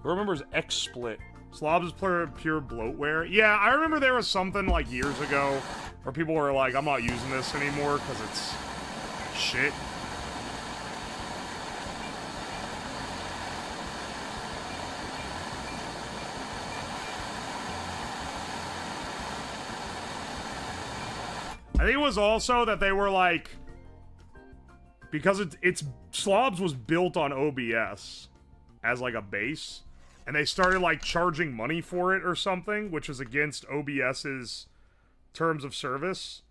Who remembers XSplit? Slobs is pure bloatware. Yeah, I remember there was something like years ago where people were like, I'm not using this anymore because it's shit. I think it was also that they were like, because it's Slobs was built on OBS as like a base. And they started, like, charging money for it or something, which is against OBS's terms of service.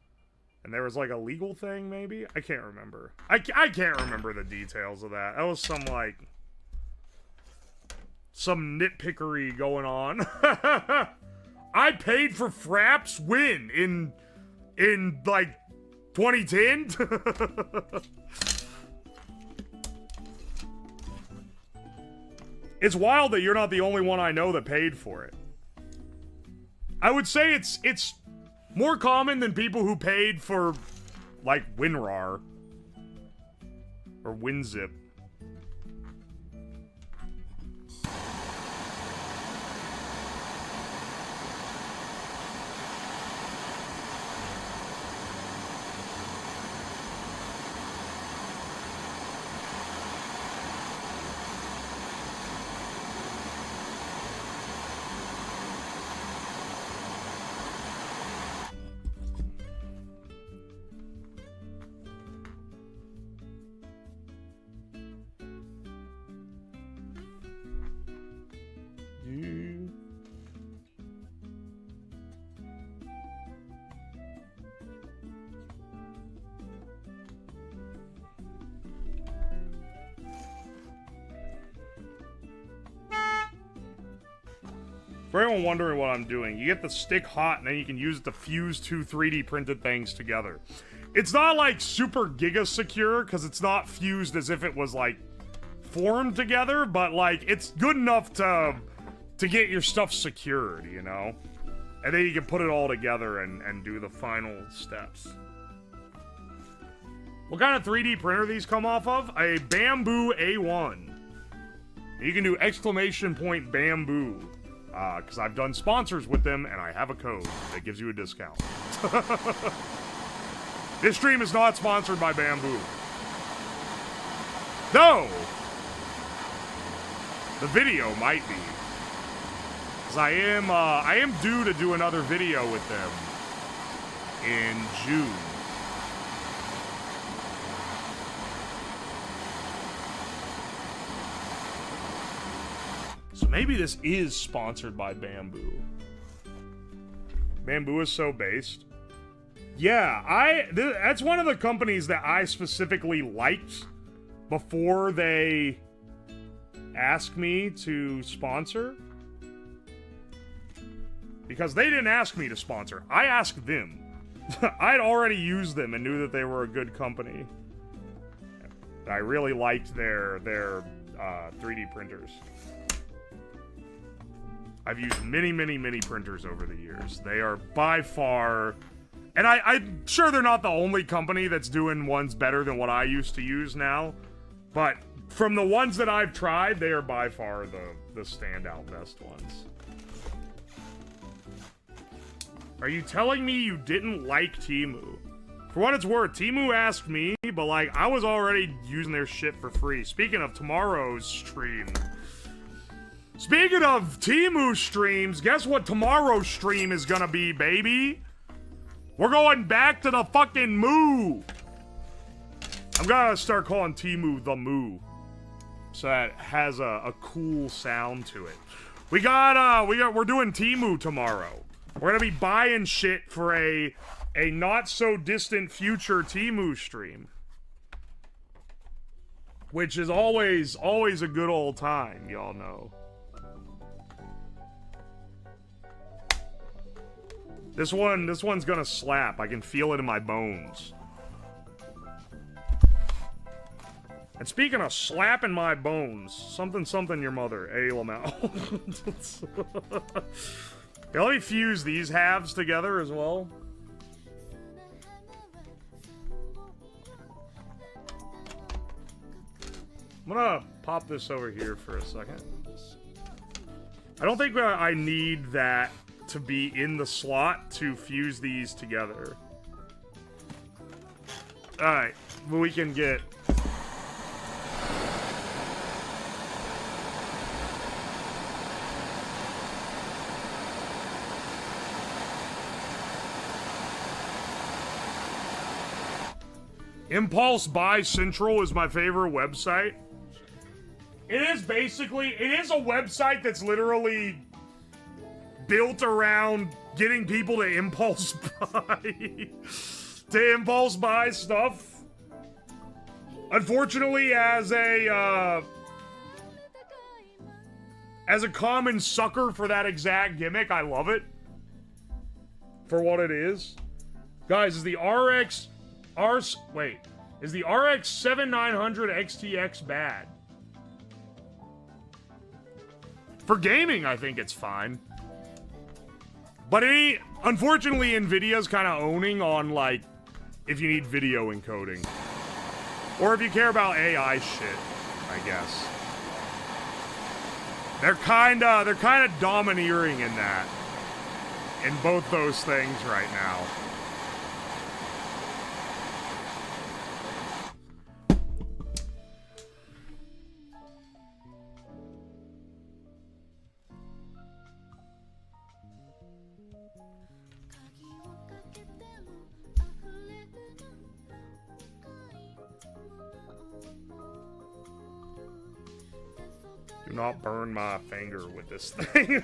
And there was, like, a legal thing, maybe? I can't remember. I can't remember the details of that. That was some, like... some nitpickery going on. I paid for Fraps win in, like, 2010? It's wild that you're not the only one I know that paid for it. I would say it's more common than people who paid for, like, WinRAR. Or WinZip. For anyone wondering what I'm doing, you get the stick hot and then you can use it to fuse two 3D printed things together. It's not like super giga secure because it's not fused as if it was like formed together, but like it's good enough to get your stuff secured, you know? And then you can put it all together and do the final steps. What kind of 3D printer these come off of? A Bamboo A1. You can do exclamation point Bamboo. Because I've done sponsors with them, and I have a code that gives you a discount. This stream is not sponsored by Bamboo. No! The video might be. Because I am due to do another video with them in June. So maybe this is sponsored by Bamboo. Bamboo is so based. Yeah, that's one of the companies that I specifically liked before they asked me to sponsor. Because they didn't ask me to sponsor. I asked them. I'd already used them and knew that they were a good company. I really liked their 3D printers. I've used many printers over the years. They are by far... And I'm sure they're not the only company that's doing ones better than what I used to use now. But from the ones that I've tried, they are by far the standout best ones. Are you telling me you didn't like Temu? For what it's worth, Temu asked me, but like, I was already using their shit for free. Speaking of tomorrow's stream... Speaking of Temu streams, guess what tomorrow's stream is gonna be, baby? We're going back to the fucking Moo. I'm gonna start calling Temu the Moo, so that has a cool sound to it. We're doing Temu tomorrow. We're gonna be buying shit for a not so distant future Temu stream, which is always a good old time, y'all know. This one's gonna slap. I can feel it in my bones. And speaking of slapping my bones, something your mother, hey Lamau. Yeah, let me fuse these halves together as well. I'm gonna pop this over here for a second. I don't think I need that to be in the slot to fuse these together. Alright, we can get... Impulse Buy Central is my favorite website. It is basically, it is a website that's literally built around getting people to impulse buy. To impulse buy stuff. Unfortunately, as a common sucker for that exact gimmick, I love it. For what it is. Guys, is the RX 7900 XTX bad? For gaming, I think it's fine. But unfortunately, Nvidia's kind of owning on, like, if you need video encoding. Or if you care about AI shit, I guess. They're kinda domineering in that. In both those things right now. Do not burn my finger with this thing.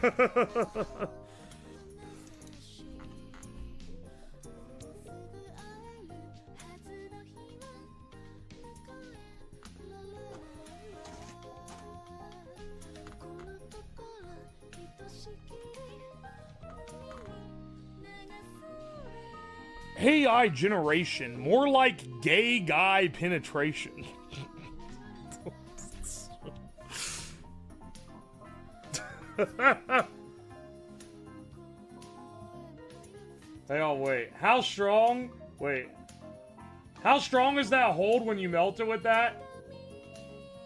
AI generation, more like gay guy penetration. Hang on, wait. How strong? Wait. How strong is that hold when you melt it with that?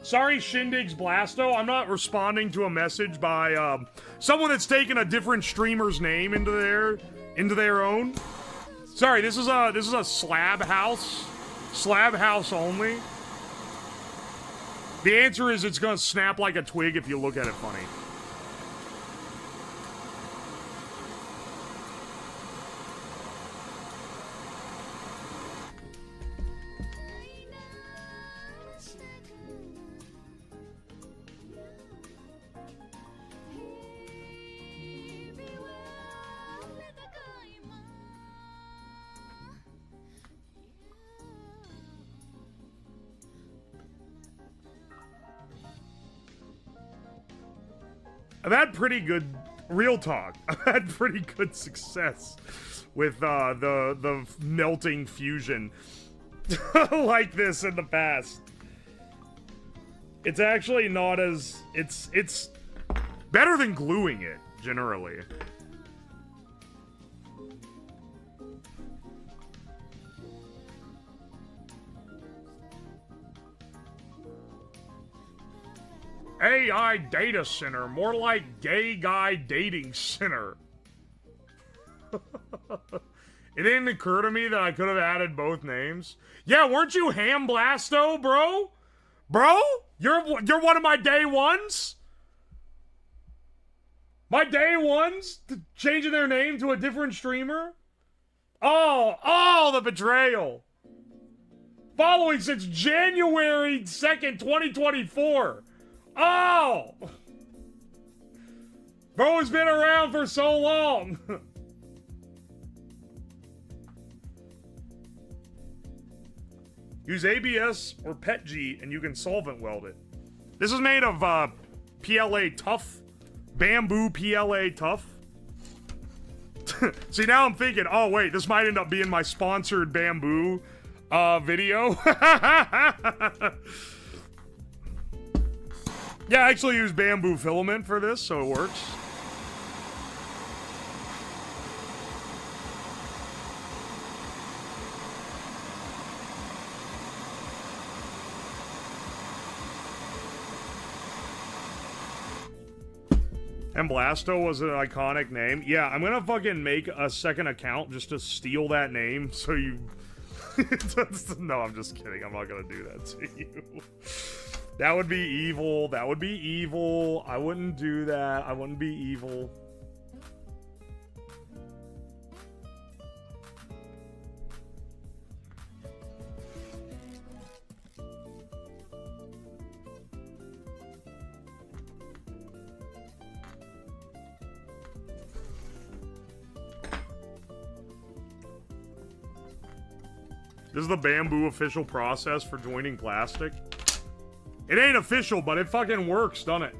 Sorry, Shindig's Blasto. I'm not responding to a message by someone that's taken a different streamer's name into their own. Sorry, this is a slab house. Slab house only. The answer is it's gonna snap like a twig if you look at it funny. I've had pretty good, real talk, I've had pretty good success with the melting fusion like this in the past. It's actually not as, it's better than gluing it, generally. AI data center, more like gay guy dating center. It didn't occur to me that I could have added both names. Yeah, weren't you Ham Blasto, bro? Bro? You're one of my day ones? My day ones? Changing their name to a different streamer? Oh, the betrayal. Following since January 2nd, 2024. Oh! Bro has been around for so long. Use ABS or PETG and you can solvent weld it. This is made of PLA tough. Bamboo PLA tough. See, now I'm thinking, oh wait, this might end up being my sponsored bamboo video. Yeah, I actually use bamboo filament for this, so it works. And Blasto was an iconic name. Yeah, I'm gonna fucking make a second account just to steal that name, so you... No, I'm just kidding. I'm not gonna do that to you. That would be evil. That would be evil. I wouldn't do that. I wouldn't be evil. This is the Bamboo official process for joining plastic. It ain't official, but it fucking works, doesn't it?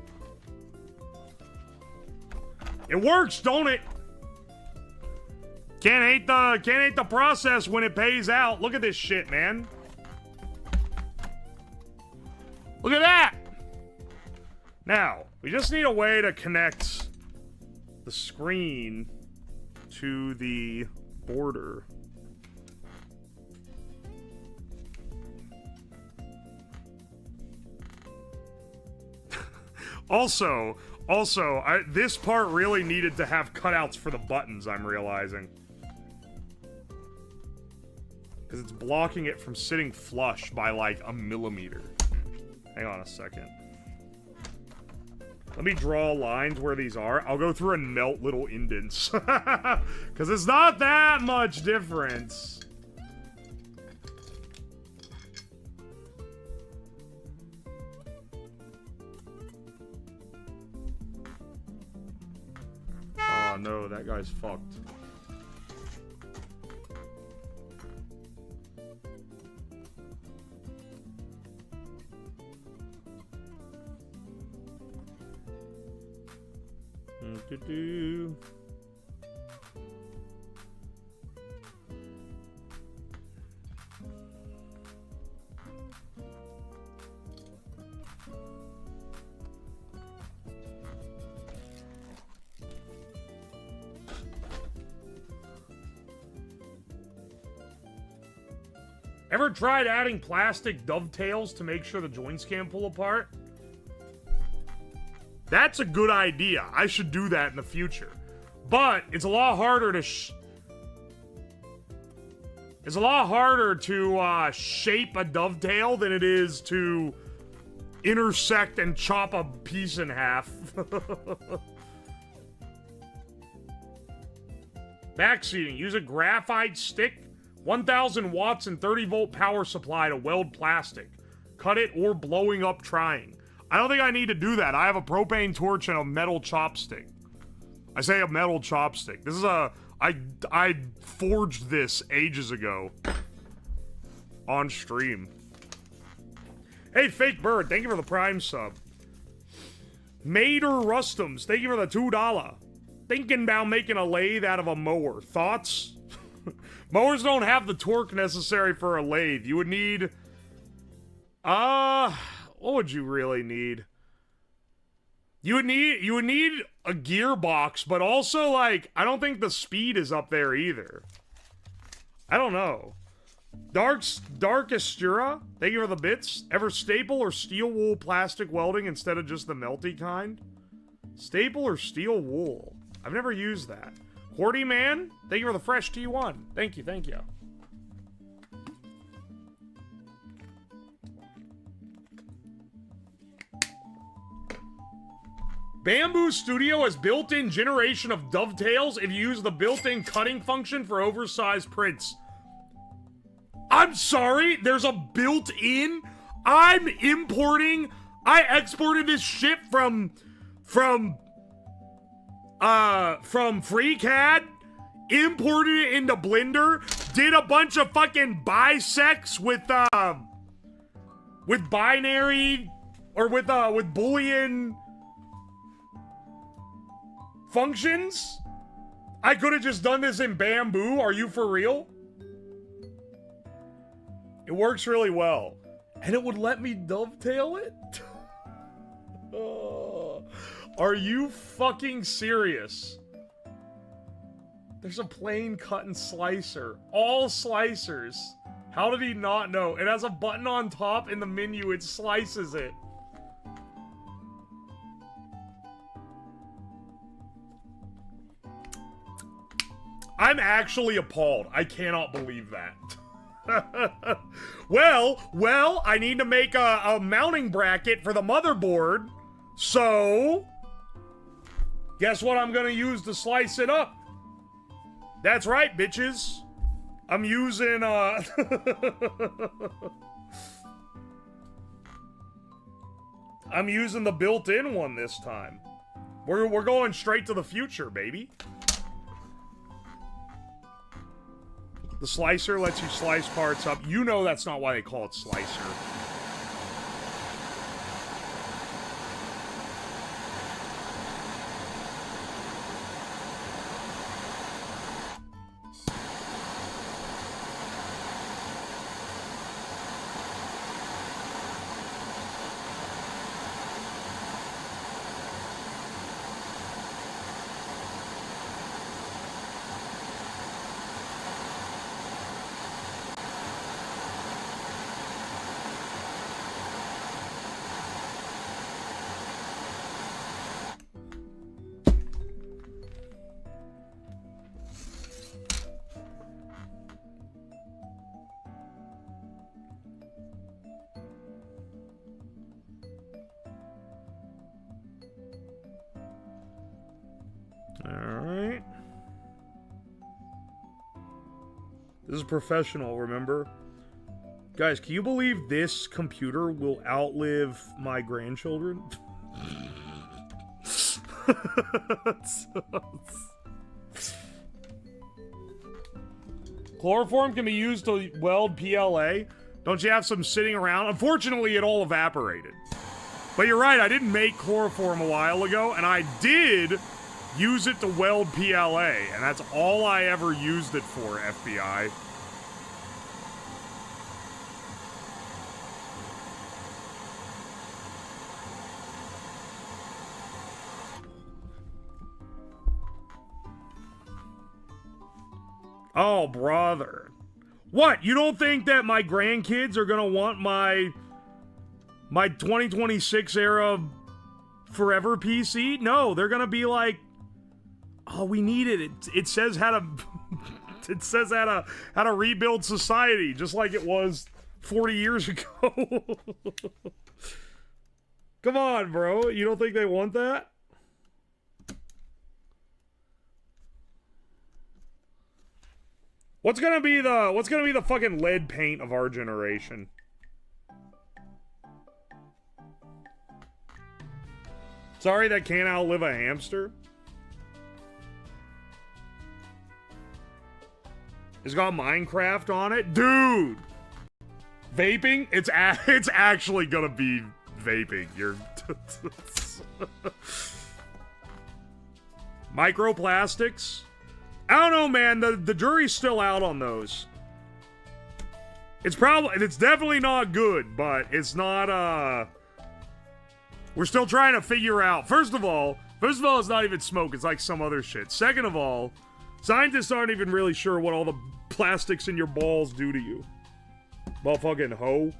It works, don't it? Can't hate the process when it pays out. Look at this shit, man. Look at that. Now, we just need a way to connect the screen to the border. Also, this part really needed to have cutouts for the buttons, I'm realizing. Because it's blocking it from sitting flush by like a millimeter. Hang on a second. Let me draw lines where these are. I'll go through and melt little indents. Because it's not that much difference. Oh no, that guy's fucked. Do-do-do. Ever tried adding plastic dovetails to make sure the joints can't pull apart? That's a good idea. I should do that in the future. But it's a lot harder to shape a dovetail than it is to intersect and chop a piece in half. Backseating. Use a graphite stick, 1,000 watts and 30 volt power supply to weld plastic. Cut it or blowing up trying. I don't think I need to do that. I have a propane torch and a metal chopstick. I say a metal chopstick. This is I forged this ages ago. On stream. Hey, Fake Bird, thank you for the Prime sub. Mater Rustums, thank you for the $2. Thinking about making a lathe out of a mower. Thoughts? Mowers don't have the torque necessary for a lathe. You would need... what would you really need? You would need a gearbox, but also, like, I don't think the speed is up there either. I don't know. Dark Estura, thank you for the bits. Ever staple or steel wool plastic welding instead of just the melty kind? Staple or steel wool? I've never used that. Horty Man, thank you for the fresh T1. Thank you, thank you. Bamboo Studio has built-in generation of dovetails if you use the built-in cutting function for oversized prints. I'm sorry, there's a built-in? I'm importing... I exported this shit from FreeCAD, imported it into Blender, did a bunch of fucking bisects with binary, or with Boolean... functions? I could have just done this in Bamboo. Are you for real? It works really well. And it would let me dovetail it? Are you fucking serious? There's a plain cut and slicer. All slicers. How did he not know? It has a button on top in the menu. It slices it. I'm actually appalled. I cannot believe that. Well, I need to make a mounting bracket for the motherboard. So, guess what I'm gonna use to slice it up? That's right, bitches. I'm using, I'm using the built-in one this time. We're going straight to the future, baby. The slicer lets you slice parts up. You know that's not why they call it slicer. Alright. This is professional, remember? Guys, can you believe this computer will outlive my grandchildren? Chloroform can be used to weld PLA. Don't you have some sitting around? Unfortunately, it all evaporated. But you're right, I didn't make chloroform a while ago, and I did use it to weld PLA, and that's all I ever used it for, FBI. Oh, brother. What? You don't think that my grandkids are gonna want my 2026 era forever PC? No, they're gonna be like, oh, we need it. It says how to it says how to rebuild society, just like it was 40 years ago. Come on, bro. You don't think they want that? What's gonna be the fucking lead paint of our generation? Sorry, that can't outlive a hamster. It's got Minecraft on it, dude. Vaping? It's actually gonna be vaping. You're microplastics. I don't know, man. The jury's still out on those. It's definitely not good, but it's not, we're still trying to figure out. First of all, it's not even smoke. It's like some other shit. Second of all, scientists aren't even really sure what all the plastics in your balls do to you. Motherfucking hoe.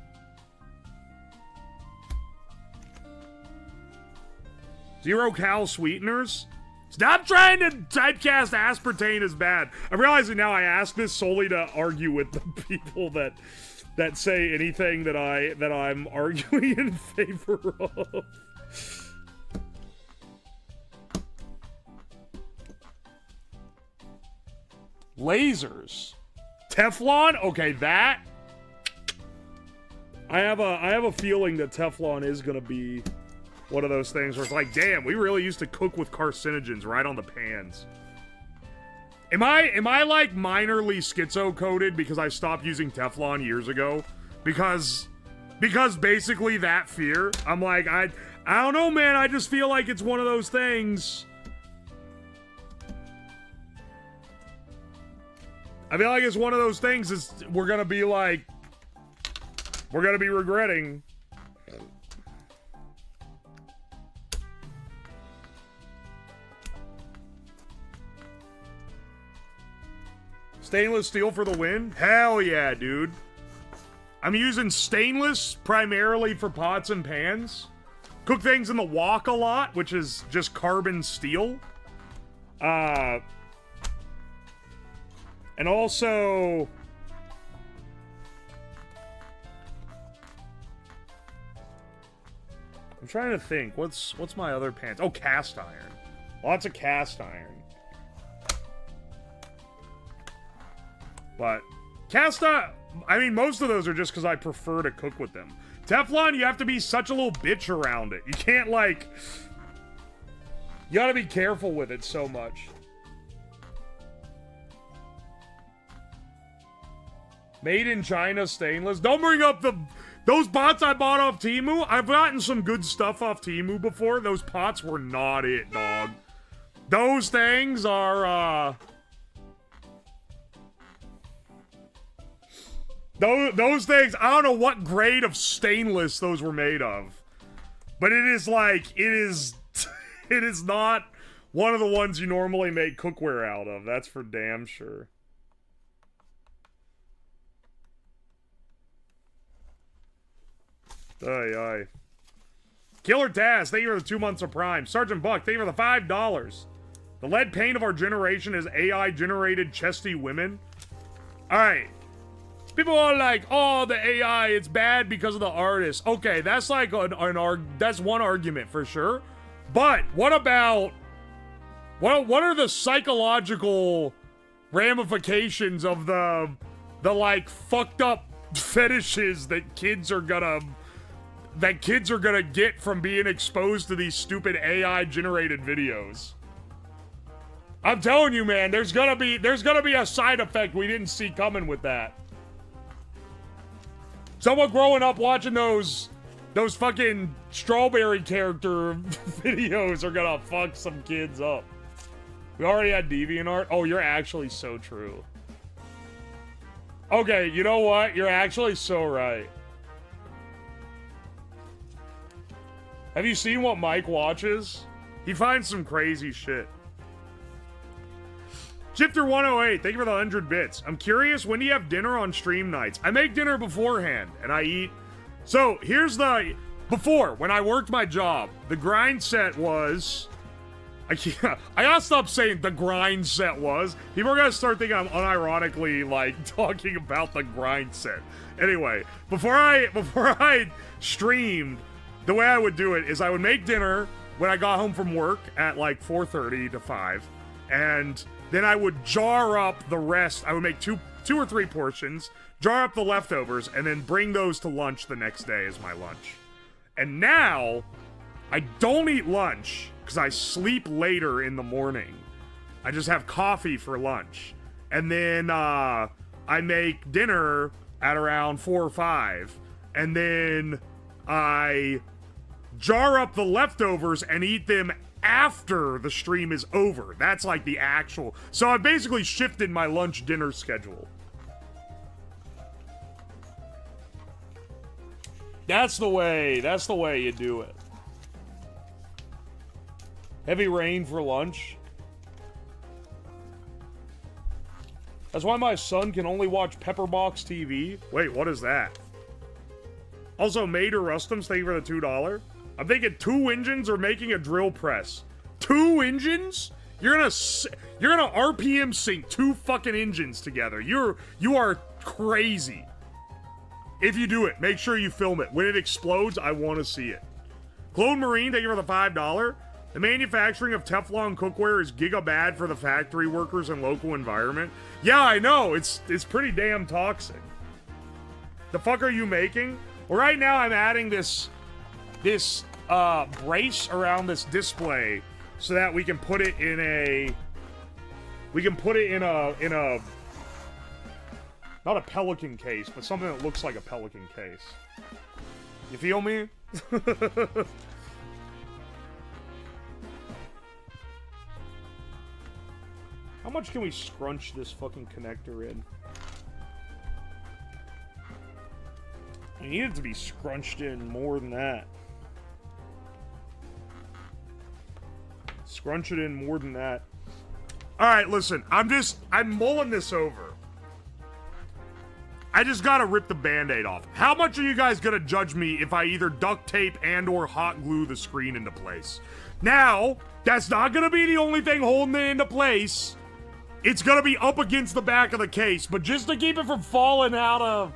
Zero cal sweeteners? Stop trying to typecast aspartame as bad. I'm realizing now I ask this solely to argue with the people that say anything that I'm arguing in favor of. Lasers. Teflon? Okay, that. I have a feeling that Teflon is gonna be one of those things where it's like, damn, we really used to cook with carcinogens right on the pans. Am I like minorly schizo-coded because I stopped using Teflon years ago? Because basically that fear, I'm like, I don't know, man, I just feel like it's one of those things. I feel like it's one of those things is we're gonna be regretting. Stainless steel for the win? Hell yeah, dude. I'm using stainless primarily for pots and pans. Cook things in the wok a lot, which is just carbon steel. And also... I'm trying to think. What's my other pans? Oh, cast iron. Lots of cast iron. But I mean, most of those are just because I prefer to cook with them. Teflon, you have to be such a little bitch around it. You can't, like... You gotta be careful with it so much. Made in China stainless. Don't bring up those pots I bought off Temu. I've gotten some good stuff off Temu before. Those pots were not it, dog. Those things are, Those things, I don't know what grade of stainless those were made of. But it is like, it is not one of the ones you normally make cookware out of. That's for damn sure. Aye, aye. Killer Taz, thank you for the 2 months of Prime. Sergeant Buck, thank you for the $5. The lead paint of our generation is AI-generated chesty women. Alright. People are like, oh, the AI, it's bad because of the artist. Okay, that's like that's one argument for sure. But what about what are the psychological ramifications of the like fucked up fetishes that kids are gonna get from being exposed to these stupid AI generated videos? I'm telling you, man, there's gonna be a side effect we didn't see coming with that. Someone growing up watching those fucking strawberry character videos are gonna fuck some kids up. We already had DeviantArt. Oh, you're actually so true. Okay, you know what? You're actually so right. Have you seen what Mike watches? He finds some crazy shit. Chifter108, thank you for the 100 bits. I'm curious, when do you have dinner on stream nights? I make dinner beforehand, and I eat. So, here's the... Before, when I worked my job, the grind set was... I gotta stop saying the grind set was. People are gonna start thinking I'm unironically, like, talking about the grind set. Anyway, before I streamed, the way I would do it is I would make dinner when I got home from work at, like, 4:30 to 5, and... then I would jar up the rest. I would make two or three portions, jar up the leftovers, and then bring those to lunch the next day as my lunch. And now, I don't eat lunch because I sleep later in the morning. I just have coffee for lunch. And then I make dinner at around 4 or 5. And then I jar up the leftovers and eat them after the stream is over. That's like the actual... So I basically shifted my lunch dinner schedule. That's the way you do it. Heavy rain for lunch. That's why my son can only watch Pepperbox TV. Wait, what is that? Also, Maid or Rustum's, thank you for the $2. I'm thinking 2 engines or making a drill press. 2 engines? You're gonna RPM sync 2 fucking engines together. You are crazy. If you do it, make sure you film it. When it explodes, I want to see it. Clone Marine, thank you for the $5. The manufacturing of Teflon cookware is giga bad for the factory workers and local environment. Yeah, I know. It's pretty damn toxic. The fuck are you making? Well, right now I'm adding this brace around this display so that we can put it in a not a pelican case, but something that looks like a pelican case. You feel me? How much can we scrunch this fucking connector in? I need it to be scrunched in more than that. Scrunch it in more than that. Alright, listen. I'm mulling this over. I just gotta rip the band-aid off. How much are you guys gonna judge me if I either duct tape and or hot glue the screen into place? Now, that's not gonna be the only thing holding it into place. It's gonna be up against the back of the case, but just to keep it from falling out of...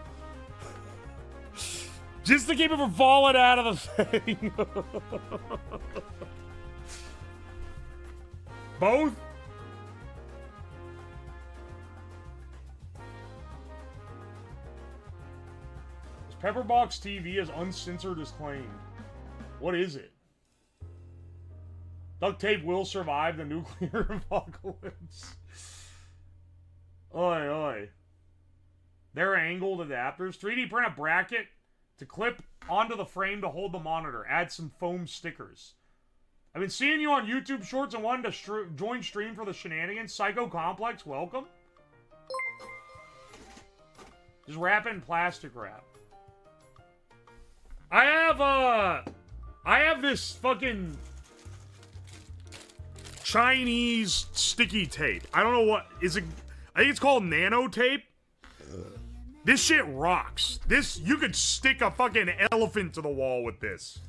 Just to keep it from falling out of the thing. Both? This Pepperbox TV as uncensored as claimed. What is it? Duct tape will survive the nuclear apocalypse. Oi, oi. They're angled adapters. 3D print a bracket to clip onto the frame to hold the monitor. Add some foam stickers. I've been seeing you on YouTube Shorts and wanted to join stream for the shenanigans. Psycho Complex, welcome. Just wrap it in plastic wrap. I have this fucking Chinese sticky tape. I don't know what is it. I think it's called nano tape. This shit rocks. This, you could stick a fucking elephant to the wall with this.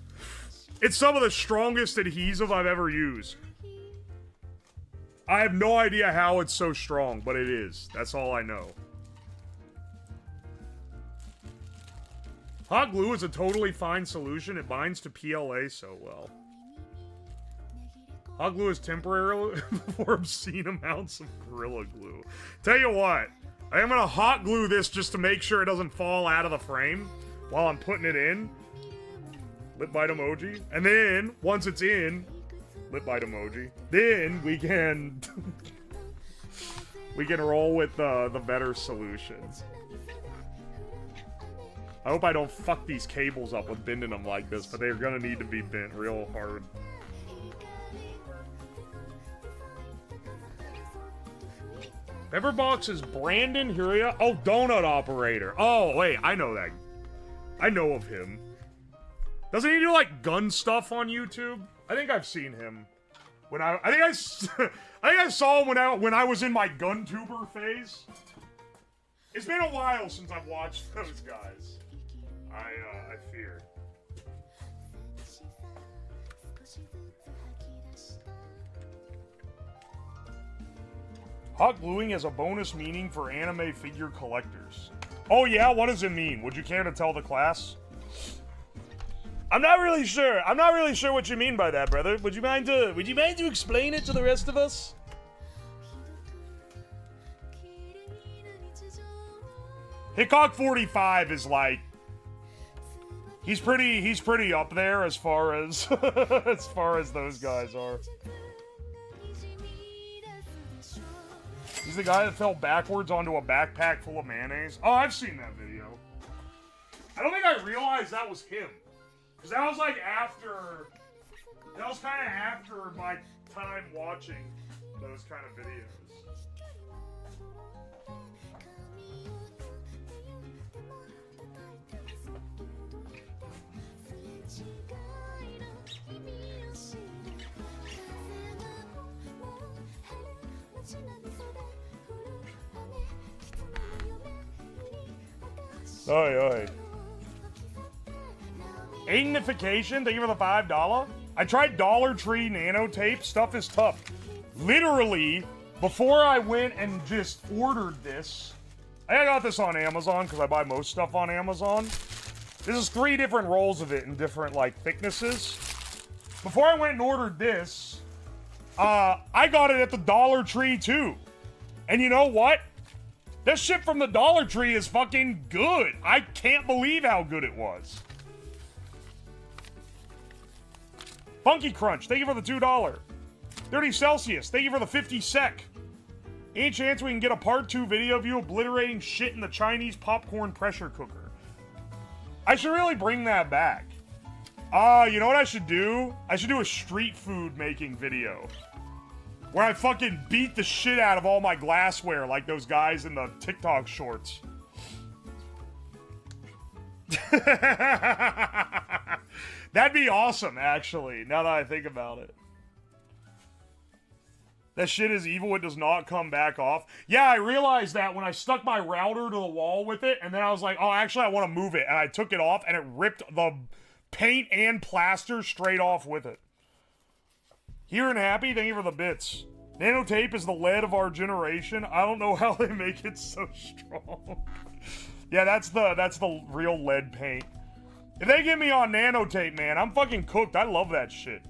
It's some of the strongest adhesive I've ever used. I have no idea how it's so strong, but it is. That's all I know. Hot glue is a totally fine solution. It binds to PLA so well. Hot glue is temporarily for obscene amounts of Gorilla Glue. Tell you what, I am gonna hot glue this just to make sure it doesn't fall out of the frame while I'm putting it in. Lip bite emoji. And then, once it's in, lip bite emoji. Then we can we can roll with the better solutions. I hope I don't fuck these cables up with bending them like this, but they're gonna need to be bent real hard. Pepperbox is Brandon Huria. Oh, donut operator. Oh, wait, I know that. I know of him. Doesn't he do like gun stuff on YouTube? I think I've seen him. I think I saw him when I was in my gun tuber phase. It's been a while since I've watched those guys. I fear. Hot gluing has a bonus meaning for anime figure collectors. Oh yeah, what does it mean? Would you care to tell the class? I'm not really sure. I'm not really sure what you mean by that, brother. Would you mind to explain it to the rest of us? Hickok 45 is like, he's pretty up there as far as as far as those guys are. He's the guy that fell backwards onto a backpack full of mayonnaise. Oh, I've seen that video. I don't think I realized that was him. Because that was like after... That was kind of after my time watching those kind of videos. Oi, oi. Agnification, thank you for the $5. I tried Dollar Tree nano tape. Stuff is tough. Literally, before I went and just ordered this, I got this on Amazon because I buy most stuff on Amazon. This is 3 different rolls of it in different, like, thicknesses. Before I went and ordered this, I got it at the Dollar Tree, too. And you know what? This shit from the Dollar Tree is fucking good. I can't believe how good it was. Funky Crunch, thank you for the $2. 30 Celsius, thank you for the 50 sec. Any chance we can get a part 2 video of you obliterating shit in the Chinese popcorn pressure cooker? I should really bring that back. You know what I should do? I should do a street food making video. Where I fucking beat the shit out of all my glassware like those guys in the TikTok shorts. That'd be awesome, actually, now that I think about it. That shit is evil, it does not come back off. Yeah, I realized that when I stuck my router to the wall with it, and then I was like, oh, actually, I want to move it. And I took it off, and it ripped the paint and plaster straight off with it. Here and Happy, thank you for the bits. Nanotape is the lead of our generation. I don't know how they make it so strong. Yeah, that's the real lead paint. If they get me on nanotape, man, I'm fucking cooked. I love that shit.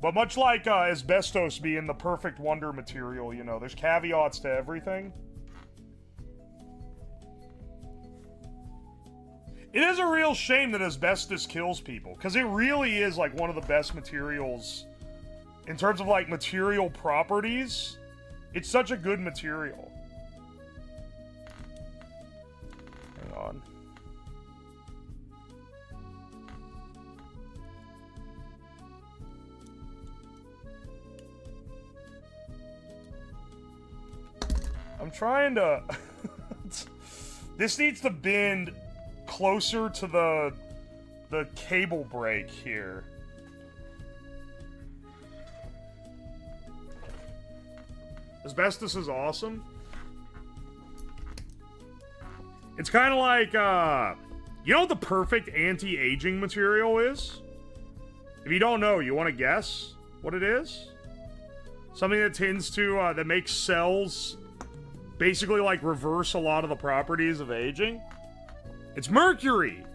But much like asbestos being the perfect wonder material, you know, there's caveats to everything. It is a real shame that asbestos kills people, because it really is like one of the best materials in terms of like material properties. It's such a good material. I'm trying to... This needs to bend closer to the cable break here. Asbestos is awesome. It's kind of like, you know what the perfect anti-aging material is? If you don't know, you want to guess what it is? Something that tends to, that makes cells basically like reverse a lot of the properties of aging. It's mercury.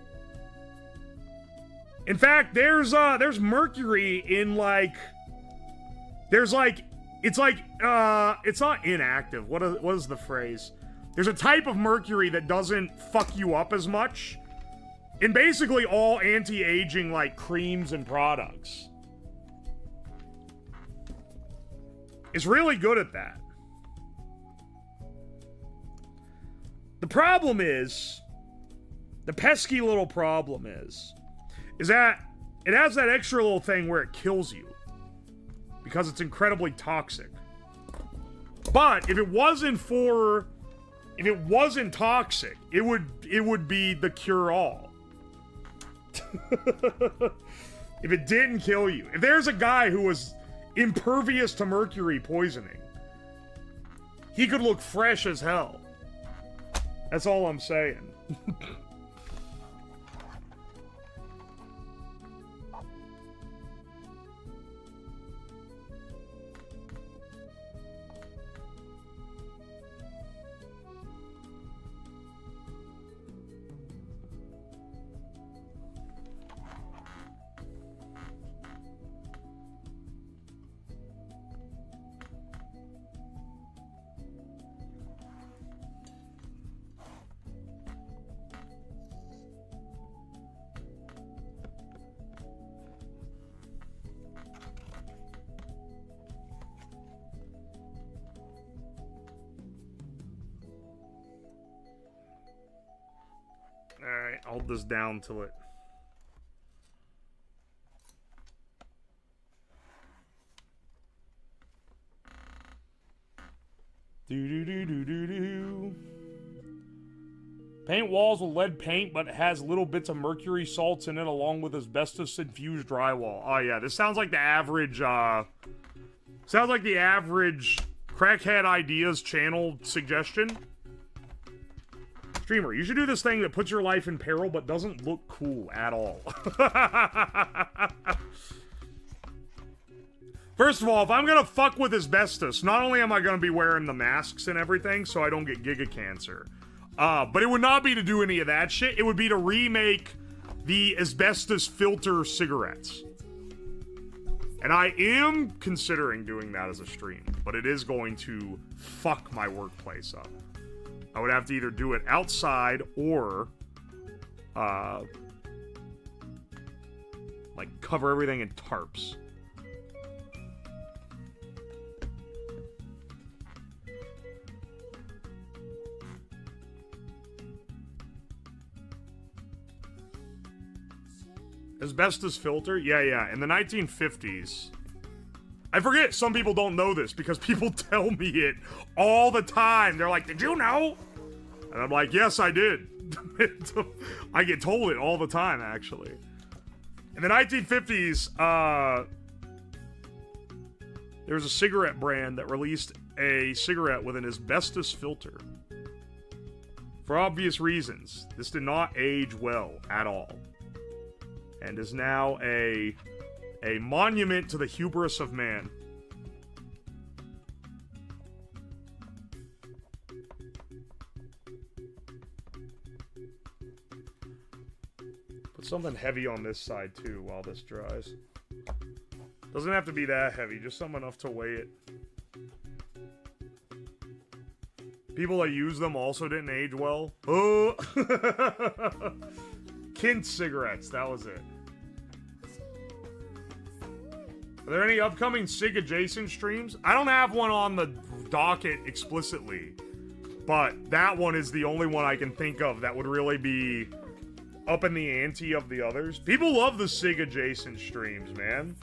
In fact, there's mercury in like, it's not inactive. What is the phrase? There's a type of mercury that doesn't fuck you up as much in basically all anti-aging like creams and products. It's really good at that. The problem is, the pesky little problem is that it has that extra little thing where it kills you because it's incredibly toxic. But if it wasn't toxic, it would be the cure-all. If it didn't kill you. If there's a guy who was impervious to mercury poisoning, he could look fresh as hell. That's all I'm saying. Alright, hold this down till it... Do-do-do-do-do-do. Paint walls with lead paint, but it has little bits of mercury salts in it along with asbestos-infused drywall. Oh yeah, this sounds like the average, sounds like the average Crackhead Ideas channel suggestion. Streamer, you should do this thing that puts your life in peril but doesn't look cool at all. First of all, if I'm gonna fuck with asbestos, not only am I gonna be wearing the masks and everything so I don't get giga cancer, but it would not be to do any of that shit. It would be to remake the asbestos filter cigarettes. And I am considering doing that as a stream, but it is going to fuck my workplace up. I would have to either do it outside or, like, cover everything in tarps. Asbestos filter? Yeah. In the 1950s. I forget some people don't know this because people tell me it all the time. They're like, did you know? And I'm like, yes, I did. I get told it all the time, actually. In the 1950s, there was a cigarette brand that released a cigarette with an asbestos filter. For obvious reasons, this did not age well at all. And is now a monument to the hubris of man. Put something heavy on this side too while this dries. Doesn't have to be that heavy, just something enough to weigh it. People that use them also didn't age well. Oh! Kint cigarettes, that was it. Are there any upcoming SIG adjacent streams? I don't have one on the docket explicitly, but that one is the only one I can think of that would really be up in the ante of the others. People love the SIG adjacent streams, man.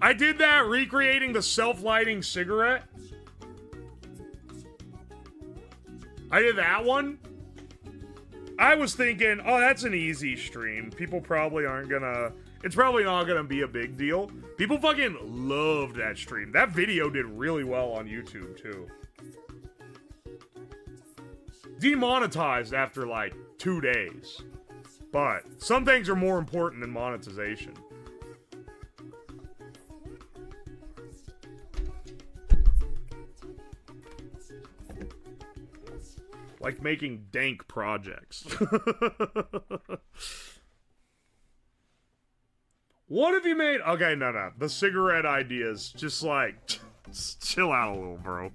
I did that recreating the self-lighting cigarette. I did that one. I was thinking, oh, that's an easy stream. People probably aren't gonna... It's probably not gonna be a big deal. People fucking loved that stream. That video did really well on YouTube, too. Demonetized after, like, 2 days. But some things are more important than monetization. Like making dank projects. What have you made? Okay, no. The cigarette ideas. Just like, just chill out a little, bro.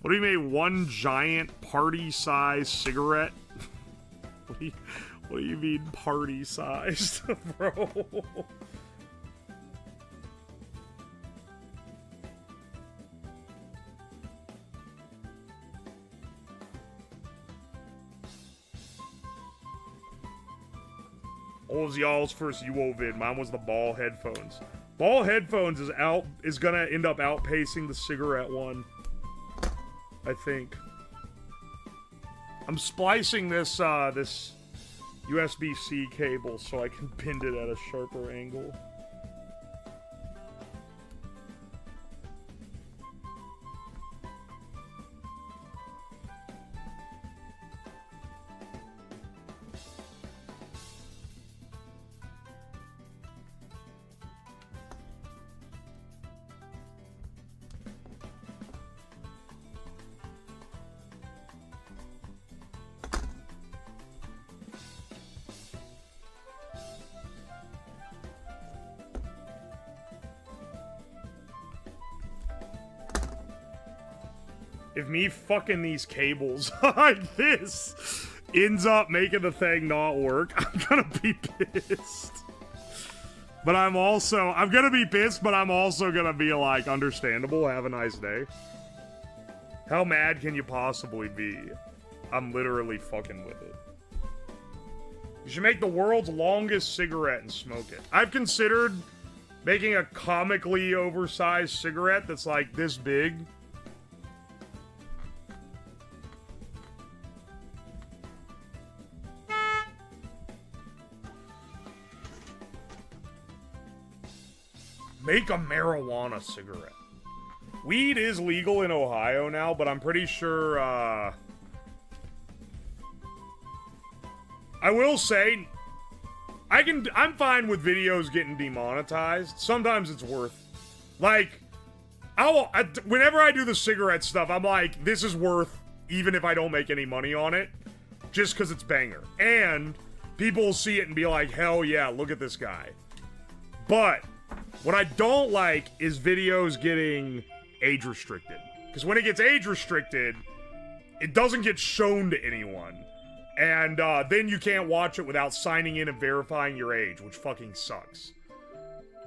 What do you made? One giant party-sized cigarette? What do you mean party-sized, bro? What was y'all's first UO vid? Mine was the ball headphones. Ball headphones is gonna end up outpacing the cigarette one. I think. I'm splicing this this USB-C cable so I can bend it at a sharper angle. If me fucking these cables like this ends up making the thing not work, I'm gonna be pissed. But I'm gonna be pissed, but I'm also gonna be like, understandable, have a nice day. How mad can you possibly be? I'm literally fucking with it. You should make the world's longest cigarette and smoke it. I've considered making a comically oversized cigarette that's like this big. Make a marijuana cigarette. Weed is legal in Ohio now, but I'm pretty sure, I will say, I'm fine with videos getting demonetized. Sometimes it's worth, like, whenever I do the cigarette stuff, I'm like, this is worth, even if I don't make any money on it, just because it's banger. And people will see it and be like, hell yeah, look at this guy. But what I don't like is videos getting age restricted. Because when it gets age restricted, it doesn't get shown to anyone. And then you can't watch it without signing in and verifying your age, which fucking sucks.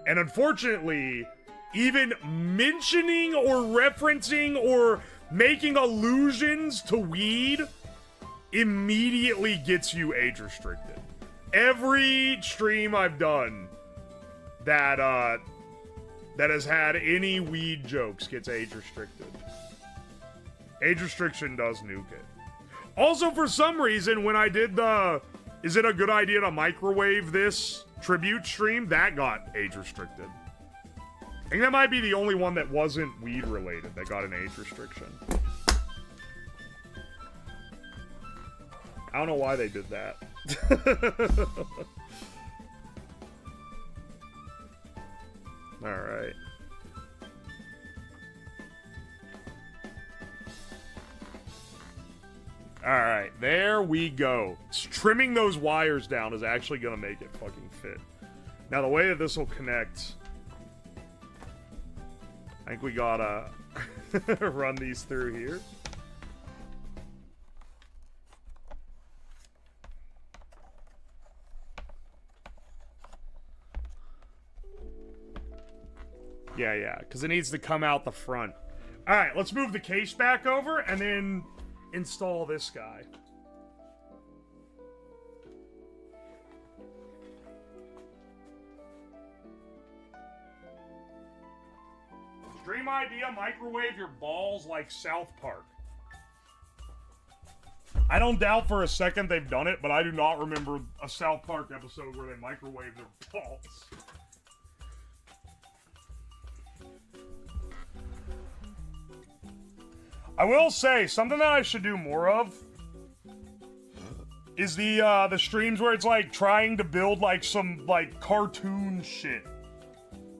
And unfortunately, even mentioning or referencing or making allusions to weed immediately gets you age restricted. Every stream I've done that has had any weed jokes gets age restricted. Age restriction does nuke it. Also, for some reason, when I did the is it a good idea to microwave this tribute stream, that got age restricted. I think that might be the only one that wasn't weed related that got an age restriction. I don't know why they did that. Alright. Alright, there we go. Trimming those wires down is actually gonna make it fucking fit. Now, the way that this will connect, I think we gotta run these through here. Yeah, because it needs to come out the front. Alright, let's move the case back over and then install this guy. Dream idea, microwave your balls like South Park. I don't doubt for a second they've done it, but I do not remember a South Park episode where they microwave their balls. I will say, something that I should do more of is the streams where it's like trying to build like some like cartoon shit.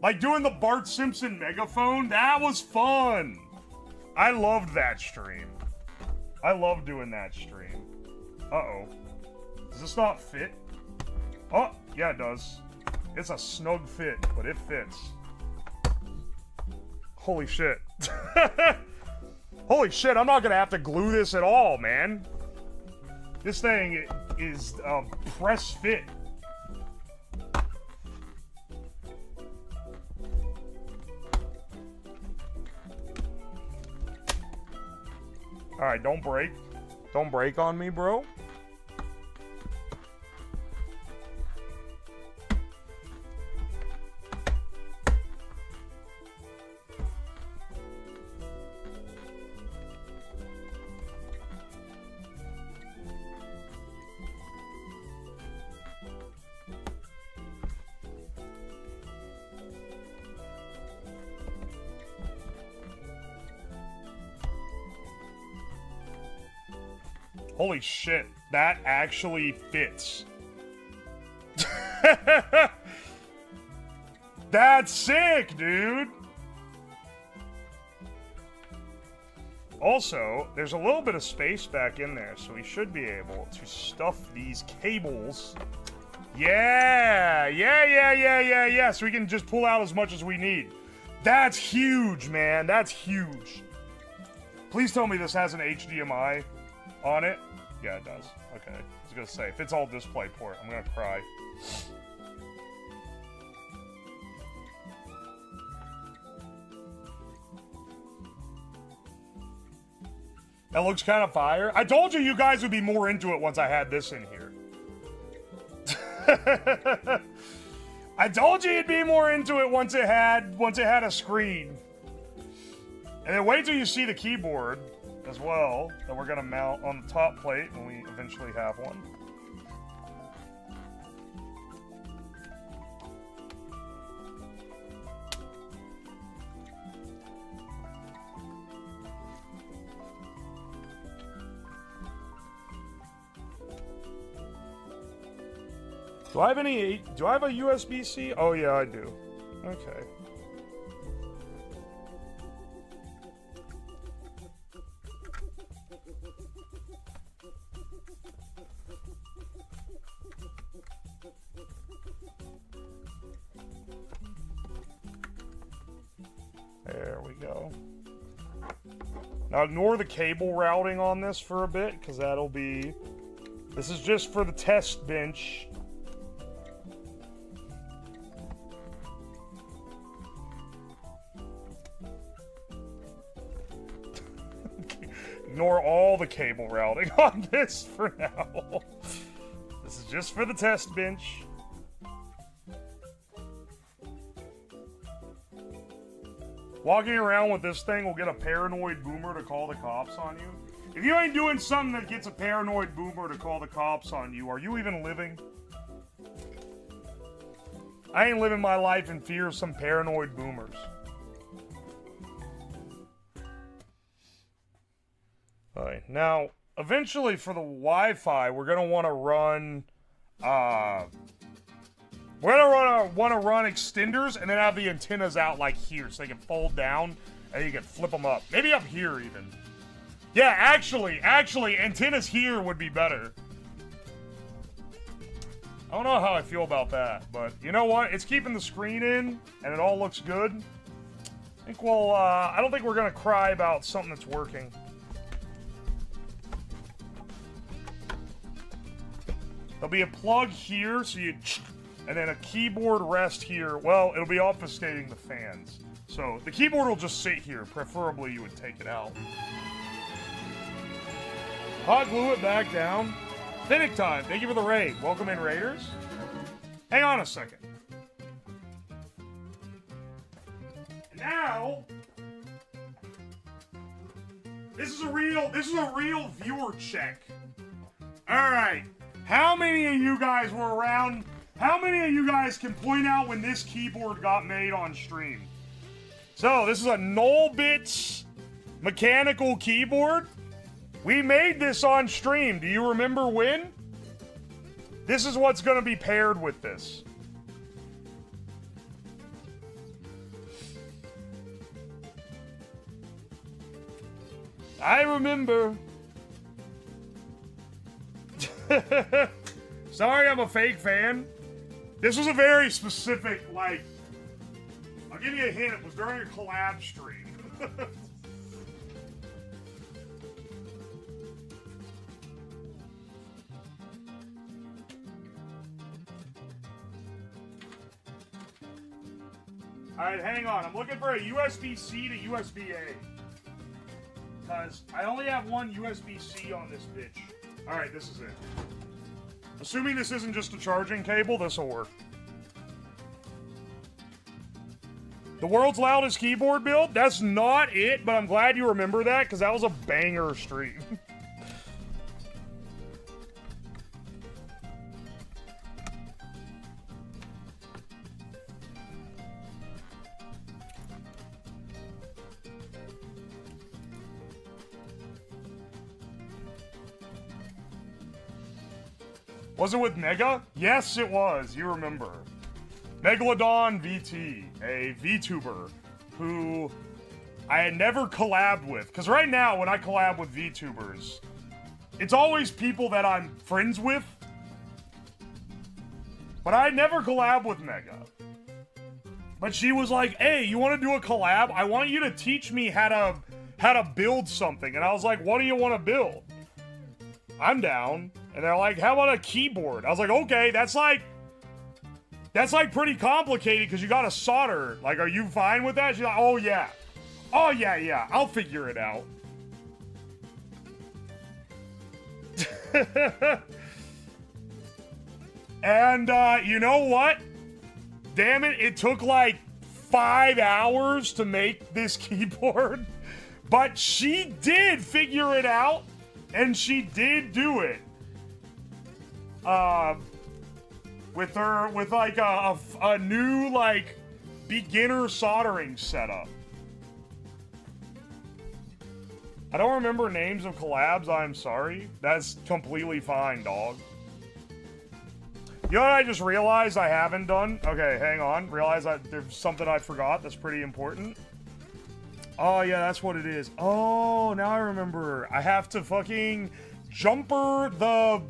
Like doing the Bart Simpson megaphone, that was fun. I loved that stream. I love doing that stream. Uh-oh. Does this not fit? Oh, yeah it does. It's a snug fit, but it fits. Holy shit. Holy shit, I'm not gonna have to glue this at all, man. This thing is a press fit. Alright, don't break. Don't break on me, bro. Holy shit, that actually fits. That's sick, dude. Also, there's a little bit of space back in there, so we should be able to stuff these cables. Yeah, so we can just pull out as much as we need. That's huge, man. That's huge. Please tell me this has an HDMI on it. Yeah, it does. Okay. I was gonna say, if it's all display port, I'm gonna cry. That looks kind of fire. I told you guys would be more into it once I had this in here. I told you you'd be more into it once it had a screen. And then wait till you see the keyboard as well, that we're gonna mount on the top plate when we eventually have one. Do I have a USB-C? Oh yeah, I do. Okay. There we go. Now ignore the cable routing on this for a bit, because that'll be... This is just for the test bench. Ignore all the cable routing on this for now. This is just for the test bench. Walking around with this thing will get a paranoid boomer to call the cops on you. If you ain't doing something that gets a paranoid boomer to call the cops on you, are you even living? I ain't living my life in fear of some paranoid boomers. Alright, now, eventually for the Wi-Fi, we're gonna want to run, we're gonna want to run extenders and then have the antennas out like here so they can fold down and you can flip them up. Maybe up here even. Yeah, actually, antennas here would be better. I don't know how I feel about that, but you know what? It's keeping the screen in and it all looks good. I think we'll, I don't think we're gonna cry about something that's working. There'll be a plug here, so you... And then a keyboard rest here. Well, it'll be obfuscating the fans. So, the keyboard will just sit here. Preferably, you would take it out. Hot glue it back down. Finnick time. Thank you for the raid. Welcome in, Raiders. Hang on a second. And now... This is a real viewer check. Alright. How many of you guys were around? How many of you guys can point out when this keyboard got made on stream? So, this is a N.O.M.A.D mechanical keyboard. We made this on stream. Do you remember when? This is what's going to be paired with this. I remember. Sorry, I'm a fake fan. This was a very specific, like, I'll give you a hint. It was during a collab stream. Alright, hang on. I'm looking for a USB-C to USB-A. Because I only have one USB-C on this bitch. Alright, this is it. Assuming this isn't just a charging cable, this will work. The world's loudest keyboard build? That's not it, but I'm glad you remember that, because that was a banger stream. Was it with Mega? Yes, it was. You remember. Megalodon VT, a VTuber who I had never collabed with. Because right now, when I collab with VTubers, it's always people that I'm friends with. But I never collab with Mega. But she was like, hey, you want to do a collab? I want you to teach me how to build something. And I was like, what do you want to build? I'm down. And they're like, how about a keyboard? I was like, okay, that's like pretty complicated because you gotta solder. Like, are you fine with that? She's like, oh yeah. Oh yeah, I'll figure it out. And you know what? Damn it, it took like 5 hours to make this keyboard. But she did figure it out, and she did do it. With like a new, like, beginner soldering setup. I don't remember names of collabs, I'm sorry. That's completely fine, dog. You know what I just realized I haven't done? Okay, hang on. Realize there's something I forgot that's pretty important. Oh, yeah, that's what it is. Oh, now I remember. I have to fucking jumper the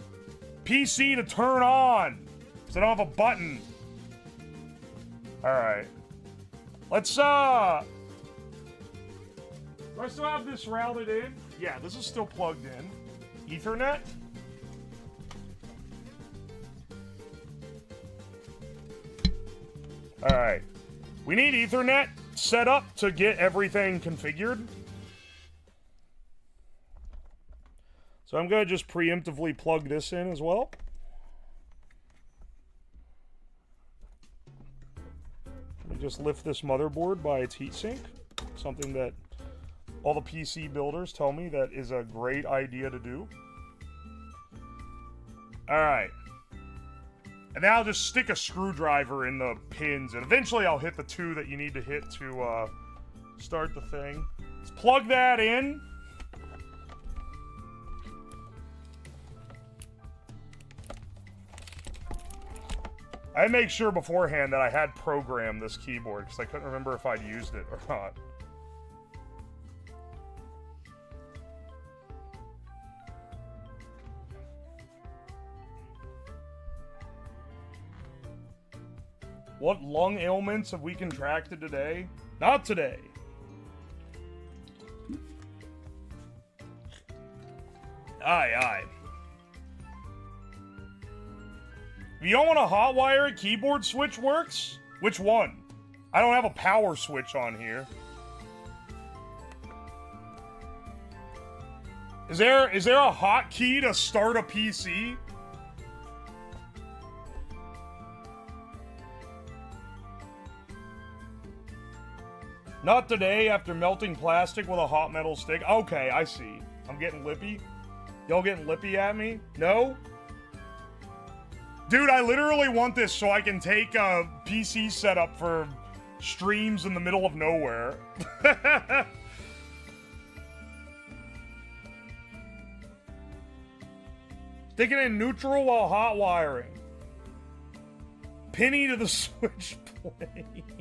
PC to turn on. So I don't have a button. Alright. Let's, do I still have this routed in? Yeah, this is still plugged in. Ethernet? Alright. We need Ethernet set up to get everything configured. So I'm going to just preemptively plug this in as well. Let me just lift this motherboard by its heatsink. Something that all the PC builders tell me that is a great idea to do. Alright. And now I'll just stick a screwdriver in the pins, and eventually I'll hit the 2 that you need to hit to start the thing. Let's plug that in. I make sure beforehand that I had programmed this keyboard, because I couldn't remember if I'd used it or not. What lung ailments have we contracted today? Not today. Aye, aye. If you don't want a hotwire it, keyboard switch works? Which one? I don't have a power switch on here. Is there a hotkey to start a PC? Not today, after melting plastic with a hot metal stick. Okay, I see. I'm getting lippy. Y'all getting lippy at me? No? Dude, I literally want this so I can take a PC setup for streams in the middle of nowhere. Sticking in neutral while hot wiring. Penny to the switch plane.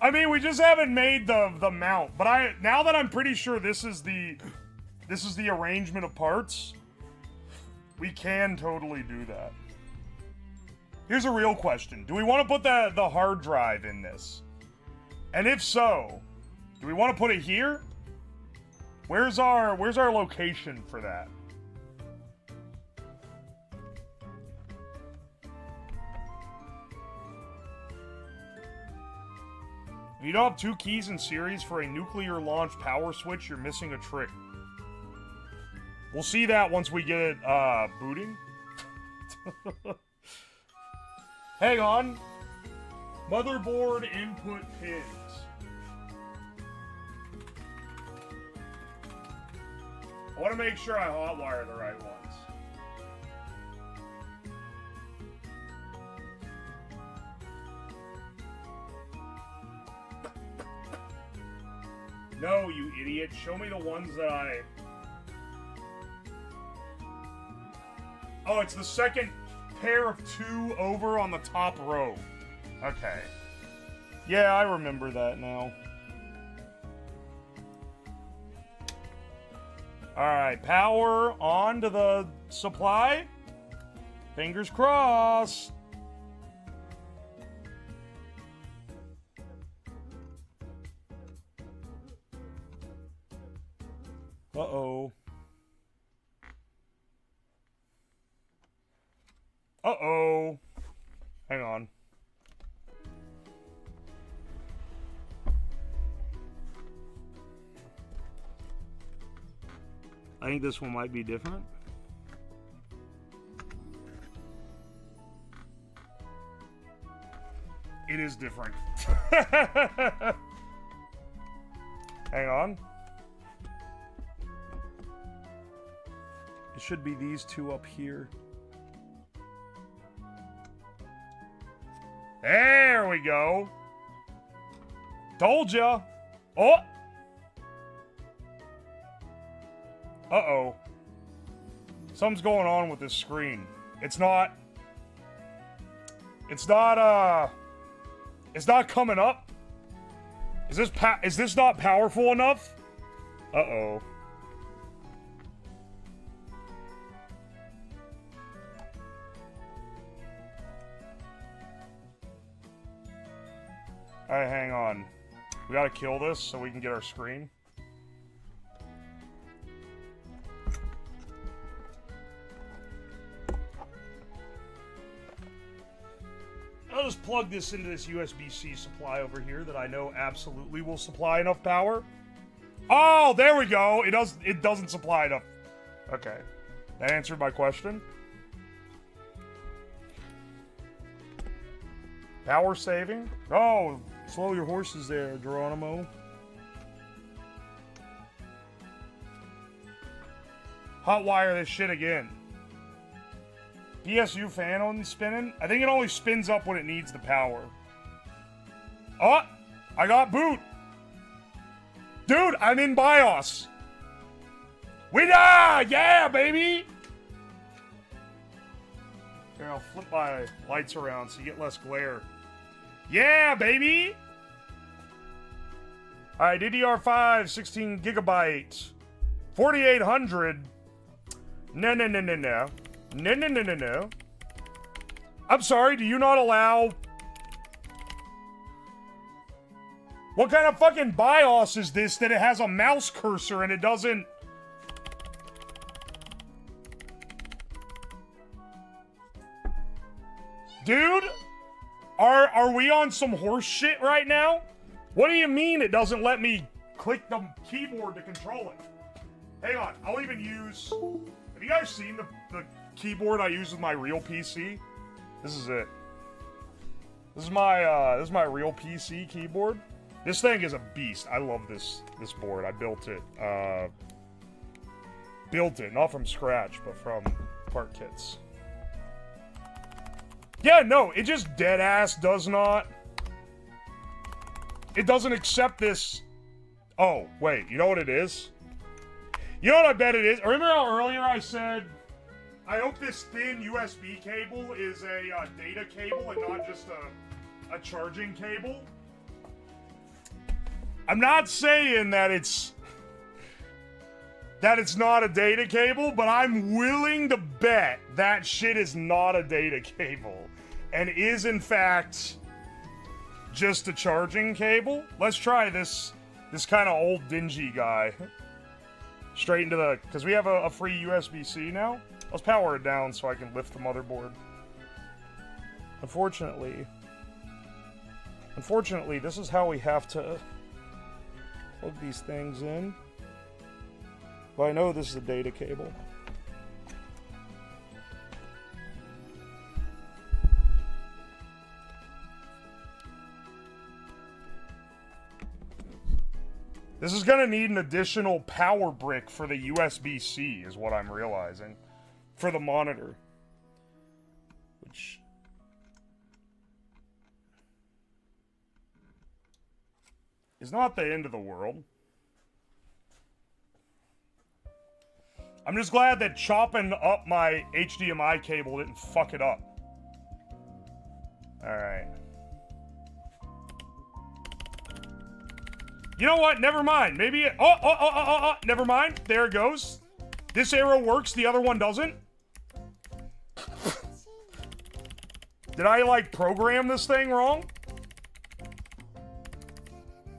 I mean, we just haven't made the mount, but now that I'm pretty sure this is the arrangement of parts, we can totally do that. Here's a real question. Do we want to put the hard drive in this? And if so, do we want to put it here? Where's our location for that? If you don't have 2 keys in series for a nuclear launch power switch, you're missing a trick. We'll see that once we get it booting. Hang on. Motherboard input pins. I want to make sure I hotwire the right ones. No, you idiot. Show me the ones that I... Oh, it's the second pair of 2 over on the top row. Okay. Yeah, I remember that now. Alright, power on to the supply. Fingers crossed. Uh-oh. Uh-oh. Hang on. I think this one might be different. It is different. Hang on. It should be these 2 up here. There we go. Told ya. Oh. Uh-oh. Something's going on with this screen. It's not coming up. Is this not powerful enough? Uh-oh. Alright, hang on. We gotta kill this so we can get our screen. I'll just plug this into this USB-C supply over here that I know absolutely will supply enough power. Oh, there we go. It doesn't supply enough. Okay. That answered my question. Power saving? Oh, slow your horses there, Geronimo. Hotwire this shit again. PSU fan on spinning? I think it only spins up when it needs the power. Oh! I got boot! Dude, I'm in BIOS! Winner! Yeah, baby! Here, I'll flip my lights around so you get less glare. Yeah, baby! Alright, DDR5, 16 gigabyte, 4800. No. No. I'm sorry, do you not allow... What kind of fucking BIOS is this that it has a mouse cursor and it doesn't... Dude? Are we on some horse shit right now? What do you mean it doesn't let me click the keyboard to control it? Hang on, I'll even use... Have you guys seen the keyboard I use with my real PC? This is it. This is my real PC keyboard. This thing is a beast. I love this board. I built it built it, not from scratch, but from part kits. Yeah, no, it just dead ass does not. It doesn't accept this. Oh, wait, you know what it is? You know what I bet it is? Remember how earlier I said, I hope this thin USB cable is a data cable and not just a charging cable? I'm not saying that it's not a data cable, but I'm willing to bet that shit is not a data cable and is in fact just a charging cable. Let's try this kind of old dingy guy. Straight into the, because we have a free USB-C now. Let's power it down so I can lift the motherboard. Unfortunately, this is how we have to plug these things in. But I know this is a data cable. This is gonna need an additional power brick for the USB-C, is what I'm realizing. For the monitor. Which is not the end of the world. I'm just glad that chopping up my HDMI cable didn't fuck it up. Alright. You know what? Never mind. Maybe it... Oh, never mind. There it goes. This arrow works, the other one doesn't. Did I, like, program this thing wrong?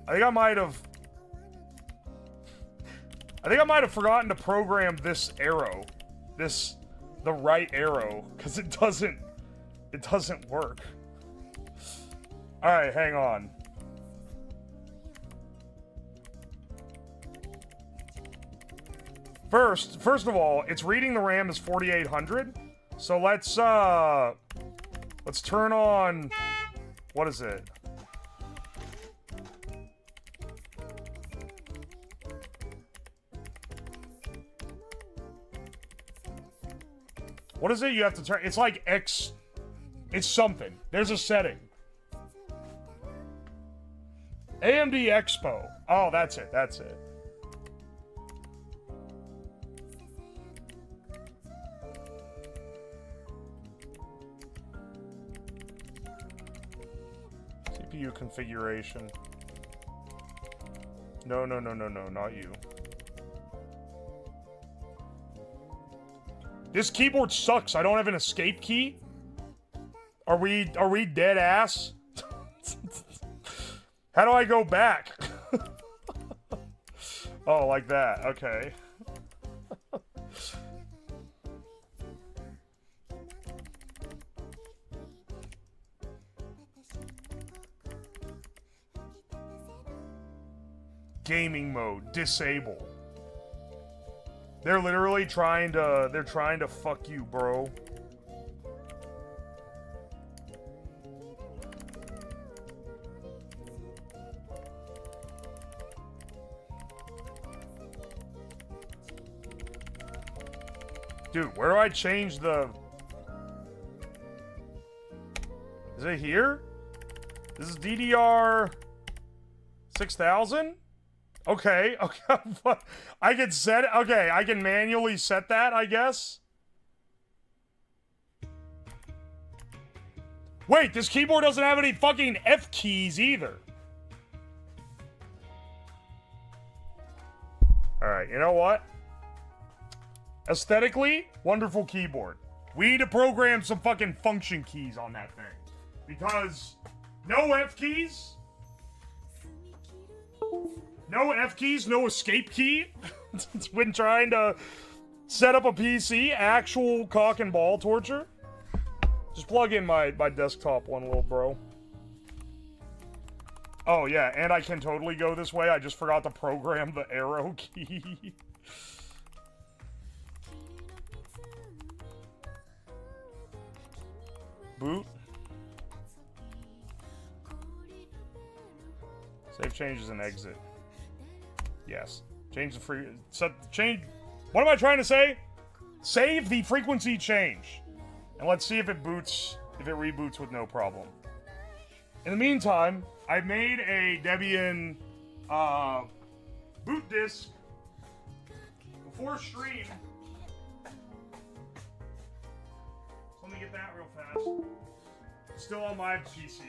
I think I might have forgotten to program this arrow. The right arrow, because it doesn't work. Alright, hang on. First of all, it's reading the RAM as 4800. So let's turn on, what is it? What is it you have to turn? It's like X, it's something. There's a setting. AMD Expo. Oh, that's it. CPU configuration. No, not you. This keyboard sucks. I don't have an escape key. Are we dead ass? How do I go back? Oh, like that. Okay. Gaming mode, disable. They're literally trying to fuck you, bro. Dude, where do I change the... Is it here? This is DDR 6000? Okay. I can set it. Okay, I can manually set that, I guess. Wait, this keyboard doesn't have any fucking F keys either. Alright, you know what? Aesthetically, wonderful keyboard. We need to program some fucking function keys on that thing. Because no F keys. No F keys, no escape key. When trying to set up a PC, actual cock and ball torture. Just plug in my desktop one, little bro. Oh yeah, and I can totally go this way. I just forgot to program the arrow key. Boot. Save changes and exit. Yes. Change the free... Change... What am I trying to say? Save the frequency change. And let's see if it boots, if it reboots with no problem. In the meantime, I made a Debian boot disk before stream. So let me get that real fast. Still on my PC.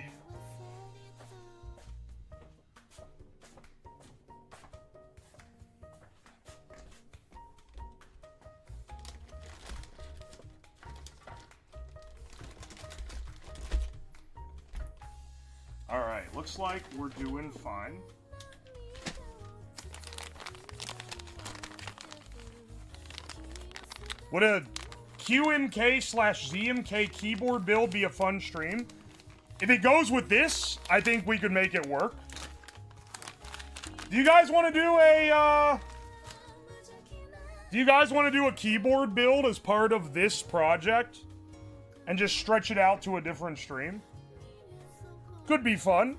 Alright, looks like we're doing fine. Would a QMK/ZMK keyboard build be a fun stream? If it goes with this, I think we could make it work. Do you guys want to do a keyboard build as part of this project? And just stretch it out to a different stream? Could be fun.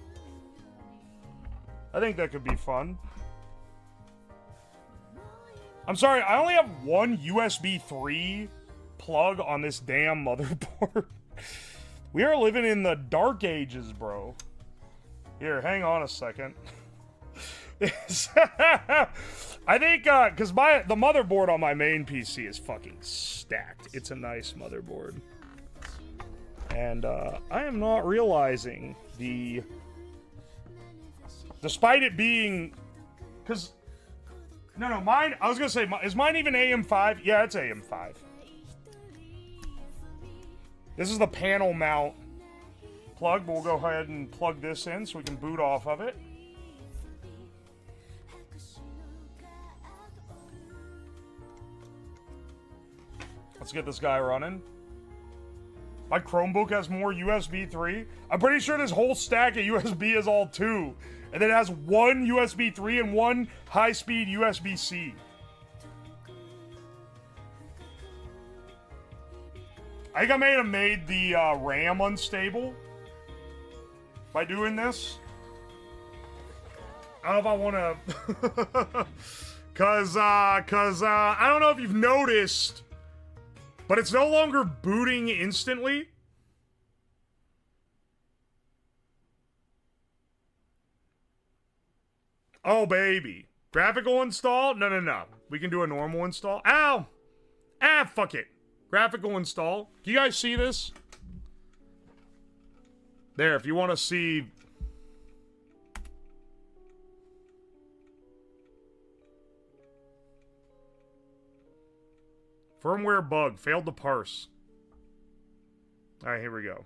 I think that could be fun. I'm sorry, I only have one USB 3 plug on this damn motherboard. We are living in the dark ages, bro. Here, hang on a second. I think, because the motherboard on my main PC is fucking stacked. It's a nice motherboard. And, I am not realizing despite it being, because, no, mine, I was gonna say, is mine even AM5? Yeah, it's AM5. This is the panel mount plug, but we'll go ahead and plug this in so we can boot off of it. Let's get this guy running. My Chromebook has more USB 3. I'm pretty sure this whole stack of USB is all 2. And then it has one USB 3 and one high-speed USB-C. I think I may have made the RAM unstable by doing this. I don't know if I want to... Cause I don't know if you've noticed... But it's no longer booting instantly. Oh, baby. Graphical install? No. We can do a normal install. Ow! Ah, fuck it. Graphical install. Can you guys see this? There, if you want to see... Firmware bug. Failed to parse. Alright, here we go.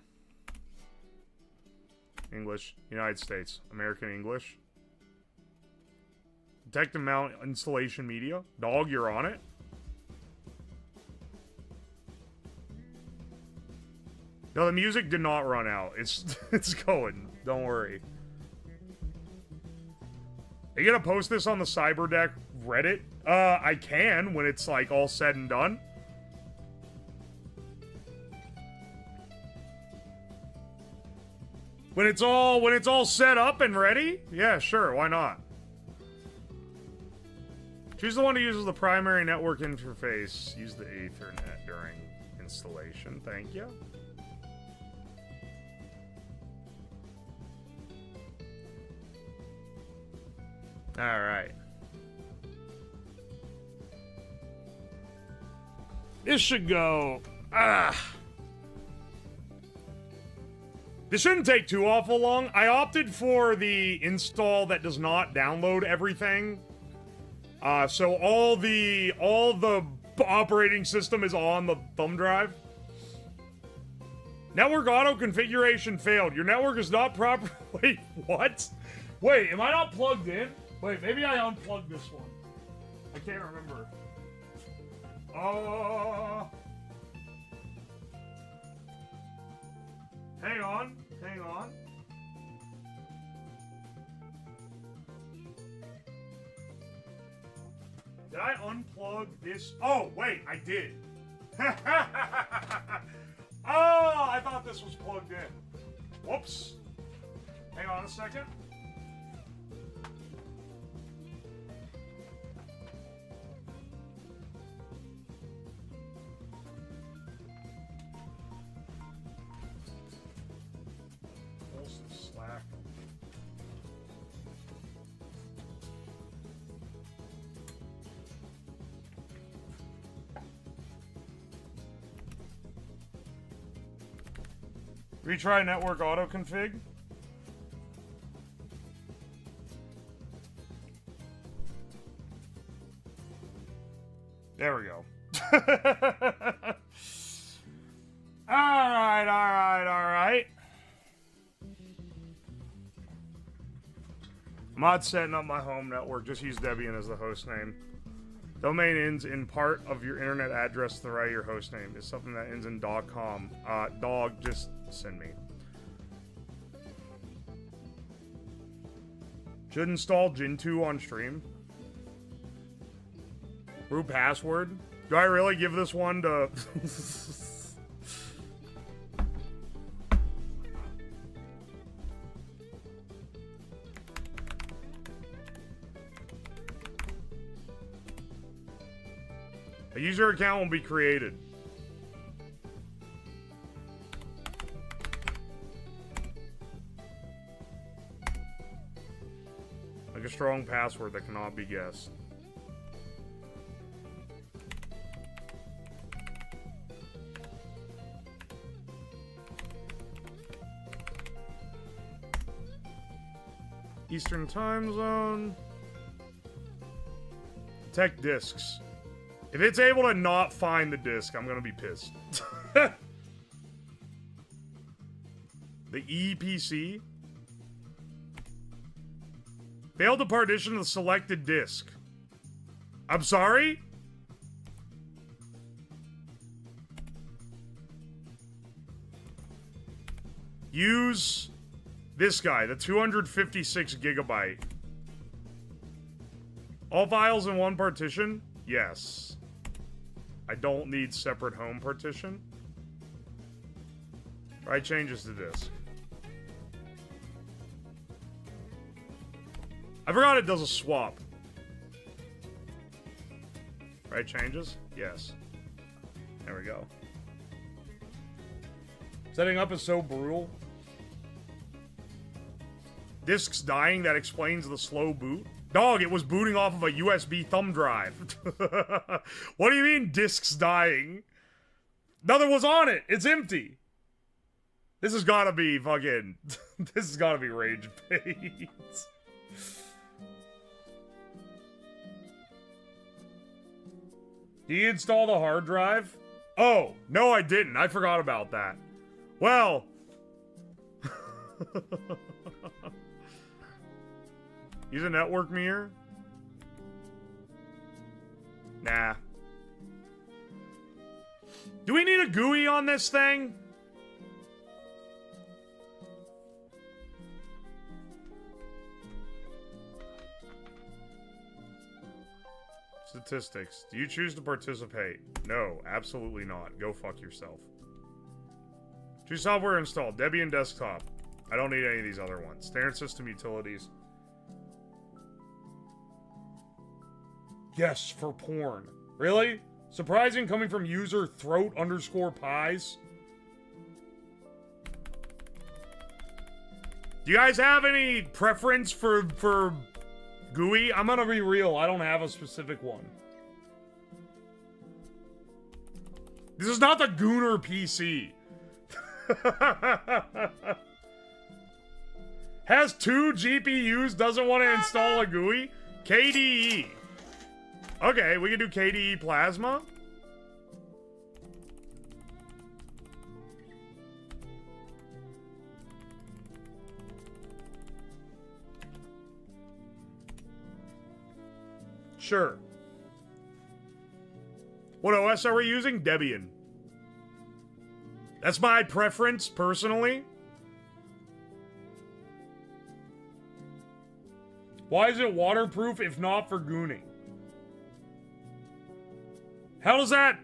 English. United States. American English. Detect and mount installation media. Dog, you're on it. No, the music did not run out. It's going. Don't worry. Are you gonna post this on the Cyberdeck Reddit? I can when it's like all said and done. When it's all set up and ready? Yeah, sure, why not? Choose the one who uses the primary network interface. Use the Ethernet during installation. Thank you. Alright. This should go... This shouldn't take too awful long. I opted for the install that does not download everything. So all the operating system is on the thumb drive. Network auto configuration failed. Your network is not proper... Wait, what? Wait, am I not plugged in? Wait, maybe I unplugged this one. I can't remember. Hang on. Did I unplug this? Oh, wait, I did. Oh, I thought this was plugged in. Whoops. Hang on a second. Retry network auto config. There we go. Alright. I'm not setting up my home network. Just use Debian as the host name. Domain ends in part of your internet address to the right of your host name. Is something that ends in .com. Dog, just send me. Should install Gentoo on stream. Root password. Do I really give this one to... A user account will be created. Like a strong password that cannot be guessed. Eastern time zone. Tech disks. If it's able to not find the disk, I'm gonna be pissed. The EPC failed to partition the selected disk. I'm sorry? Use this guy, the 256 gigabyte. All files in one partition? Yes. I don't need separate home partition. Right changes to disk. I forgot it does a swap. Right changes? Yes. There we go. Setting up is so brutal. Disks dying, that explains the slow boot. Dog, it was booting off of a USB thumb drive. What do you mean, disks dying? Nothing was on it. It's empty. This has got to be fucking... This has got to be rage bait. Did you install the hard drive? Oh, no I didn't. I forgot about that. Well... Use a network mirror? Nah. Do we need a GUI on this thing? Statistics. Do you choose to participate? No, absolutely not. Go fuck yourself. Choose software installed. Debian desktop. I don't need any of these other ones. Standard system utilities. Yes, for porn. Really? Surprising coming from user throat_pies. Do you guys have any preference for GUI? I'm gonna be real, I don't have a specific one. This is not the Gooner PC. Has 2 GPUs, doesn't want to install a GUI? KDE. Okay, we can do KDE Plasma. Sure. What OS are we using? Debian. That's my preference, personally. Why is it waterproof if not for gooning? How does that...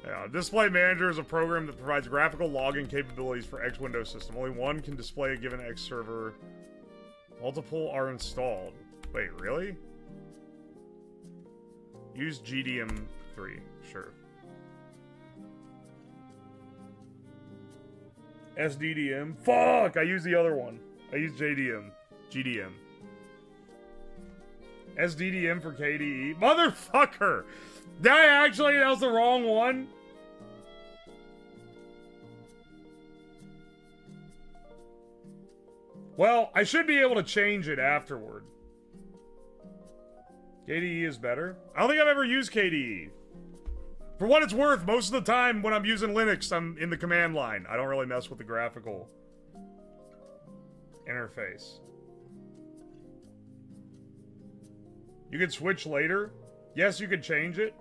Yeah, Display Manager is a program that provides graphical login capabilities for X Windows system. Only one can display a given X server. Multiple are installed. Wait, really? Use GDM3. Sure. SDDM? Fuck! I use the other one. I use JDM. GDM. SDDM for KDE. Motherfucker! That was the wrong one? Well, I should be able to change it afterward. KDE is better? I don't think I've ever used KDE. For what it's worth, most of the time when I'm using Linux, I'm in the command line. I don't really mess with the graphical interface. You could switch later? Yes, you could change it.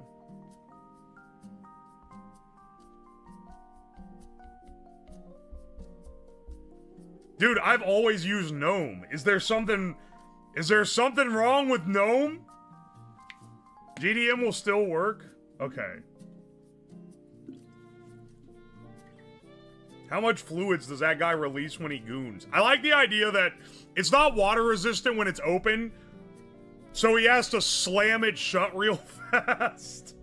Dude, I've always used N.O.M.A.D. Is there something wrong with N.O.M.A.D? GDM will still work? Okay. How much fluids does that guy release when he goons? I like the idea that it's not water resistant when it's open, so he has to slam it shut real fast.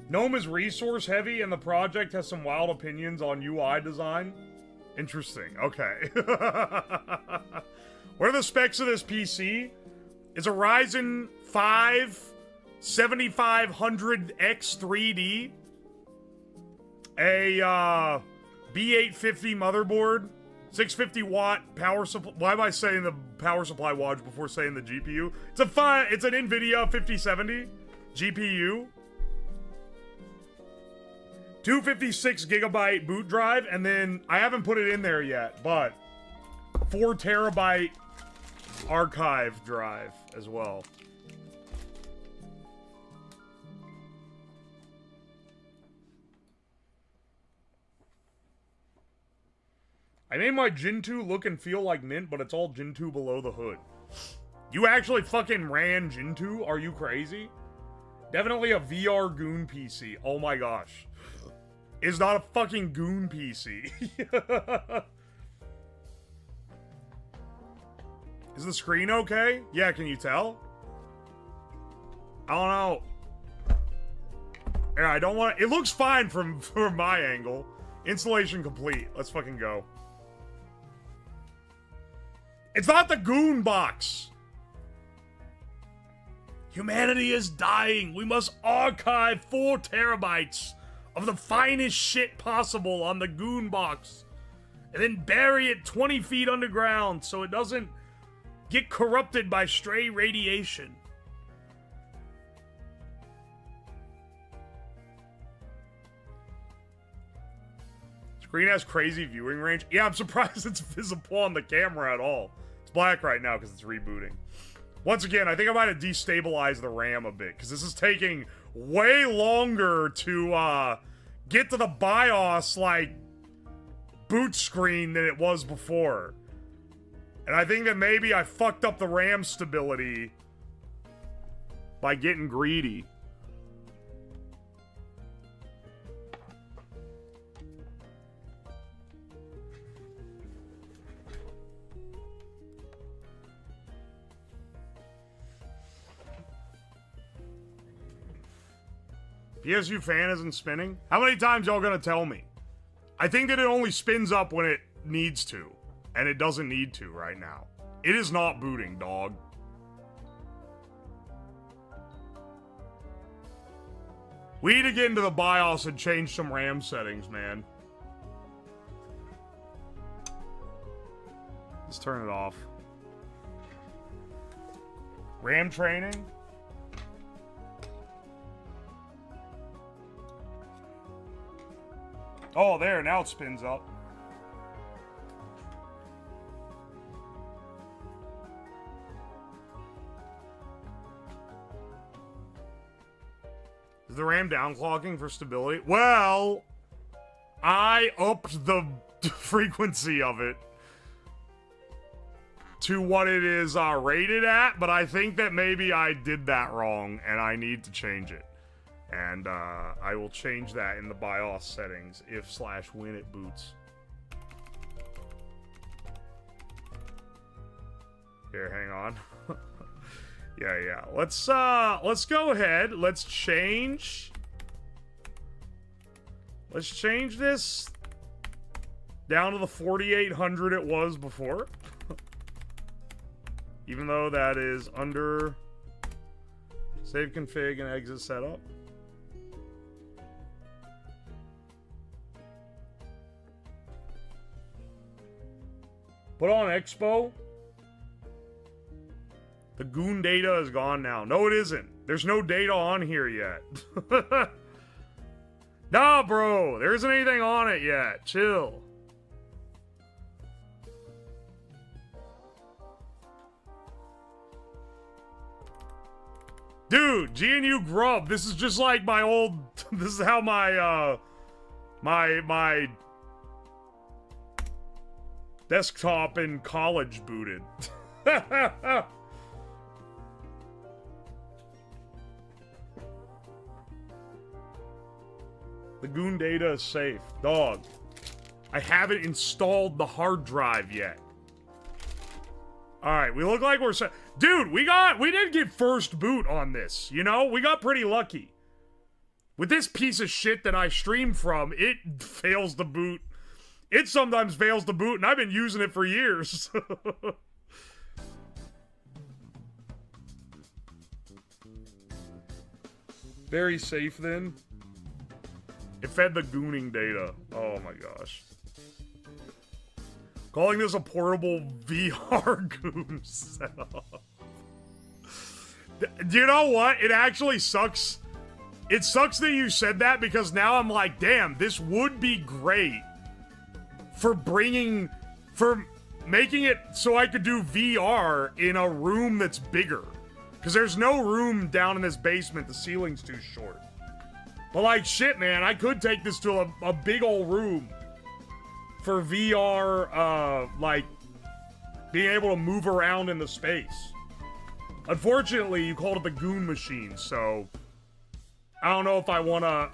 N.O.M.A.D is resource heavy and the project has some wild opinions on UI design. Interesting. Okay. What are the specs of this PC? It's a Ryzen 5 7500X 3D. A B850 motherboard. 650 watt power supply. Why am I saying the power supply wattage before saying the GPU? It's an NVIDIA 5070 GPU. 256 gigabyte boot drive, and then I haven't put it in there yet, but 4 terabyte archive drive as well. I made my Gen 2 look and feel like mint, but it's all Gen 2 below the hood. You actually fucking ran Gen 2? Are you crazy? Definitely a VR goon PC. Oh my gosh. It's not a fucking goon PC. Is the screen okay? Yeah, can you tell? I don't know. Yeah, I don't want... It looks fine from my angle. Installation complete. Let's fucking go. It's not the goon box. Humanity is dying. We must archive 4 terabytes of the finest shit possible on the goon box, and then bury it 20 feet underground so it doesn't get corrupted by stray radiation. Screen has crazy viewing range. Yeah, I'm surprised it's visible on the camera at all. It's black right now because it's rebooting. Once again, I think I might have destabilized the RAM a bit, because this is taking way longer to get to the BIOS, like, boot screen than it was before. And I think that maybe I fucked up the RAM stability by getting greedy. PSU fan isn't spinning? How many times y'all gonna tell me? I think that it only spins up when it needs to. And it doesn't need to right now. It is not booting, dog. We need to get into the BIOS and change some RAM settings, man. Let's turn it off. RAM training? Oh, there, now it spins up. Is the RAM downclocking for stability? Well, I upped the frequency of it to what it is rated at, but I think that maybe I did that wrong and I need to change it. And I will change that in the BIOS settings if/when it boots. Here, hang on. Yeah. Let's go ahead. Let's change this down to the 4800 it was before. Even though that is under save config and exit setup. Put on Expo. The goon data is gone now. No, it isn't. There's no data on here yet. Nah, bro. There isn't anything on it yet. Chill. Dude, GNU Grub. This is just like my old... This is how my, my desktop in college booted. The goon data is safe. Dog. I haven't installed the hard drive yet. Alright, we look like we're set. Dude, we did get first boot on this, you know? We got pretty lucky. With this piece of shit that I stream from, it fails to boot. It sometimes fails to boot, and I've been using it for years. Very safe then. It fed the gooning data. Oh my gosh. Calling this a portable VR goon setup. Do you know what? It actually sucks. It sucks that you said that because now I'm like, damn, this would be great for making it so I could do VR in a room that's bigger. Because there's no room down in this basement. The ceiling's too short. But like, shit, man, I could take this to a big old room for VR, like, being able to move around in the space. Unfortunately, you called it the goon machine, so I don't know if I wanna,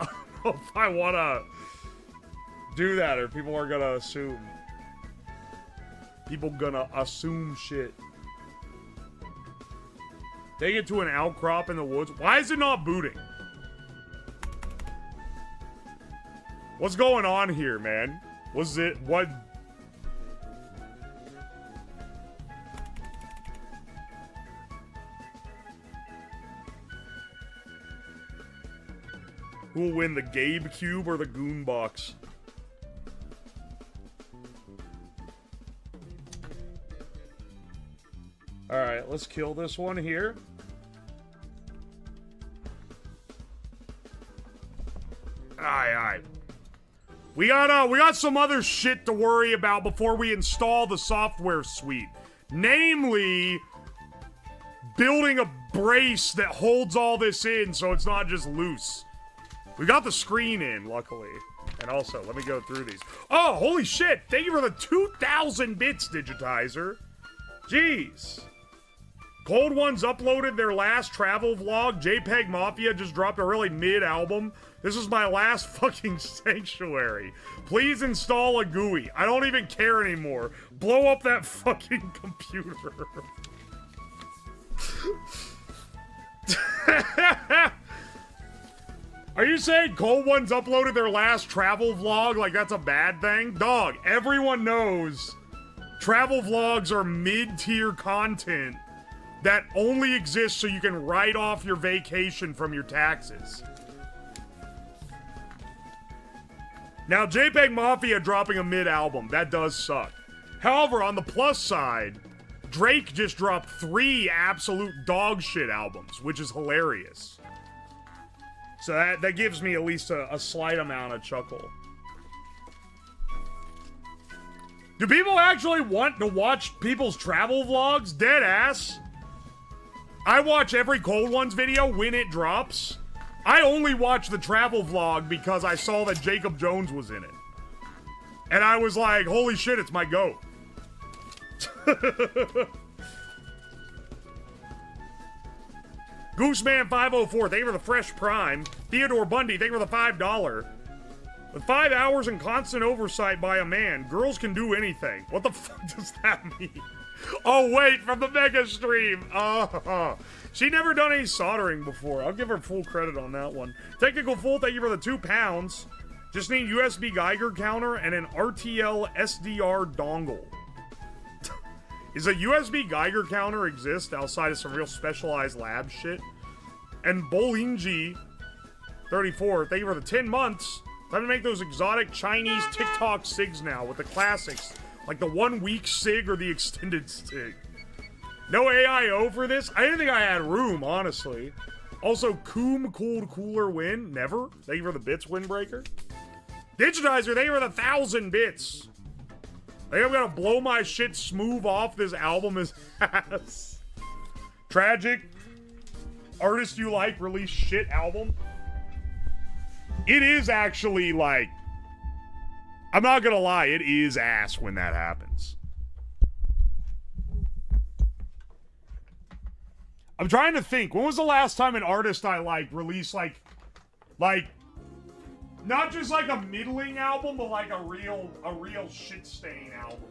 do that, or people are gonna assume. People gonna assume shit. Take it to an outcrop in the woods. Why is it not booting? What's going on here, man? Was it what? Who will win, the Gabe Cube or the Goon Box? Alright, let's kill this one here. Aye. We got some other shit to worry about before we install the software suite. Namely, building a brace that holds all this in so it's not just loose. We got the screen in, luckily. And also, let me go through these. Oh, holy shit! Thank you for the 2,000 bits, Digitizer. Jeez. Cold Ones uploaded their last travel vlog. JPEG Mafia just dropped a really mid-album. This is my last fucking sanctuary. Please install a GUI. I don't even care anymore. Blow up that fucking computer. Are you saying Cold Ones uploaded their last travel vlog like that's a bad thing? Dog, everyone knows travel vlogs are mid-tier content that only exists so you can write off your vacation from your taxes. Now, JPEG Mafia dropping a mid-album, that does suck. However, on the plus side, Drake just dropped 3 absolute dog shit albums, which is hilarious. So that gives me at least a slight amount of chuckle. Do people actually want to watch people's travel vlogs? Dead ass. I watch every Cold Ones video when it drops. I only watch the travel vlog because I saw that Jacob Jones was in it. And I was like, holy shit, it's my goat. Gooseman504, thank you for the fresh prime. Theodore Bundy, thank you for the $5. With 5 hours and constant oversight by a man, girls can do anything. What the fuck does that mean? Oh, wait, from the mega stream. She never done any soldering before. I'll give her full credit on that one. Technical Fool, thank you for the £2. Just need USB Geiger counter and an RTL SDR dongle. Is a USB Geiger counter exist outside of some real specialized lab shit? And Bolingi 34, thank you for the 10 months. Time to make those exotic Chinese TikTok SIGs now with the classics, like the 1 week SIG or the extended SIG. No AIO for this? I didn't think I had room, honestly. Also, Coom Cooled Cooler Win, never. Thank you for the bits, Windbreaker. Digitizer, thank you for the 1,000 bits. I think I'm gonna blow my shit smooth off this album is ass. Tragic. Artist you like, release shit album. It is actually like, I'm not gonna lie, it is ass when that happens. I'm trying to think, when was the last time an artist I liked released like, not just like a middling album, but like a real shit stain album.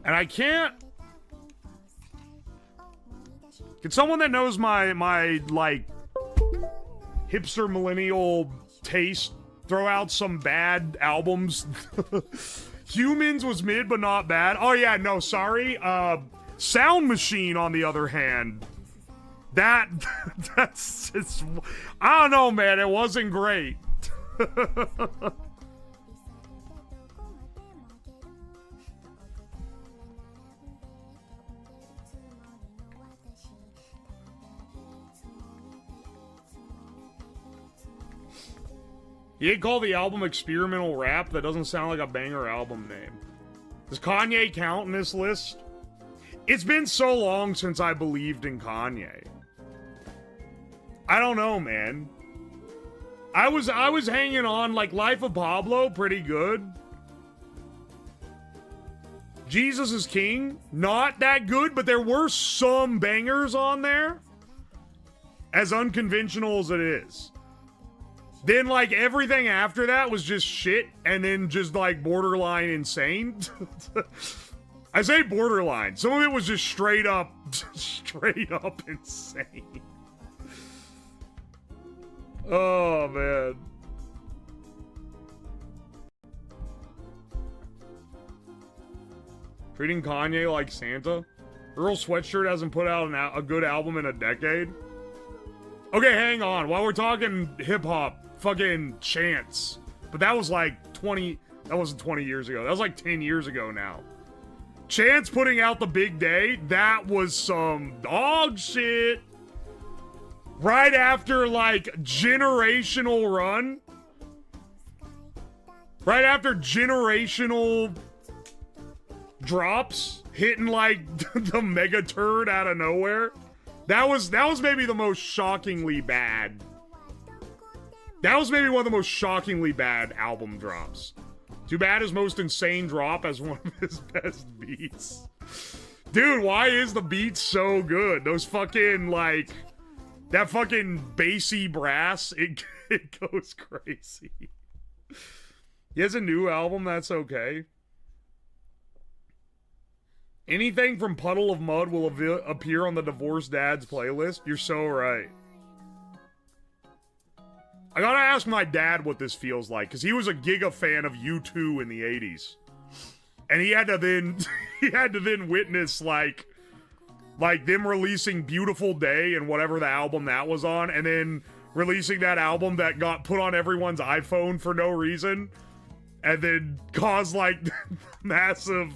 And I can't. Can someone that knows my like hipster millennial taste throw out some bad albums? Humans was mid but not bad. Oh yeah, no, sorry. Sound Machine on the other hand. That's I don't know, man. It wasn't great. You call the album experimental rap? That doesn't sound like a banger album name. Does Kanye count in this list? It's been so long since I believed in Kanye. I don't know, man. I was hanging on, like, Life of Pablo, pretty good. Jesus is King, not that good, but there were some bangers on there. As unconventional as it is. Then, like, everything after that was just shit, and then just, like, borderline insane. I say borderline. Some of it was just straight up insane. Oh, man. Treating Kanye like Santa? Earl Sweatshirt hasn't put out a good album in a decade? Okay, hang on. While we're talking hip-hop, fucking Chance. But that was like 20... That wasn't 20 years ago. That was like 10 years ago now. Chance putting out The Big Day, that was some dog shit. Right after, like, generational run. Right after generational drops, hitting, like, the mega turd out of nowhere. That was maybe the most shockingly bad. That was maybe one of the most shockingly bad album drops. Too bad his most insane drop as one of his best beats. Dude, why is the beat so good? Those fucking, like... That fucking bassy brass, it goes crazy. He has a new album, that's okay. Anything from Puddle of Mud will appear on the Divorced Dad's playlist. You're so right. I gotta ask my dad what this feels like, because he was a giga fan of U2 in the 80s. And he had to then witness, like them releasing Beautiful Day and whatever the album that was on, and then releasing that album that got put on everyone's iPhone for no reason, and then caused, like, massive,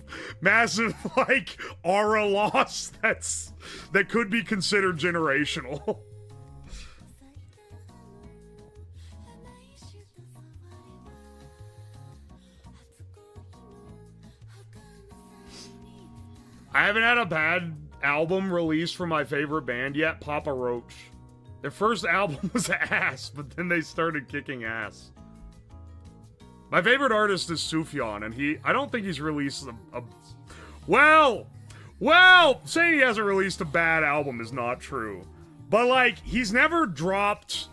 like, aura loss that could be considered generational. I haven't had a bad album released from my favorite band yet, Papa Roach. Their first album was ass, but then they started kicking ass. My favorite artist is Sufjan, and I don't think he's released well, saying he hasn't released a bad album is not true. But, like, he's never dropped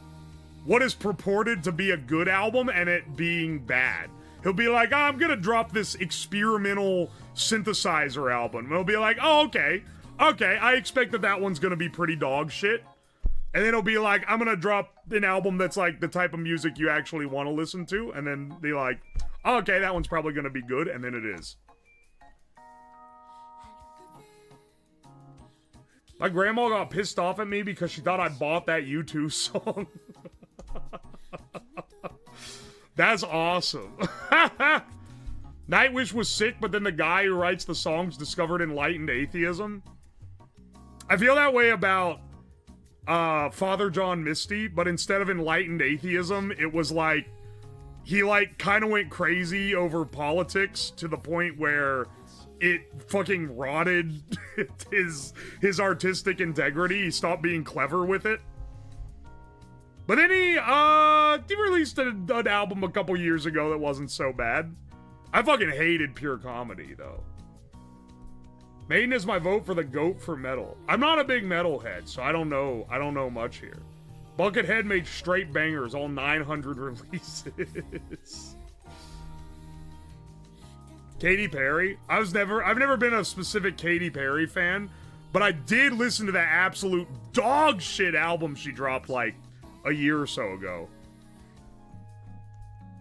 what is purported to be a good album and it being bad. He'll be like, oh, I'm gonna drop this experimental synthesizer album. And he'll be like, oh, okay, I expect that one's gonna be pretty dog shit. And then it'll be like, I'm gonna drop an album that's like the type of music you actually want to listen to, and then be like, oh, okay, that one's probably gonna be good, and then it is. My grandma got pissed off at me because she thought I bought that U2 song. That's awesome. Nightwish was sick, but then the guy who writes the songs discovered enlightened atheism. I feel that way about Father John Misty, but instead of enlightened atheism, it was like he like kind of went crazy over politics to the point where it fucking rotted his artistic integrity. He stopped being clever with it. But then he released an album a couple years ago that wasn't so bad. I fucking hated pure comedy, though. Maiden is my vote for the GOAT for metal. I'm not a big metalhead, so I don't know much here. Buckethead made straight bangers, all 900 releases. Katy Perry. I've never been a specific Katy Perry fan, but I did listen to that absolute dog shit album she dropped like a year or so ago.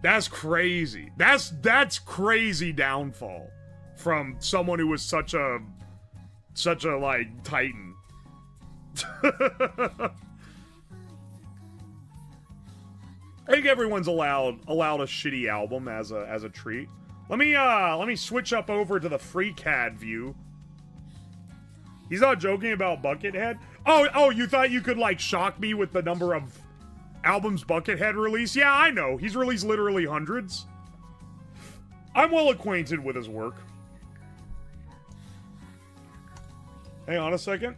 That's crazy. That's crazy downfall from someone who was such a like titan. I think everyone's allowed a shitty album as a treat. Let me switch up over to the free CAD view. He's not joking about Buckethead. Oh, you thought you could like shock me with the number of albums Buckethead released? Yeah, I know. He's released literally hundreds. I'm well acquainted with his work. Hang on a second.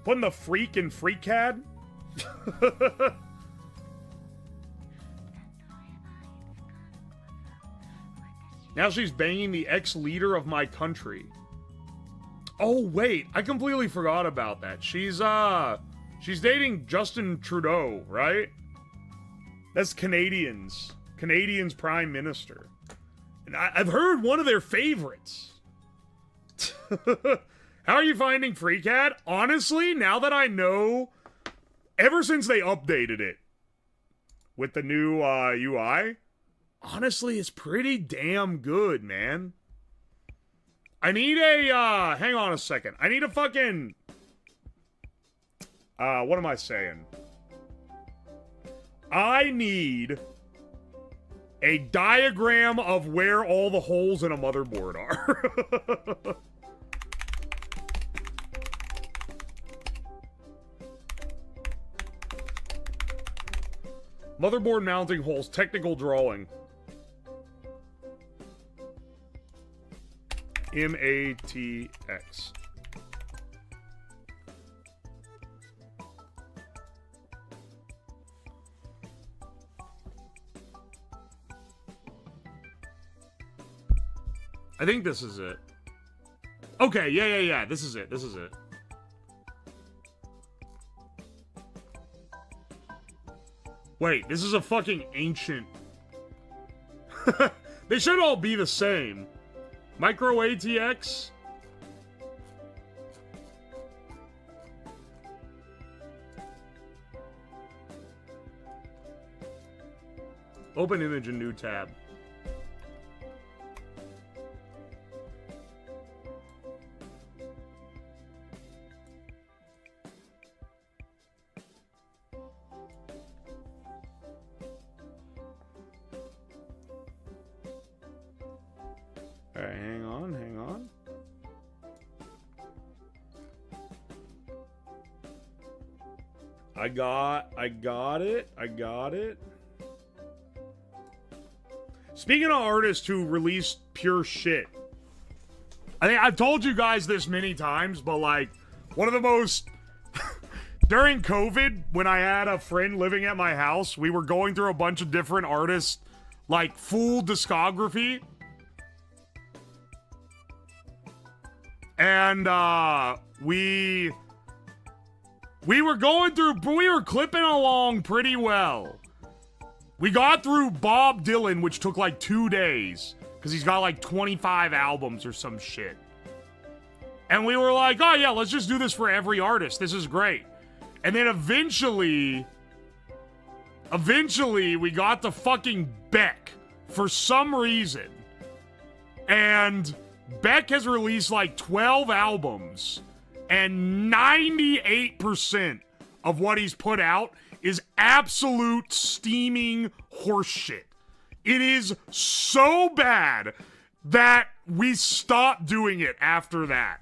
Putting the freak in FreakCAD? Now she's banging the ex-leader of my country. Oh, wait. I completely forgot about that. She's dating Justin Trudeau, right? That's Canadians. Canadians Prime Minister. And I've heard one of their favorites. How are you finding FreeCAD? Honestly, now that I know, ever since they updated it with the new UI, honestly, it's pretty damn good, man. I need a, hang on a second. I need a fucking, what am I saying? I need a diagram of where all the holes in a motherboard are. Motherboard mounting holes, technical drawing. M-A-T-X. I think this is it. Okay, yeah. This is it. Wait, this is a fucking ancient... They should all be the same. Micro ATX? Open image in new tab. Alright, hang on. I got it. Speaking of artists who release pure shit, I think I've told you guys this many times, but like, one of the most... During COVID, when I had a friend living at my house, we were going through a bunch of different artists, like, full discography. And, we were clipping along pretty well. We got through Bob Dylan, which took like 2 days, because he's got like 25 albums or some shit. And we were like, oh yeah, let's just do this for every artist. This is great. And then eventually we got to fucking Beck for some reason. And Beck has released like 12 albums, and 98% of what he's put out is absolute steaming horseshit. It is so bad that we stopped doing it after that.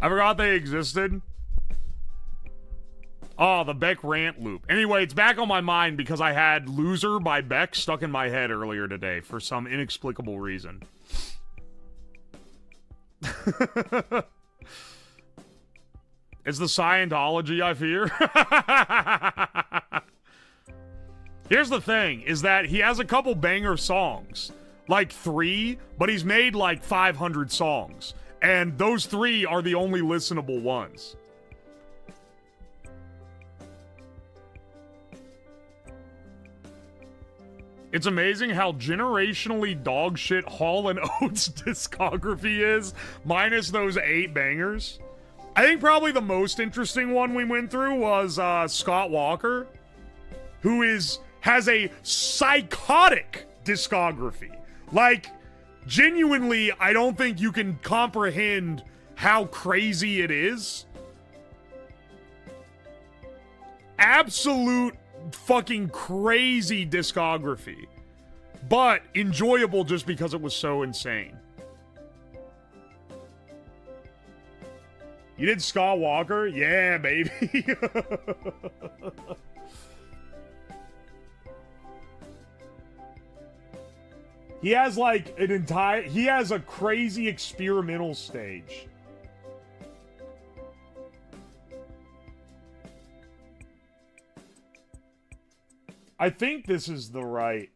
I forgot they existed. Oh, the Beck rant loop. Anyway, it's back on my mind because I had Loser by Beck stuck in my head earlier today for some inexplicable reason. It's the Scientology I fear. Here's the thing, is that he has a couple banger songs. Like 3, but he's made like 500 songs. And those 3 are the only listenable ones. It's amazing how generationally dogshit Hall & Oates discography is, minus those 8 bangers. I think probably the most interesting one we went through was Scott Walker, who has a psychotic discography. Like, genuinely, I don't think you can comprehend how crazy it is. Absolute fucking crazy discography, but enjoyable just because it was so insane. You did Scott Walker? Yeah, baby. He has like he has a crazy experimental stage. I think this is the right.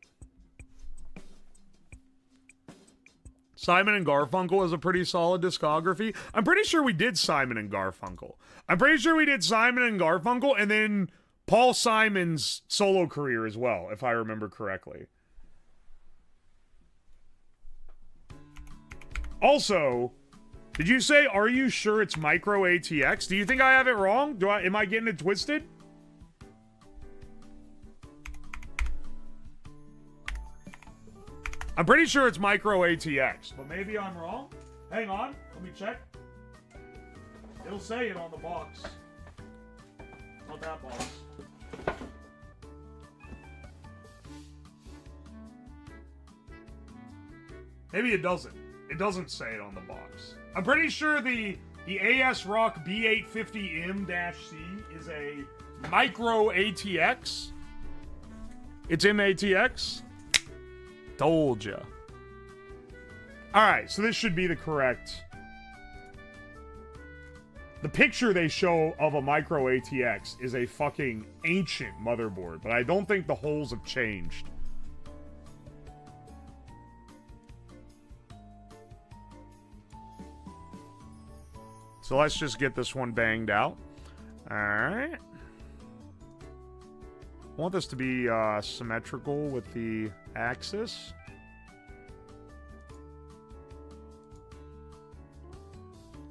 Simon and Garfunkel has a pretty solid discography. I'm pretty sure we did Simon and Garfunkel. I'm pretty sure we did Simon and Garfunkel and then Paul Simon's solo career as well, if I remember correctly. Also, did you say, are you sure it's Micro ATX? Do you think I have it wrong? Am I getting it twisted? I'm pretty sure it's Micro ATX, but maybe I'm wrong. Hang on, let me check. It'll say it on the box. Not that box. Maybe it doesn't. It doesn't say it on the box. I'm pretty sure the AS Rock B850M-C is a Micro ATX. It's M-ATX. Told ya. Alright, so this should be the correct. The picture they show of a Micro ATX is a fucking ancient motherboard, but I don't think the holes have changed. So let's just get this one banged out. Alright. I want this to be symmetrical with the axis.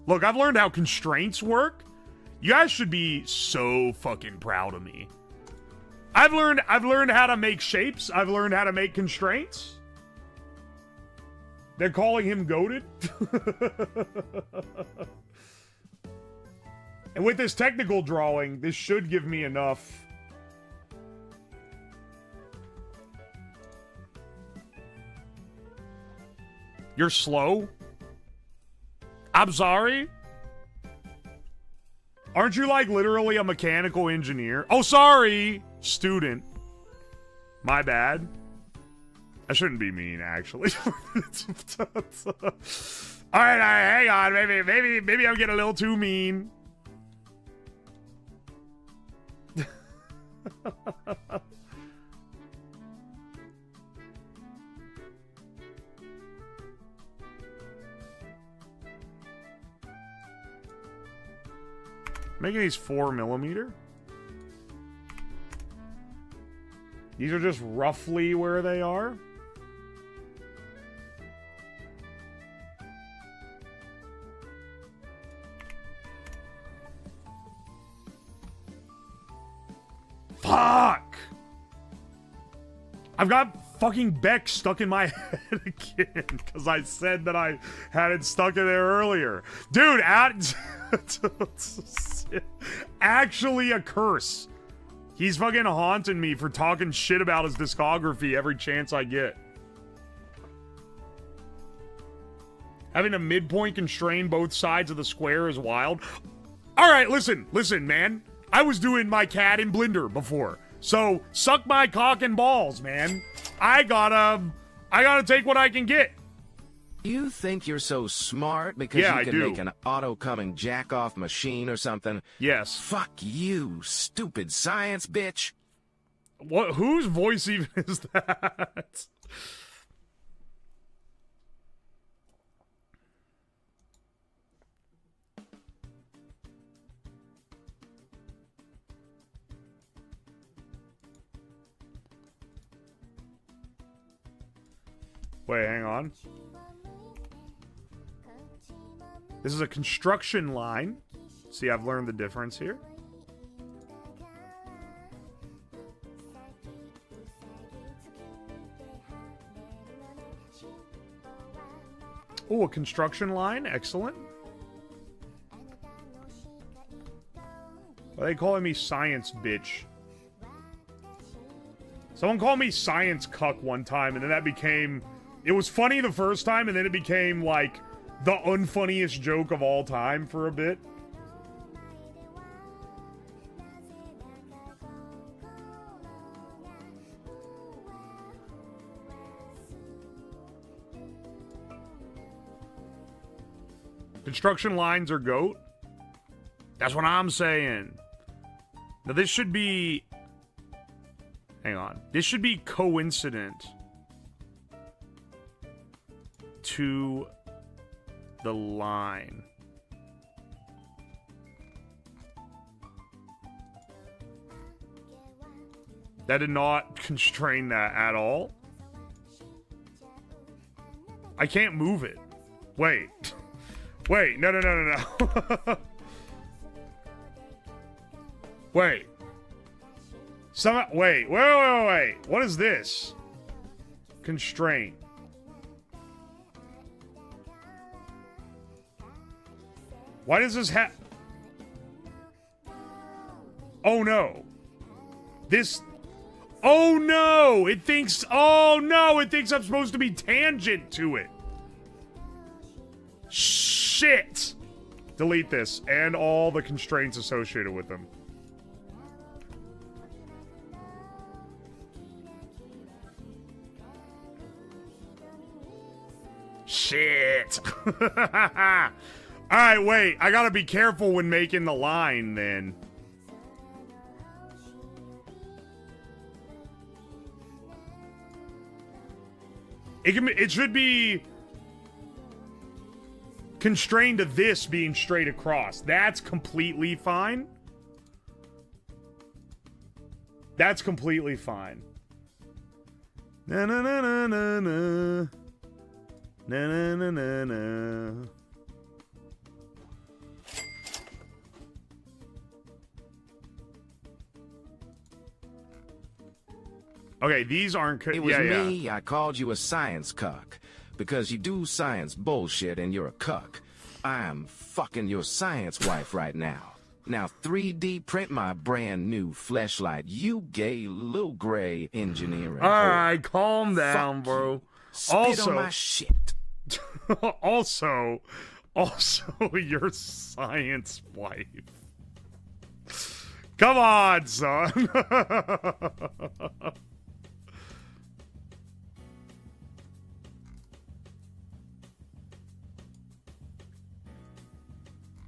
Look, I've learned how constraints work. You guys should be so fucking proud of me. I've learned how to make shapes. I've learned how to make constraints. They're calling him goated. And with this technical drawing, this should give me enough. You're slow? I'm sorry? Aren't you like literally a mechanical engineer? Oh, sorry! Student. My bad. I shouldn't be mean, actually. Alright, hang on. Maybe I'm getting a little too mean. Making these 4mm. These are just roughly where they are. Fuck! I've got fucking Beck stuck in my head again because I said that I had it stuck in there earlier. Dude, actually a curse. He's fucking haunting me for talking shit about his discography every chance I get. Having a midpoint constrain both sides of the square is wild. Alright, listen, man. I was doing my cat in Blender before. So, suck my cock and balls, man. I gotta take what I can get. You think you're so smart because you can make an auto-coming jack-off machine or something? Yes. Fuck you, stupid science bitch. What? Whose voice even is that? Wait, hang on. This is a construction line. See, I've learned the difference here. Oh, a construction line. Excellent. Why are they calling me science bitch? Someone called me science cuck one time, and then that became... It was funny the first time, and then it became, like, the unfunniest joke of all time for a bit. Construction lines are GOAT? That's what I'm saying. Now, this should be... Hang on. This should be coincident to the line. That did not constrain that at all. I can't move it. Wait. Wait, no. Wait. Wait. What is this? Constraint. Why does this Oh no. This... Oh no! It thinks... Oh no! It thinks I'm supposed to be tangent to it. Shit! Delete this and all the constraints associated with them. Shit! Alright, wait. I gotta be careful when making the line, then. It should be constrained to this being straight across. That's completely fine. That's completely fine. Na na na na na na. Na na na na na. Okay, these aren't... It was me. I called you a science cuck because you do science bullshit and you're a cuck. I'm fucking your science wife right now. Now 3D print my brand new fleshlight, you gay little gray engineering. Alright, calm down, bro. Spit on my shit. Also, your science wife. Come on, son.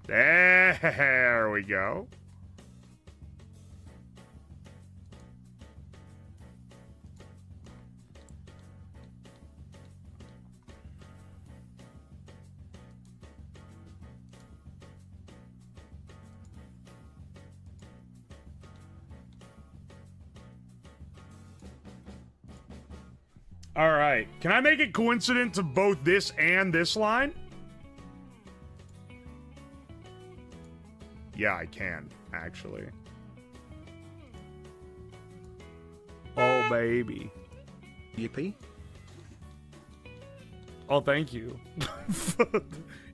There we go. All right. Can I make it coincident to both this and this line? Yeah, I can, actually. Oh, baby. Yippee. Oh, thank you.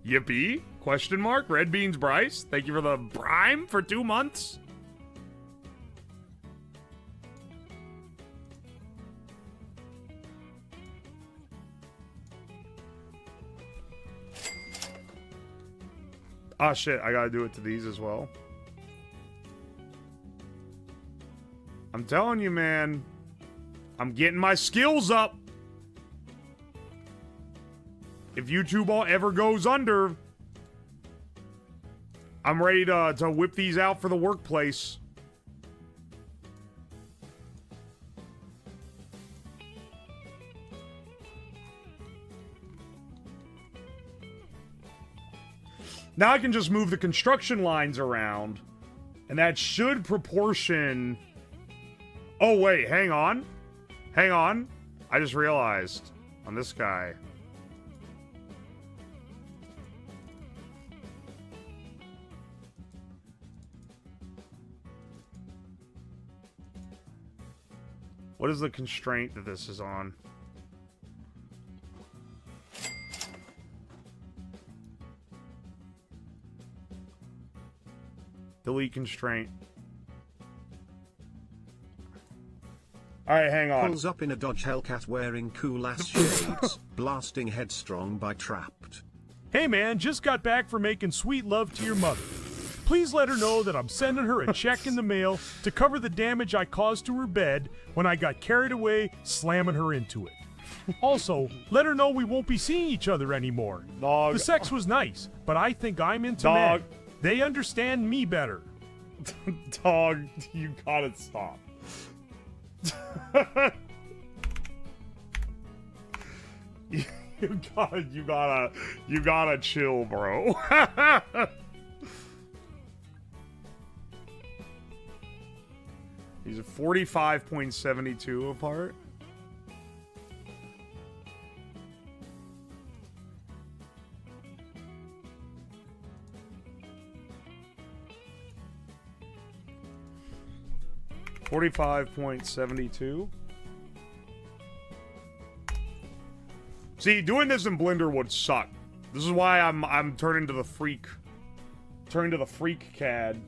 Yippee? Question mark? Red Beans Bryce? Thank you for the prime for 2 months. Ah, shit. I gotta do it to these as well. I'm telling you, man. I'm getting my skills up. If YouTube ever goes under, I'm ready to whip these out for the workplace. Now I can just move the construction lines around, and that should proportion... Oh, wait, hang on. Hang on. I just realized on this guy. What is the constraint that this is on? Delete constraint. Alright, hang on. Pulls up in a Dodge Hellcat wearing cool ass shades, blasting headstrong by Trapped. Hey man, just got back from making sweet love to your mother. Please let her know that I'm sending her a check in the mail to cover the damage I caused to her bed when I got carried away slamming her into it. Also, let her know we won't be seeing each other anymore. Dog. The sex was nice, but I think I'm into Dog. men. They understand me better. Dog, you gotta stop. you gotta chill, bro. He's a 45.72 apart. $45.72. See, doing this in Blender would suck. This is why I'm turning to the freak. Turning to the freak CAD.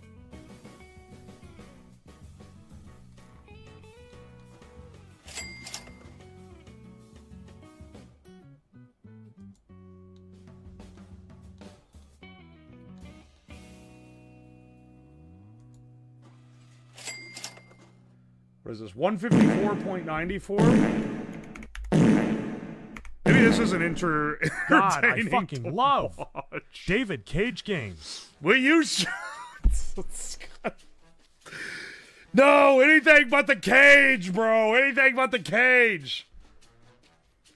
What is this? 154.94? Maybe this is an God, I entertaining fucking to love watch. David Cage games. Will you No, anything but the cage, bro. Anything but the cage.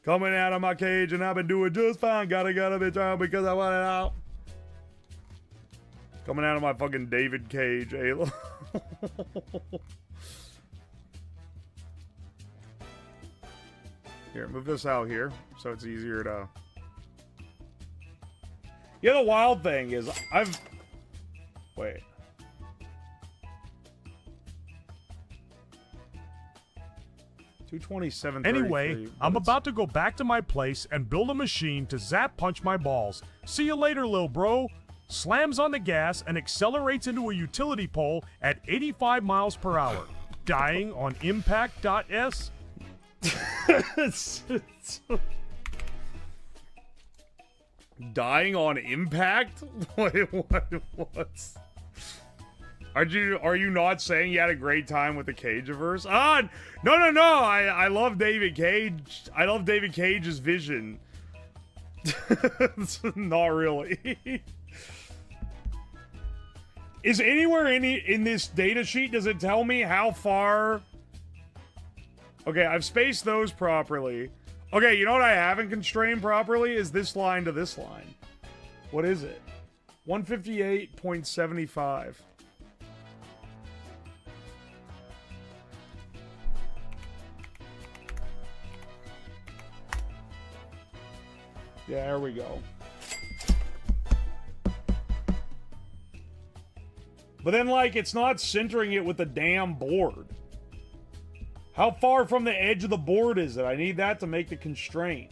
Coming out of my cage and I've been doing just fine. Gotta bitch out because I want it out. Coming out of my fucking David Cage, Ayla. Here, move this out here so it's easier to... Yeah, the wild thing is Wait. $227.33. Anyway, I'm about to go back to my place and build a machine to zap punch my balls. See you later, lil bro. Slams on the gas and accelerates into a utility pole at 85 miles per hour. Dying on impact.s. Dying on impact? Wait, what's... Are you not saying you had a great time with the Cageverse? Ah, no. I love David Cage. I love David Cage's vision. Not really. Is anywhere in this data sheet, does it tell me how far... Okay, I've spaced those properly. Okay, you know what I haven't constrained properly is this line to this line. What is it? 158.75. Yeah, there we go. But then, like, it's not centering it with the damn board. How far from the edge of the board is it? I need that to make the constraint.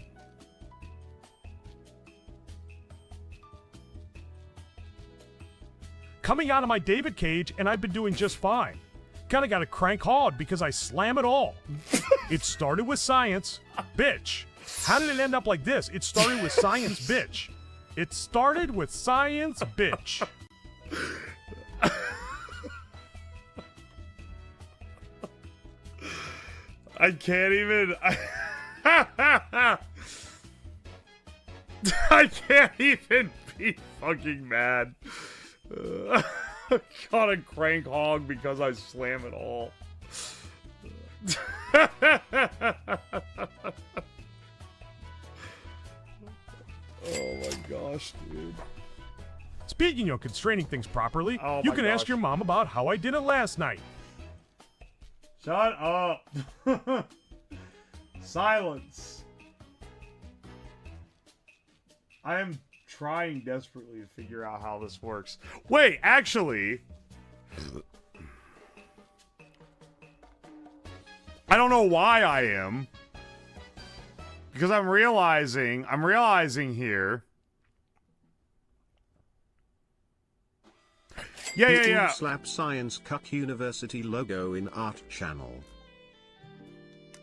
Coming out of my David cage, and I've been doing just fine. Kinda gotta crank hard because I slam it all. It started with science, bitch. How did it end up like this? It started with science, bitch. It started with science, bitch. I can't even. I can't even be fucking mad. Gotta crank hog because I slam it all. Oh my gosh, dude. Speaking of constraining things properly, Oh you my can ask gosh. your mom about how I did it last night. Shut up. Silence. I am trying desperately to figure out how this works. Wait, actually, I don't know why I am. Because I'm realizing here. Yeah. Slap Science Cuck University logo in art channel.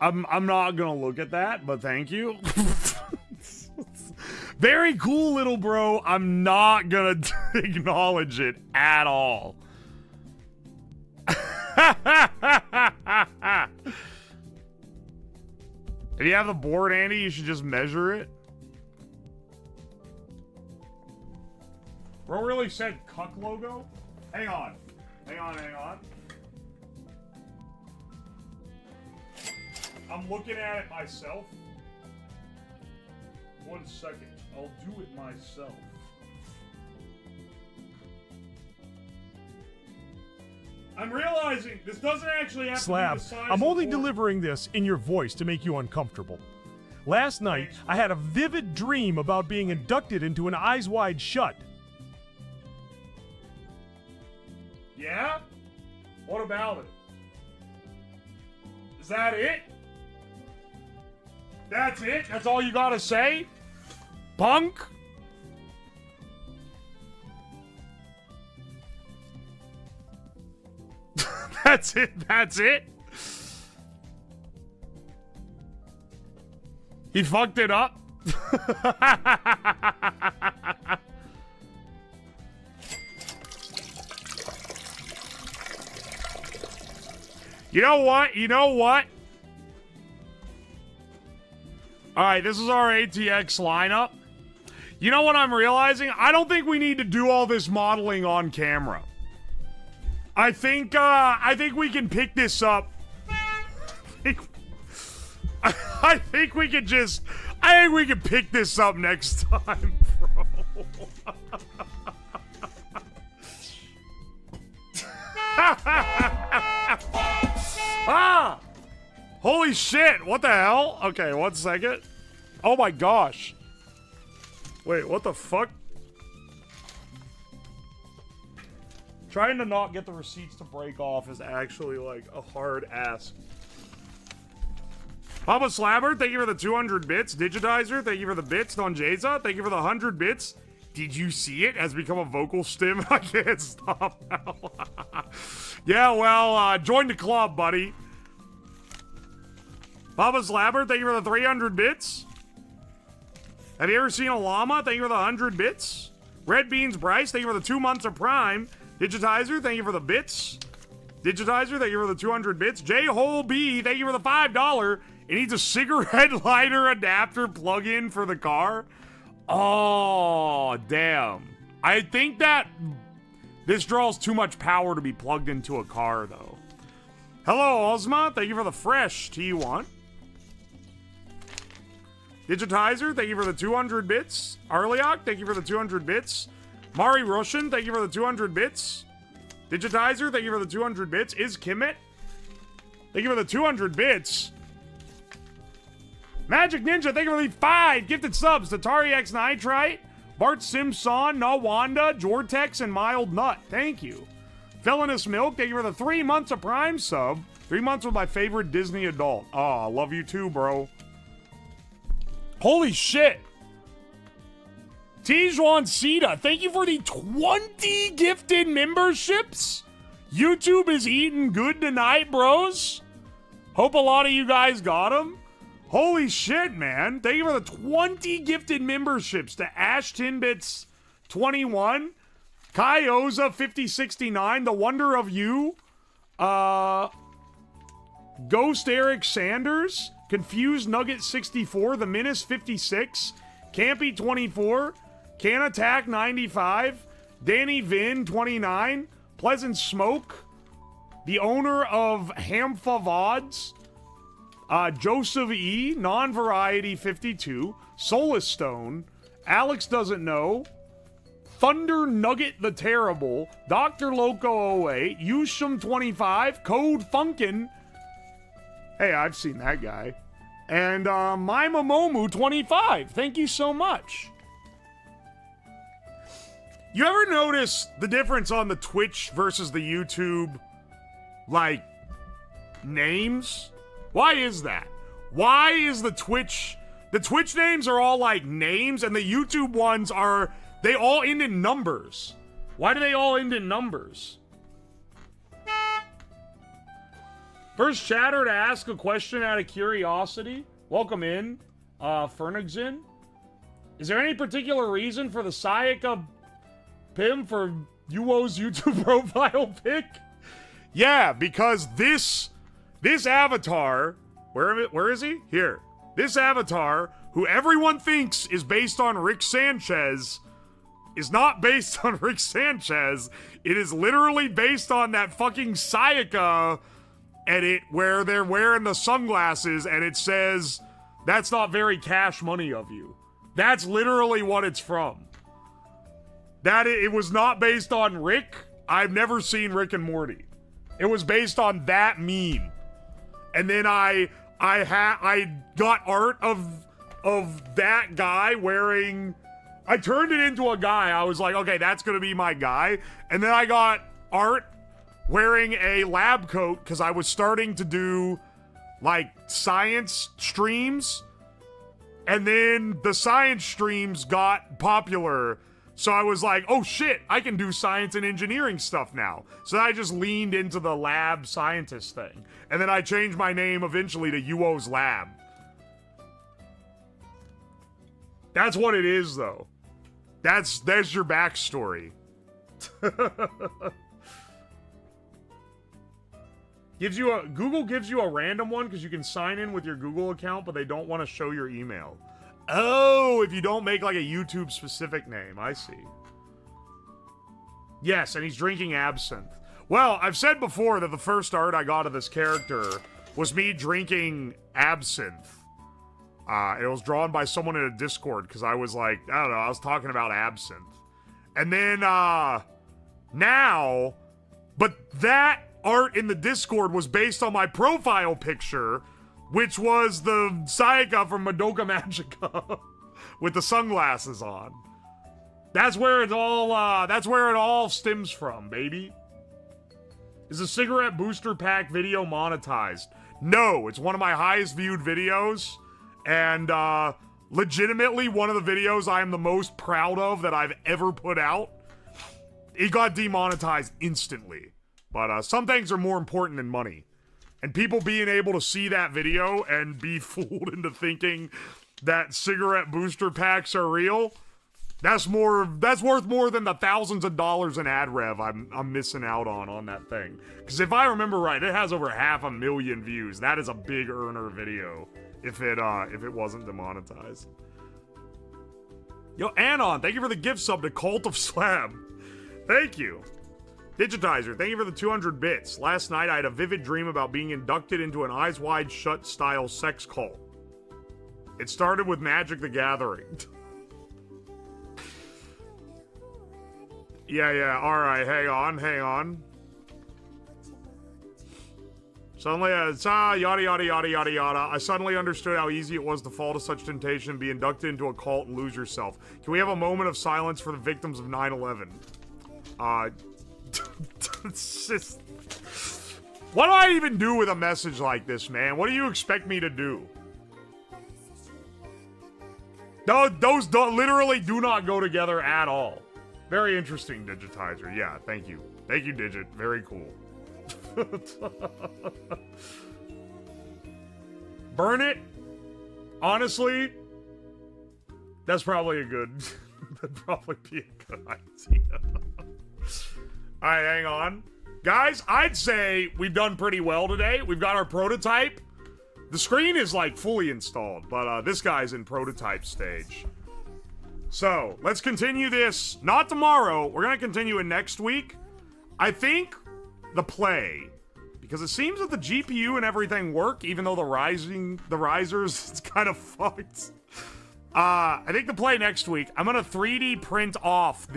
I'm not gonna look at that, but thank you. Very cool, little bro. I'm not gonna acknowledge it at all. If you have the board, Andy, you should just measure it. Bro really said cuck logo? Hang on. I'm looking at it myself. 1 second. I'll do it myself. I'm realizing this doesn't actually have Slab, to be the size I'm of only the board. delivering this in your voice to make you uncomfortable. Last night, I had a vivid dream about being inducted into an Eyes Wide Shut. Yeah? What about it? Is that it? That's it? That's all you gotta say? Punk? That's it? He fucked it up? You know what? Alright, this is our ATX lineup. You know what I'm realizing? I don't think we need to do all this modeling on camera. I think we can pick this up. I think we can pick this up next time, bro. Ah! Holy shit, what the hell? Okay, 1 second. Oh my gosh. Wait, what the fuck? Trying to not get the receipts to break off is actually like a hard ask. Papa Slabber, thank you for the 200 bits. Digitizer, thank you for the bits. Don Jeza, thank you for the 100 bits. Did you see it? Has become a vocal stim. I can't stop now. Yeah, well, join the club, buddy. Papa Slabber, thank you for the 300 bits. Have you ever seen a llama? Thank you for the 100 bits. Red Beans Bryce, thank you for the 2 months of Prime. Digitizer, thank you for the bits. Digitizer, thank you for the 200 bits. J-Hole B, thank you for the $5. It needs a cigarette lighter adapter plug-in for the car. Oh, damn. I think that this draws too much power to be plugged into a car, though. Hello, Ozma. Thank you for the fresh T1. Digitizer, thank you for the 200 bits. Arliok, thank you for the 200 bits. Mari Russian, thank you for the 200 bits. Digitizer, thank you for the 200 bits. Is Kimmit? Thank you for the 200 bits. Magic Ninja, thank you for the 5 gifted subs. Tatari X Nitrite, Bart Simpson, Nawanda, Jortex, and Mild Nut. Thank you. Villainous Milk, thank you for the 3 months of Prime sub. 3 months with my favorite Disney adult. Oh, I love you too, bro. Holy shit. Tijuan Sita, thank you for the 20 gifted memberships. YouTube is eating good tonight, bros. Hope a lot of you guys got them. Holy shit, man. Thank you for the 20 gifted memberships to Ash Tinbits 21, Kyoza 5069, The Wonder of You, Ghost Eric Sanders, Confused Nugget 64, The Menace 56, Campy 24, Can Attack 95, Danny Vin 29, Pleasant Smoke, the owner of Hampha Vods, Joseph E, Non-Variety 52, Soulless Stone, Alex Doesn't Know, Thunder Nugget the Terrible, Dr. Loco 08, Yusham 25, Code Funkin', hey, I've seen that guy, and Mima Momu 25. Thank you so much. You ever notice the difference on the Twitch versus the YouTube, like, names? Why is that? Why is the Twitch names are all like names, and the YouTube ones are, they all end in numbers. Why do they all end in numbers? First chatter to ask a question out of curiosity. Welcome in, Fernigzin. Is there any particular reason for the Sayaka Pim for Uo's YouTube profile pic? Yeah, because this avatar, where is he? Here. This avatar, who everyone thinks is based on Rick Sanchez, is not based on Rick Sanchez. It is literally based on that fucking Sayaka edit where they're wearing the sunglasses and it says, "That's not very cash money of you." That's literally what it's from. It was not based on Rick. I've never seen Rick and Morty. It was based on that meme. And then I got art of that guy wearing, I turned it into a guy. I was like, okay, that's gonna be my guy. And then I got art wearing a lab coat because I was starting to do like science streams. And then the science streams got popular. So I was like, oh shit, I can do science and engineering stuff now. So I just leaned into the lab scientist thing. And then I changed my name eventually to Uo's Lab. That's what it is, though. There's your backstory. Google gives you a random one because you can sign in with your Google account, but they don't want to show your email. Oh, if you don't make like a YouTube specific name, I see. Yes, and he's drinking absinthe. Well, I've said before that the first art I got of this character was me drinking absinthe. It was drawn by someone in a Discord because I was like, I don't know, I was talking about absinthe. And then, now, but that art in the Discord was based on my profile picture, which was the Sayaka from Madoka Magica with the sunglasses on. That's where it all stems from, baby. Is a cigarette booster pack video monetized? No, it's one of my highest viewed videos, and legitimately one of the videos I am the most proud of that I've ever put out. It got demonetized instantly, but some things are more important than money. And people being able to see that video and be fooled into thinking that cigarette booster packs are real, that's worth more than the thousands of dollars in ad rev I'm missing out on that thing. Because if I remember right, it has over 500,000 views. That is a big earner video if it wasn't demonetized. Yo, Anon, thank you for the gift sub to Cult of Slab. Thank you. Digitizer, thank you for the 200 bits. Last night I had a vivid dream about being inducted into an Eyes Wide Shut style sex cult. It started with Magic the Gathering. Yeah, alright, hang on. Suddenly, yada yada yada yada yada. I suddenly understood how easy it was to fall to such temptation, be inducted into a cult, and lose yourself. Can we have a moment of silence for the victims of 9/11? It's just... What do I even do with a message like this, man? What do you expect me to do? Those literally do not go together at all. Very interesting, Digitizer. Yeah, thank you. Thank you, Digit. Very cool. Burn it? Honestly, that's probably a good... That'd probably be a good idea. Alright, hang on. Guys, I'd say we've done pretty well today. We've got our prototype. The screen is, like, fully installed, but this guy's in prototype stage. So, let's continue this. Not tomorrow. We're gonna continue it next week. I think the play, because it seems that the GPU and everything work, even though the risers, it's kind of fucked. I think the play next week, I'm gonna 3D print off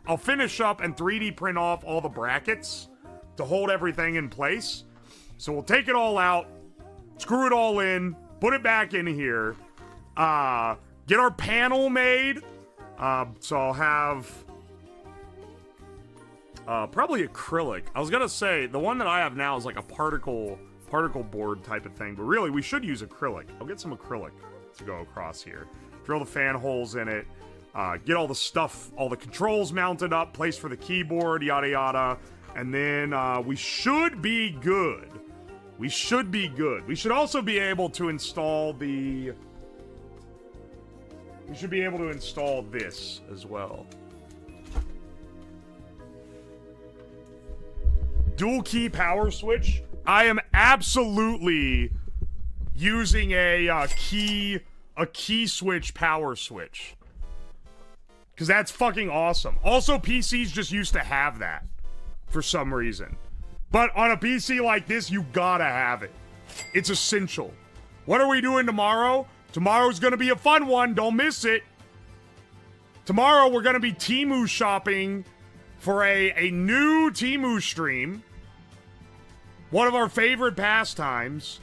I'll finish up and 3D print off all the brackets to hold everything in place. So we'll take it all out, screw it all in, put it back in here, get our panel made. So I'll have probably acrylic. I was gonna say the one that I have now is like a particle board type of thing, but really we should use acrylic. I'll get some acrylic to go across here. Drill the fan holes in it, get all the stuff, all the controls mounted up, place for the keyboard, yada yada, and then we should be good. We should be good. We should also be able to install the... We should be able to install this as well. Dual key power switch. I am absolutely using a key switch power switch. Because that's fucking awesome. Also, PCs just used to have that for some reason. But on a PC like this, you gotta have it. It's essential. What are we doing tomorrow? Tomorrow's gonna be a fun one. Don't miss it. Tomorrow, we're gonna be Temu shopping for a new Temu stream. One of our favorite pastimes.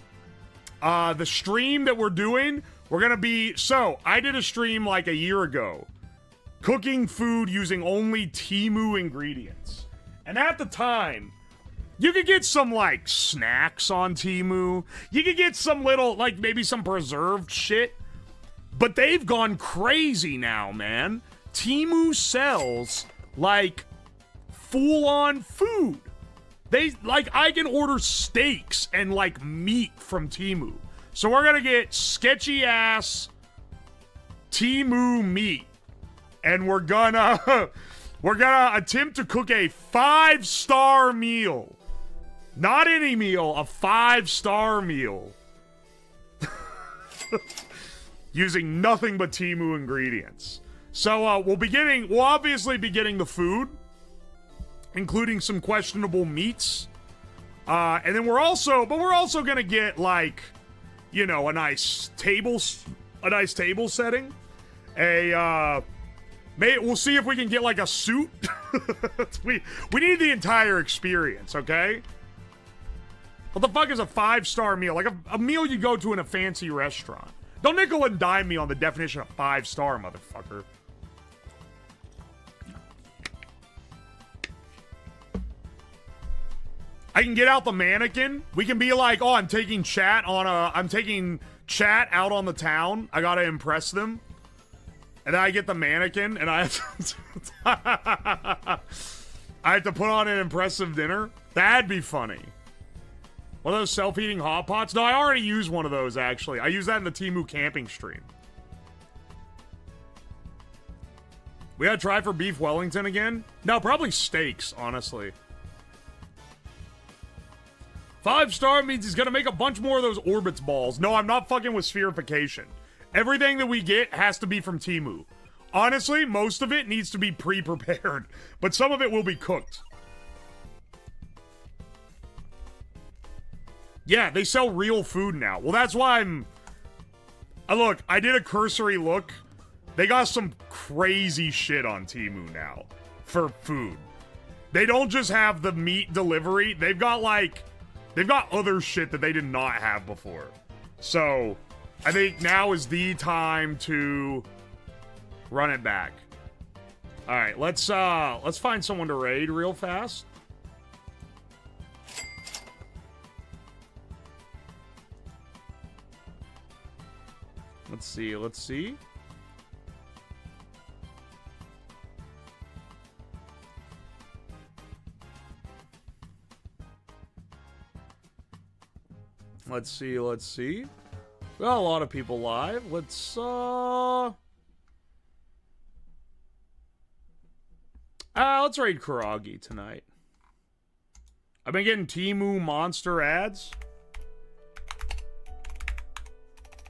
The stream that we're doing, we're gonna be... So, I did a stream like a year ago. Cooking food using only Temu ingredients. And at the time, you could get some, like, snacks on Temu. You could get some little, like, maybe some preserved shit. But they've gone crazy now, man. Temu sells, like, full-on food. I can order steaks and, like, meat from Temu. So we're gonna get sketchy-ass Temu meat. And we're gonna attempt to cook a 5-star meal. Not any meal, a 5-star meal. Using nothing but Temu ingredients. So we'll obviously be getting the food, including some questionable meats. And then we're also gonna get, like, you know, a nice table setting. We'll see if we can get, like, a suit. we need the entire experience, okay? What the fuck is a 5-star meal? Like a meal you go to in a fancy restaurant. Don't nickel and dime me on the definition of 5-star, motherfucker. I can get out the mannequin. We can be like, oh, I'm taking chat out on the town. I gotta impress them. And then I get the mannequin, and I have to put on an impressive dinner. That'd be funny. One of those self-heating hot pots? No, I already used one of those, actually. I used that in the Temu camping stream. We gotta try for beef Wellington again? No, probably steaks, honestly. 5-star means he's gonna make a bunch more of those Orbits balls. No, I'm not fucking with spherification. Everything that we get has to be from Temu. Honestly, most of it needs to be pre-prepared, but some of it will be cooked. Yeah, they sell real food now. Well, that's why I'm... look, I did a cursory look. They got some crazy shit on Temu now for food. They don't just have the meat delivery. They've got, like... They've got other shit that they did not have before. So, I think now is the time to run it back. Alright, let's find someone to raid real fast. Let's see, let's see. Let's see, let's see. Well, a lot of people live. Let's raid Kuragi tonight. I've been getting Temu monster ads.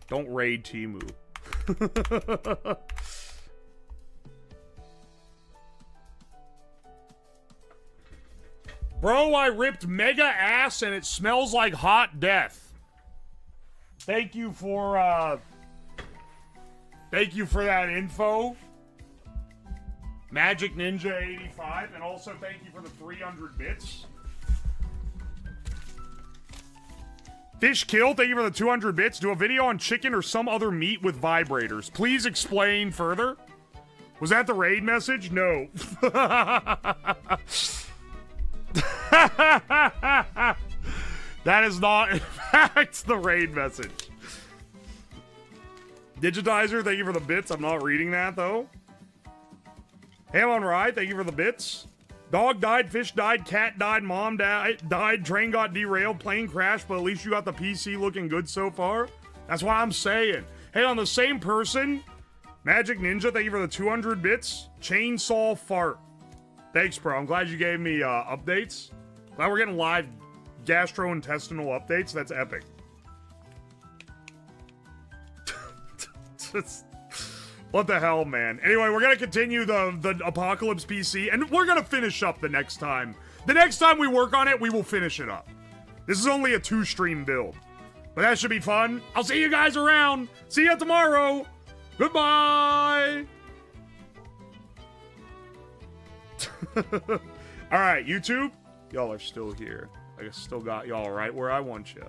Don't raid Temu. Bro, I ripped mega ass and it smells like hot death. Thank you for that info. Magic Ninja 85, and also thank you for the 300 bits. Fish Kill, thank you for the 200 bits. Do a video on chicken or some other meat with vibrators. Please explain further. Was that the raid message? No. That is not, in fact, the raid message. Digitizer, thank you for the bits. I'm not reading that, though. Ham on Ride, thank you for the bits. Dog died, fish died, cat died, mom died, train got derailed, plane crashed, but at least you got the PC looking good so far. That's what I'm saying. Hey, on the same person, Magic Ninja, thank you for the 200 bits. Chainsaw Fart. Thanks, bro. I'm glad you gave me updates. Glad we're getting live gastrointestinal updates. That's epic. What the hell, man? Anyway, we're gonna continue the Apocalypse PC, and we're gonna finish up the next time. The next time we work on it, we will finish it up. This is only a 2-stream build, but that should be fun. I'll see you guys around. See you tomorrow. Goodbye. All right, YouTube, y'all are still here. I still got y'all right where I want you.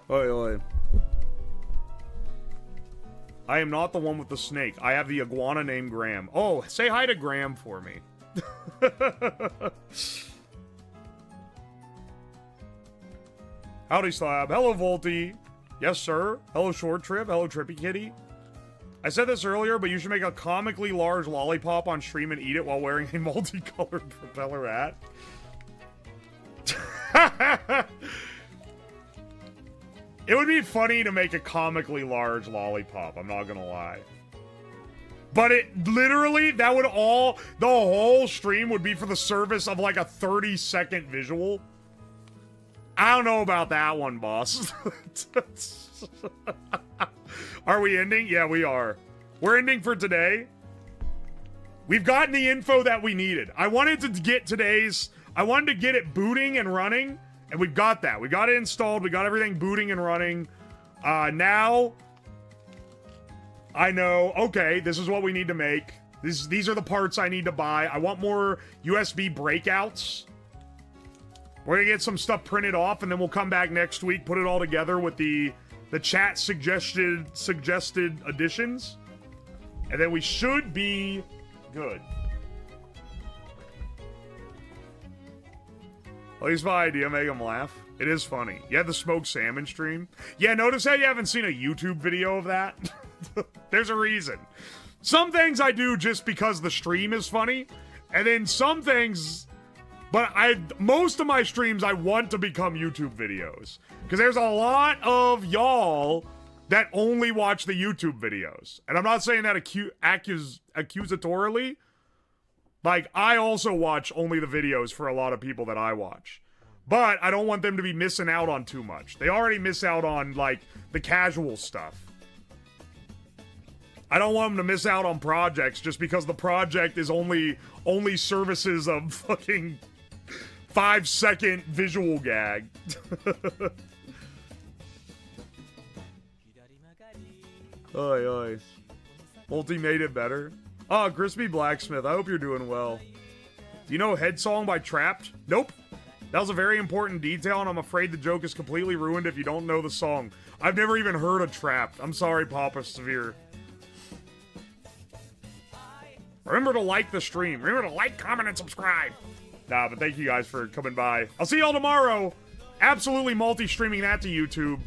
Oi, oi. I am not the one with the snake. I have the iguana named Graham. Oh, say hi to Graham for me. Howdy, Slab. Hello, Volty. Yes, sir. Hello, Short Trip. Hello, Trippy Kitty. I said this earlier, but you should make a comically large lollipop on stream and eat it while wearing a multicolored propeller hat. It would be funny to make a comically large lollipop, I'm not gonna lie. But it literally, that would all, the whole stream would be for the service of like a 30-second visual. I don't know about that one, boss. Are we ending? Yeah, we are. We're ending for today. We've gotten the info that we needed. I wanted to get it booting and running. And we've got that. We got it installed. We got everything booting and running. Now, I know, okay, this is what we need to make. These are the parts I need to buy. I want more USB breakouts. We're going to get some stuff printed off, and then we'll come back next week, put it all together with the chat suggested additions. And then we should be good. At least my idea, make them laugh. It is funny. You had the smoked salmon stream. Yeah, notice how you haven't seen a YouTube video of that? There's a reason. Some things I do just because the stream is funny. And then some things... But most of my streams, I want to become YouTube videos. Because there's a lot of y'all that only watch the YouTube videos. And I'm not saying that accusatorily. Like, I also watch only the videos for a lot of people that I watch. But I don't want them to be missing out on too much. They already miss out on, like, the casual stuff. I don't want them to miss out on projects just because the project is only services of fucking 5-second visual gag. Oi, oi. Multi made it better. Oh, Crispy Blacksmith, I hope you're doing well. Do you know Head Song by Trapped? Nope. That was a very important detail, and I'm afraid the joke is completely ruined if you don't know the song. I've never even heard of Trapped. I'm sorry, Papa Severe. Remember to like the stream. Remember to like, comment, and subscribe. Nah, but thank you guys for coming by. I'll see y'all tomorrow. absolutely multi-streaming that to YouTube.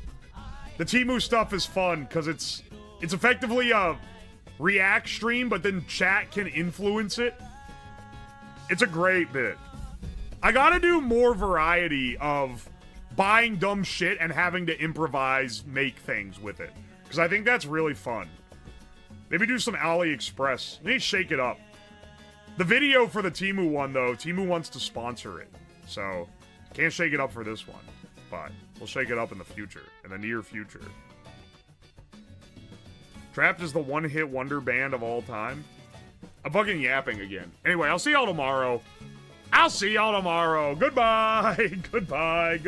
The Temu stuff is fun because it's effectively a react stream, but then chat can influence it. It's a great bit. I gotta do more variety of buying dumb shit and having to improvise, make things with it. Because I think that's really fun. Maybe do some AliExpress. Maybe shake it up. The video for the Temu one, though, Temu wants to sponsor it. So, can't shake it up for this one. But we'll shake it up in the future. In the near future. Trapped is the one-hit wonder band of all time. I'm fucking yapping again. Anyway, I'll see y'all tomorrow. Goodbye. Goodbye.